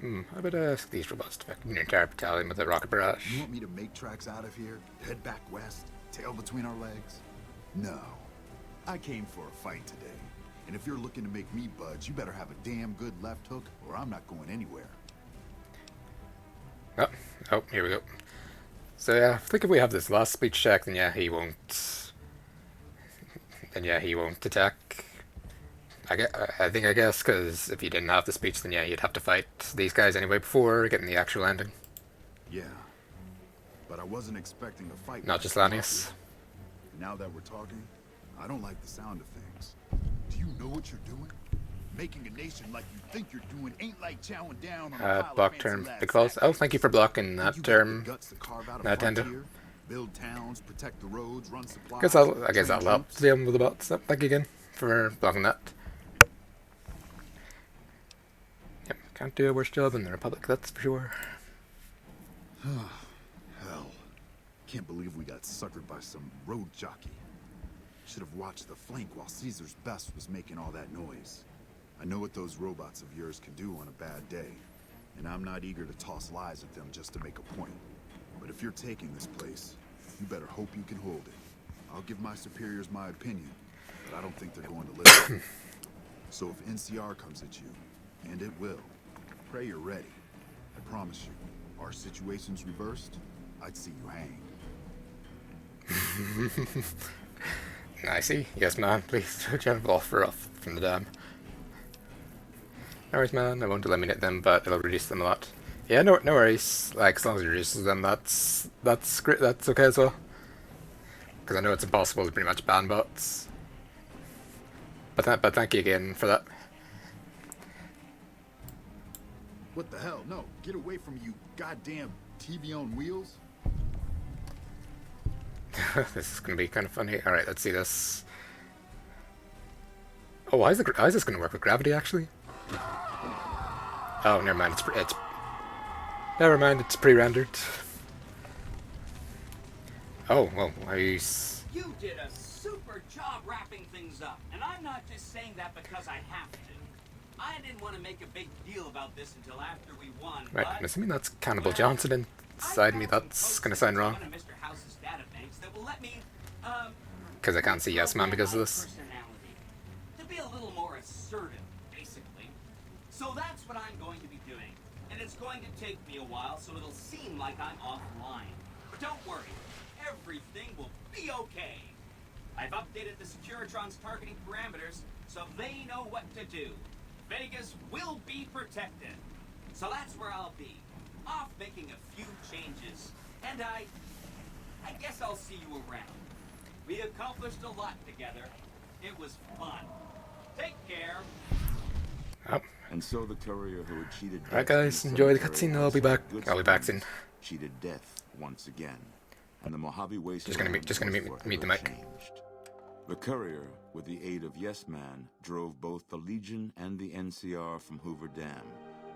and... I would ask these robots to back an entire battalion with a rocket barrage. You want me to make tracks out of here? Head back west? Tail between our legs? No. I came for a fight today. And if you're looking to make me budge, you better have a damn good left hook, or I'm not going anywhere. Oh, here we go. So yeah, I think if we have this last speech check, then yeah, he won't. Then yeah, he won't attack. I guess, because if you didn't have the speech, then yeah, you'd have to fight these guys anyway before getting the actual ending. Yeah, but I wasn't expecting a fight. Not just Lanius. Now that we're talking, I don't like the sound of things. Do you know what you're doing? Making a nation like you think you're doing ain't like chowing down on a pile of Block fancy term lads' big falls. sacks. Oh, thank you for blocking that term. Nintendo. Build towns, protect the roads, run supplies. I guess that'll help deal with the bots. So, thank you again for blocking that. Yep, can't do a worse job in the Republic, that's for sure. Hell, can't believe we got suckered by some road jockey. Should have watched the flank while Caesar's best was making all that noise. I know what those robots of yours can do on a bad day, and I'm not eager to toss lies at them just to make a point. But if you're taking this place, you better hope you can hold it. I'll give my superiors my opinion, but I don't think they're going to listen. So if NCR comes at you, and it will, pray you're ready. I promise you, our situation's reversed, I'd see you hang. I see. Yes, man. Please jump off from the dam. No worries, man. I won't eliminate them, but it'll reduce them a lot. Yeah, no worries. Like, as long as it reduces them, that's great. That's okay as well. Because I know it's impossible to pretty much ban bots. But thank you again for that. What the hell? No, get away from you, goddamn TV on wheels. This is gonna be kind of funny. All right, let's see this. Oh, why is this gonna work with gravity actually? Oh, never mind. Never mind. It's pre-rendered. Oh well, You did a super job wrapping things up, and I'm not just saying that because I have to. I didn't want to make a big deal about this until after we won. Right, I'm assuming that's Cannibal Johnson inside me. That's gonna sound wrong. Because I can't see Yes Man because of this. To be a little more assertive, basically. So that's what I'm going to be doing. And it's going to take me a while, so it'll seem like I'm offline. But don't worry, everything will be okay. I've updated the Securitron's targeting parameters, so they know what to do. Vegas will be protected. So that's where I'll be. Off making a few changes. And I guess I'll see you around. We accomplished a lot together. It was fun. Take care. Oh. And so the courier who had cheated Alright guys, enjoy the cutscene. I'll be back. I'll be back soon. Cheated death once again. And the Mojave Just Wasteland gonna meet the mic. changed. The courier, with the aid of Yes Man, drove both the Legion and the NCR from Hoover Dam,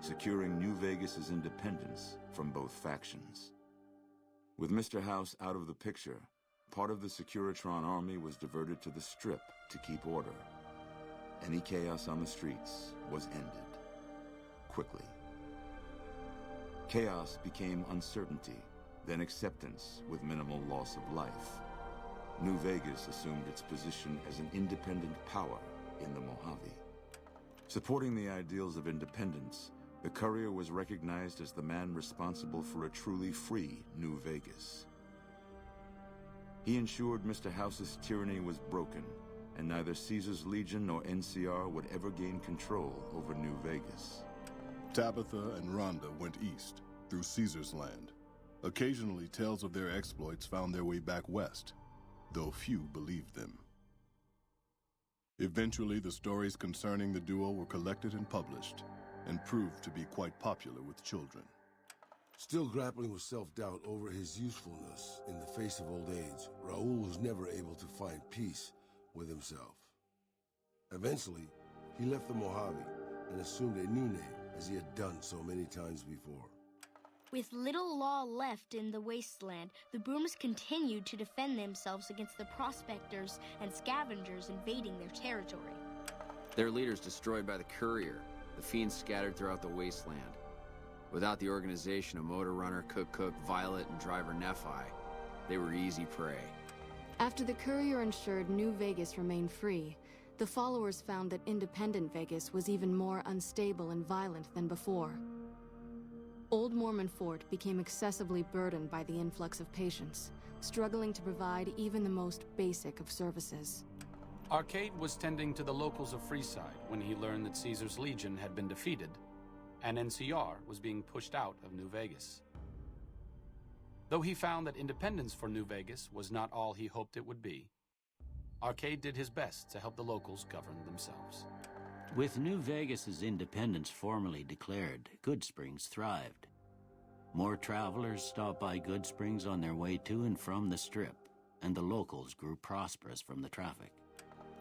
securing New Vegas's independence from both factions. With Mr. House out of the picture, part of the Securitron army was diverted to the Strip to keep order. Any chaos on the streets was ended. Quickly. Chaos became uncertainty, then acceptance with minimal loss of life. New Vegas assumed its position as an independent power in the Mojave. Supporting the ideals of independence, the courier was recognized as the man responsible for a truly free New Vegas. He ensured Mr. House's tyranny was broken, and neither Caesar's Legion nor NCR would ever gain control over New Vegas. Tabitha and Rhonda went east, through Caesar's land. Occasionally, tales of their exploits found their way back west, though few believed them. Eventually, the stories concerning the duo were collected and published, and proved to be quite popular with children. Still grappling with self-doubt over his usefulness in the face of old age, Raul was never able to find peace with himself. Eventually, he left the Mojave and assumed a new name, as he had done so many times before. With little law left in the wasteland, the Brooms continued to defend themselves against the prospectors and scavengers invading their territory. Their leaders destroyed by the courier, the fiends scattered throughout the wasteland. Without the organization of Motor Runner, Cook, Violet, and Driver Nephi, they were easy prey. After the courier ensured New Vegas remained free, the followers found that independent Vegas was even more unstable and violent than before. Old Mormon Fort became excessively burdened by the influx of patients, struggling to provide even the most basic of services. Arcade was tending to the locals of Freeside when he learned that Caesar's Legion had been defeated, and NCR was being pushed out of New Vegas. Though he found that independence for New Vegas was not all he hoped it would be, Arcade did his best to help the locals govern themselves. With New Vegas's independence formally declared, Goodsprings thrived. More travelers stopped by Goodsprings on their way to and from the Strip, and the locals grew prosperous from the traffic.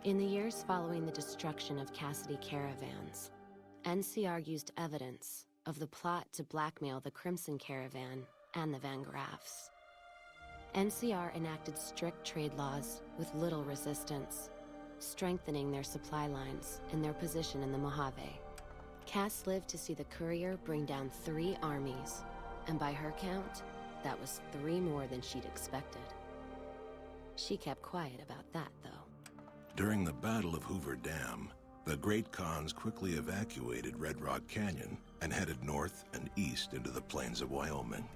In the years following the destruction of Cassidy Caravans, NCR used evidence of the plot to blackmail the Crimson Caravan and the Van Graffs. NCR enacted strict trade laws with little resistance, strengthening their supply lines and their position in the Mojave. Cass lived to see the courier bring down 3 armies, and by her count, that was 3 more than she'd expected. She kept quiet about that, though. During the Battle of Hoover Dam, the Great Khans quickly evacuated Red Rock Canyon and headed north and east into the plains of Wyoming.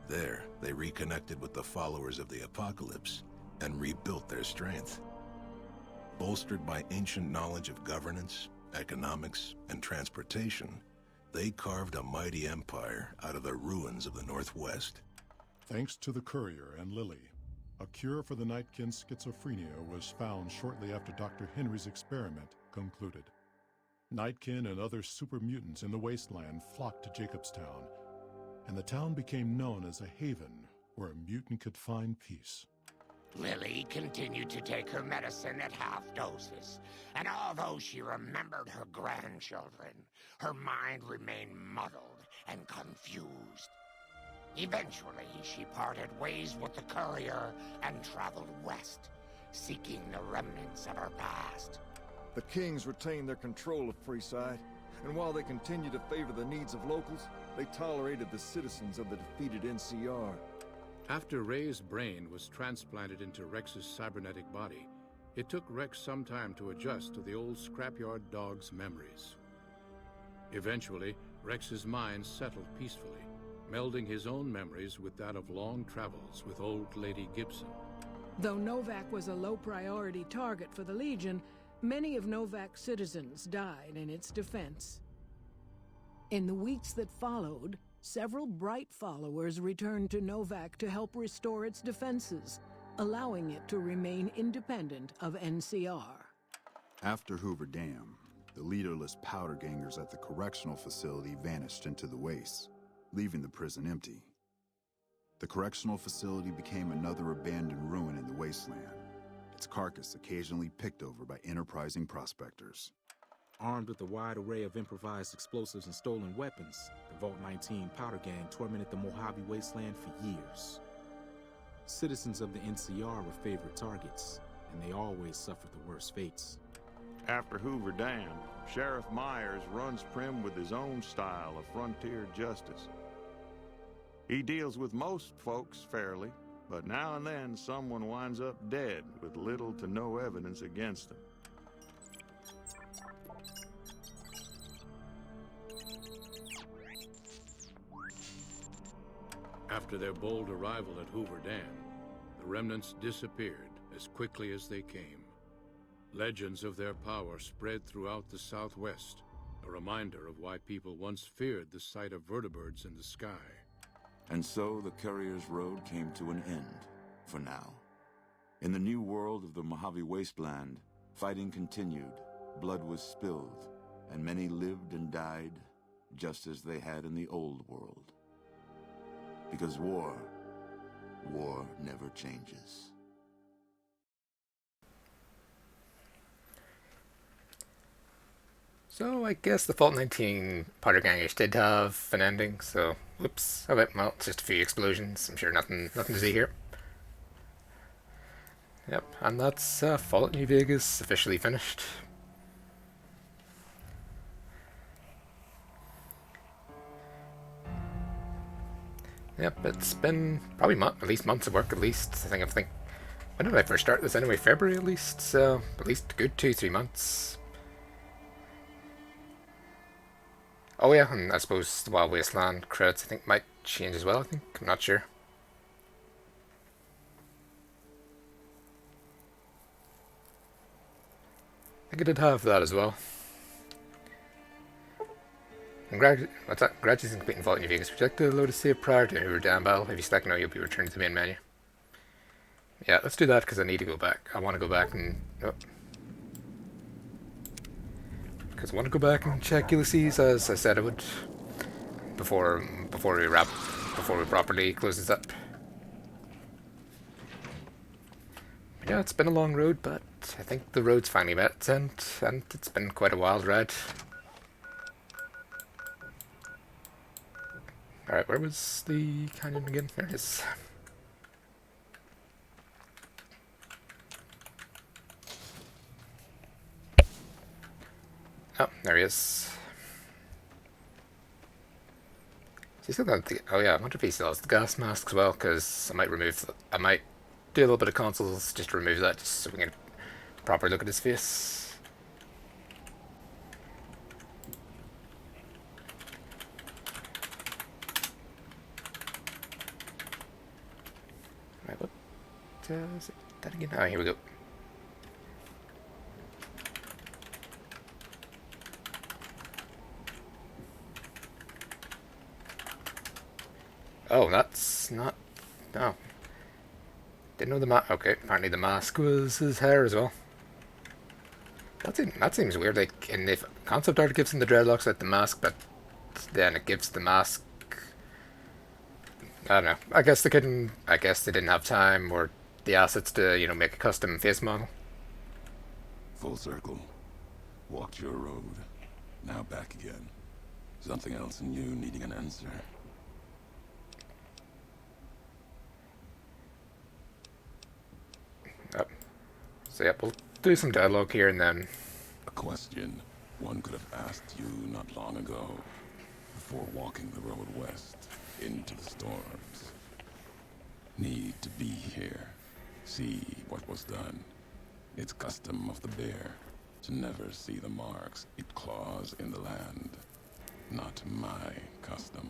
There, they reconnected with the followers of the Apocalypse and rebuilt their strength. Bolstered by ancient knowledge of governance, economics, and transportation, they carved a mighty empire out of the ruins of the Northwest. Thanks to the courier and Lily, a cure for the Nightkin's schizophrenia was found shortly after Dr. Henry's experiment concluded. Nightkin and other super mutants in the wasteland flocked to Jacobstown, and the town became known as a haven where a mutant could find peace. Lily continued to take her medicine at half doses, and although she remembered her grandchildren, her mind remained muddled and confused. Eventually, she parted ways with the courier and traveled west, seeking the remnants of her past. The Kings retained their control of Freeside, and while they continued to favor the needs of locals, they tolerated the citizens of the defeated NCR. After Ray's brain was transplanted into Rex's cybernetic body, it took Rex some time to adjust to the old scrapyard dog's memories. Eventually, Rex's mind settled peacefully, melding his own memories with that of long travels with old Lady Gibson. Though Novak was a low-priority target for the Legion, many of Novak's citizens died in its defense. In the weeks that followed, several bright followers returned to Novak to help restore its defenses, allowing it to remain independent of NCR. After Hoover Dam, the leaderless powder gangers at the correctional facility vanished into the wastes, leaving the prison empty. The correctional facility became another abandoned ruin in the wasteland, its carcass occasionally picked over by enterprising prospectors. Armed with a wide array of improvised explosives and stolen weapons, the Vault 19 powder gang tormented the Mojave wasteland for years. Citizens of the NCR were favorite targets, and they always suffered the worst fates. After Hoover Dam, Sheriff Myers runs Prim with his own style of frontier justice. He deals with most folks fairly, but now and then someone winds up dead with little to no evidence against them. After their bold arrival at Hoover Dam, the remnants disappeared as quickly as they came. Legends of their power spread throughout the Southwest, a reminder of why people once feared the sight of vertibirds in the sky. And so the Courier's Road came to an end, for now. In the new world of the Mojave Wasteland, fighting continued, blood was spilled, and many lived and died just as they had in the old world. Because war never changes. So I guess the Vault 19 powder gangers did have an ending, so whoops. Oh well, it's just a few explosions. I'm sure nothing to see here. Yep, and that's Fallout New Vegas officially finished. Yep, it's been probably at least months of work at least. I think when did I first start this anyway? February at least, so at least a good 2-3 months. Oh yeah, and I suppose the Wild Wasteland credits I think might change as well, I'm not sure. I think I did have that as well. What's that? Congratulations on completing Fallout New Vegas. Would you like to load a save prior to Hoover Dam battle? If you select no, you'll be returned to the main menu. Yeah, let's do that because I need to go back. I want to go back and... Oh. Because I want to go back and check Ulysses as I said I would. Before we properly close this up. But yeah, it's been a long road, but I think the road's finally met its end, and it's been quite a wild ride. Alright, where was the canyon again? There it is. Oh, there he is. He's still got the... Oh yeah, I wonder if he still has the gas mask as well, because I might do a little bit of consoles just to remove that, just so we can get a proper look at his face. Right, what is it? That again? Oh, here we go. Oh, that's not... No. Didn't know the mask... Okay, apparently the mask was his hair as well. That seems weird, like, in the concept art it gives him the dreadlocks like the mask, but then it gives the mask... I don't know. I guess they didn't have time or the assets to, make a custom face model. Full circle. Walked your road. Now back again. Something else in you needing an answer. Yep. So yep, we'll do some dialogue here and then. A question one could have asked you not long ago, before walking the road west into the storms. Need to be here, see what was done. It's custom of the bear to never see the marks it claws in the land. Not my custom.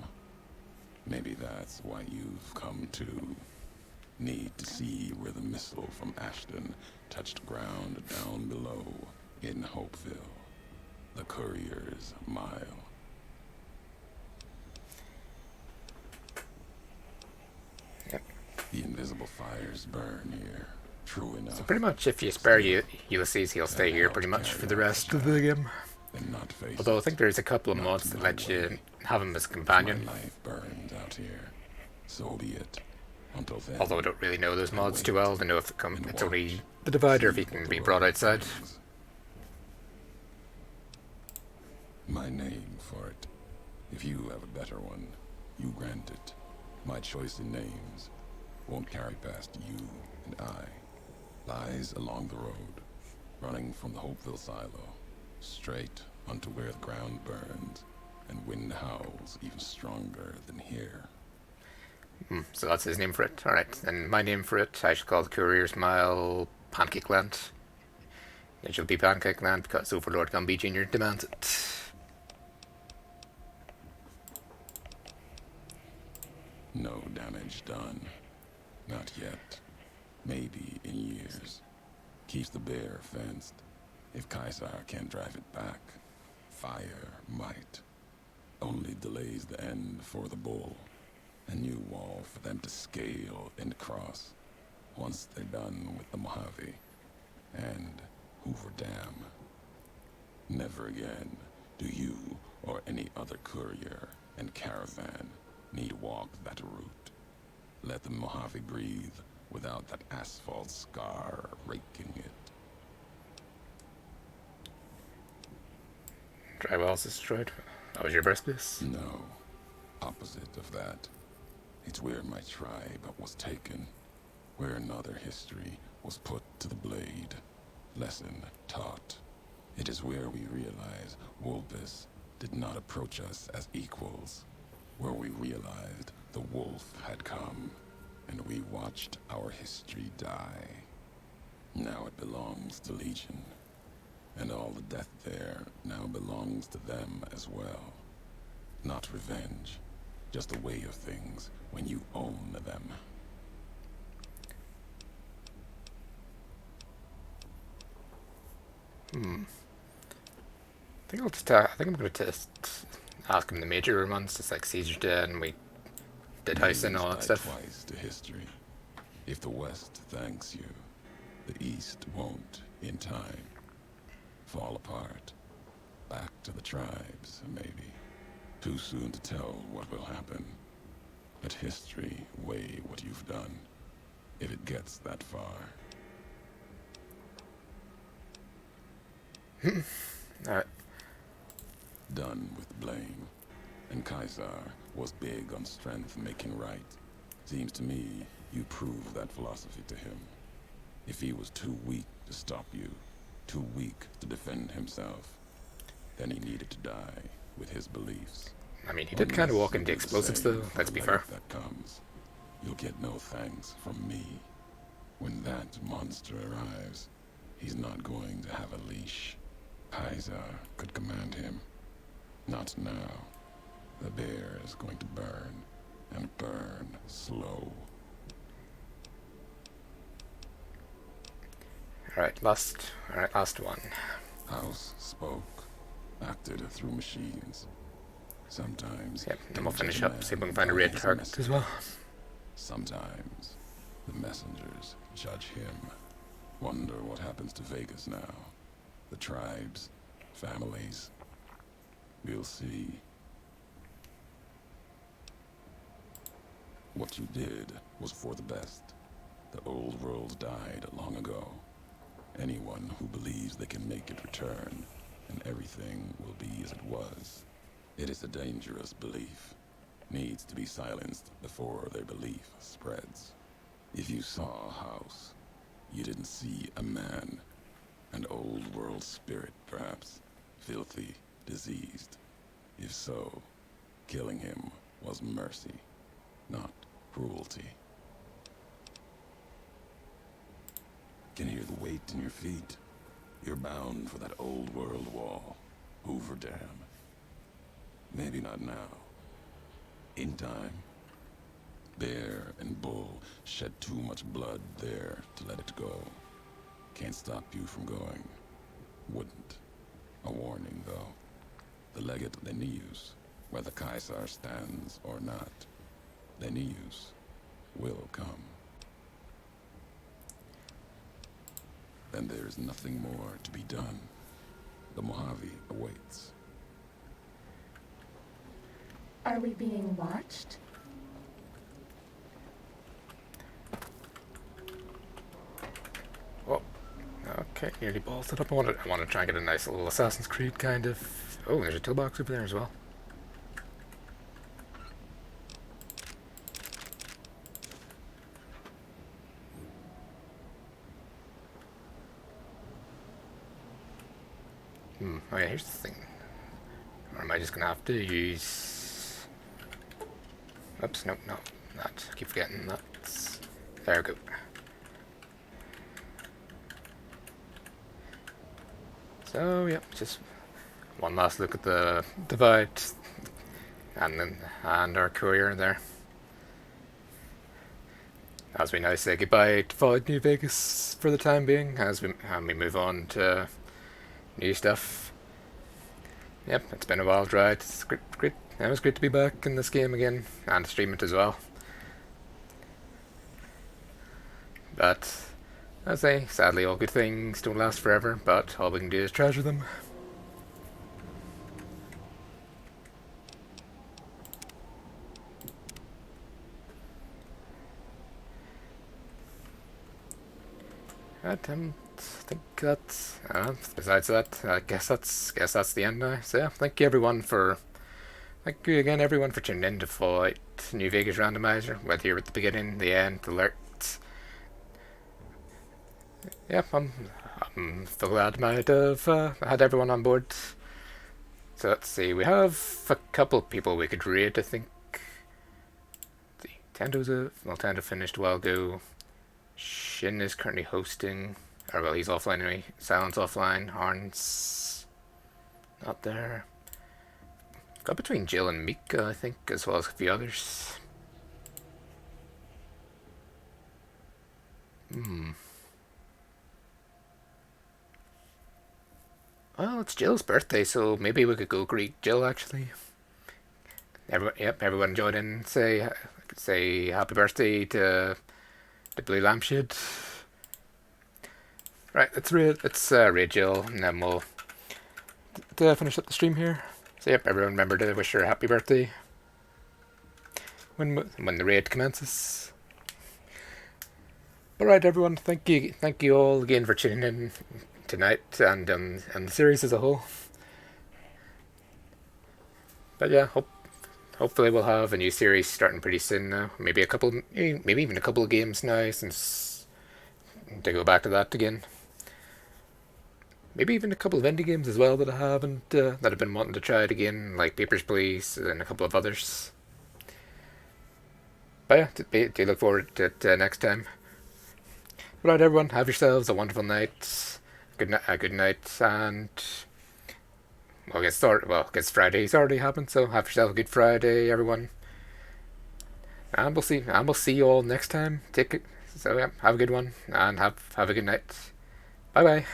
Maybe that's why you've come too. Need to see where the missile from Ashton touched ground down below in Hopeville. The Courier's Mile. Yep. The invisible fires burn here, True enough. So pretty much if you spare Ulysses, he'll stay here pretty much for the rest of the game. Although I think there's a couple of mods that let you have him as companion. My life burns out here. So be it. Until then, although I don't really know those mods too well to know if it's only the divider if he can be brought outside. My name for it. If you have a better one, you grant it. My choice in names won't carry past you and I. Lies along the road, running from the Hopeville silo, straight onto where the ground burns and wind howls even stronger than here. So that's his name for it. Alright, and my name for it, I shall call the Courier's Mile Pancake Land. It shall be Pancake Land because Overlord Gumby Jr. demands it. No damage done. Not yet. Maybe in years. Keeps the bear fenced. If Caesar can't drive it back, fire might. Only delays the end for the bull. A new wall for them to scale and cross once they're done with the Mojave and Hoover Dam. Never again do you or any other courier and caravan need walk that route. Let the Mojave breathe without that asphalt scar raking it. Dry wells destroyed. That was your birthplace? No. Opposite of that. It's where my tribe was taken. Where another history was put to the blade. Lesson taught. It is where we realize Wolpus did not approach us as equals. Where we realized the wolf had come. And we watched our history die. Now it belongs to Legion. And all the death there now belongs to them as well. Not revenge, just a way of things when you own them. I think I'm going to just ask him the major ones, just like Caesar's dead and we did House and all that stuff. Twice to history. If the West thanks you, the East won't in time. Fall apart. Back to the tribes, maybe. Too soon to tell what will happen. Let history weigh what you've done, if it gets that far. Alright. Done with blame. And Caesar was big on strength making right. Seems to me you proved that philosophy to him. If he was too weak to stop you, too weak to defend himself, then he needed to die with his beliefs. I mean, he did kind of walk into explosives though, let's be fair. That comes. You'll get no thanks from me. When that monster arrives, he's not going to have a leash. Caesar could command him. Not now. The bear is going to burn, and burn slow. Alright, last one. House spoke, acted through machines. Sometimes. Yep, then we'll finish up, see if we can find a raid target as well. Sometimes the messengers judge him. Wonder what happens to Vegas now. The tribes, families. We'll see. What you did was for the best. The old world died long ago. Anyone who believes they can make it return, and everything will be as it was. It is a dangerous belief. Needs to be silenced before their belief spreads. If you saw a house, you didn't see a man. An old world spirit, perhaps. Filthy, diseased. If so, killing him was mercy, not cruelty. Can hear the weight in your feet. You're bound for that old world wall. Hoover Dam. Maybe not now. In time. Bear and bull shed too much blood there to let it go. Can't stop you from going. Wouldn't. A warning, though. The legate Lennius, whether Caesar stands or not, Lennius will come. and there is nothing more to be done. The Mojave awaits. Are we being watched? Oh, okay, nearly ballsed it up. I want to try and get a nice little Assassin's Creed kind of... Oh, there's a toolbox over there as well. Oh yeah, here's the thing. Or am I just gonna have to use... Oops, no, that. I keep forgetting that. There we go. So, yeah, just one last look at the divide and our courier there. As we now say goodbye to VOD New Vegas for the time being, as we move on to new stuff. Yep, it's been a wild ride. It's great. It was great to be back in this game again and to stream it as well. But as I say, sadly all good things don't last forever, but all we can do is treasure them. I think that's besides that, I guess that's the end now. So yeah, thank you everyone for tuning in to VOD New Vegas Randomizer, whether you're at the beginning, the end, the alerts. Yeah, I'm so glad I might have had everyone on board. So let's see, we have a couple people we could raid, I think. Tendo finished a while ago. Shin is currently hosting, or well, he's offline anyway. Silence offline. Harn's not there. Got between Jill and Mika, I think, as well as a few others. Well, it's Jill's birthday, so maybe we could go greet Jill, actually. Everyone join in, say happy birthday to Blue Lampshade. Right, let's raid Jill, and then we'll finish up the stream here. So yep, everyone remember to wish her a happy birthday when the raid commences. Alright everyone, thank you all again for tuning in tonight and the series as a whole. But yeah, hopefully we'll have a new series starting pretty soon now. Maybe even a couple of games now, since to go back to that again. Maybe even a couple of indie games as well that I haven't that I've been wanting to try it again, like Papers, Please, and a couple of others. But yeah, do look forward to it next time. Right, everyone, have yourselves a wonderful night. Good night, and I guess Friday's already happened, so have yourself a good Friday, everyone. And we'll see you all next time. So yeah, have a good one, and have a good night. Bye bye.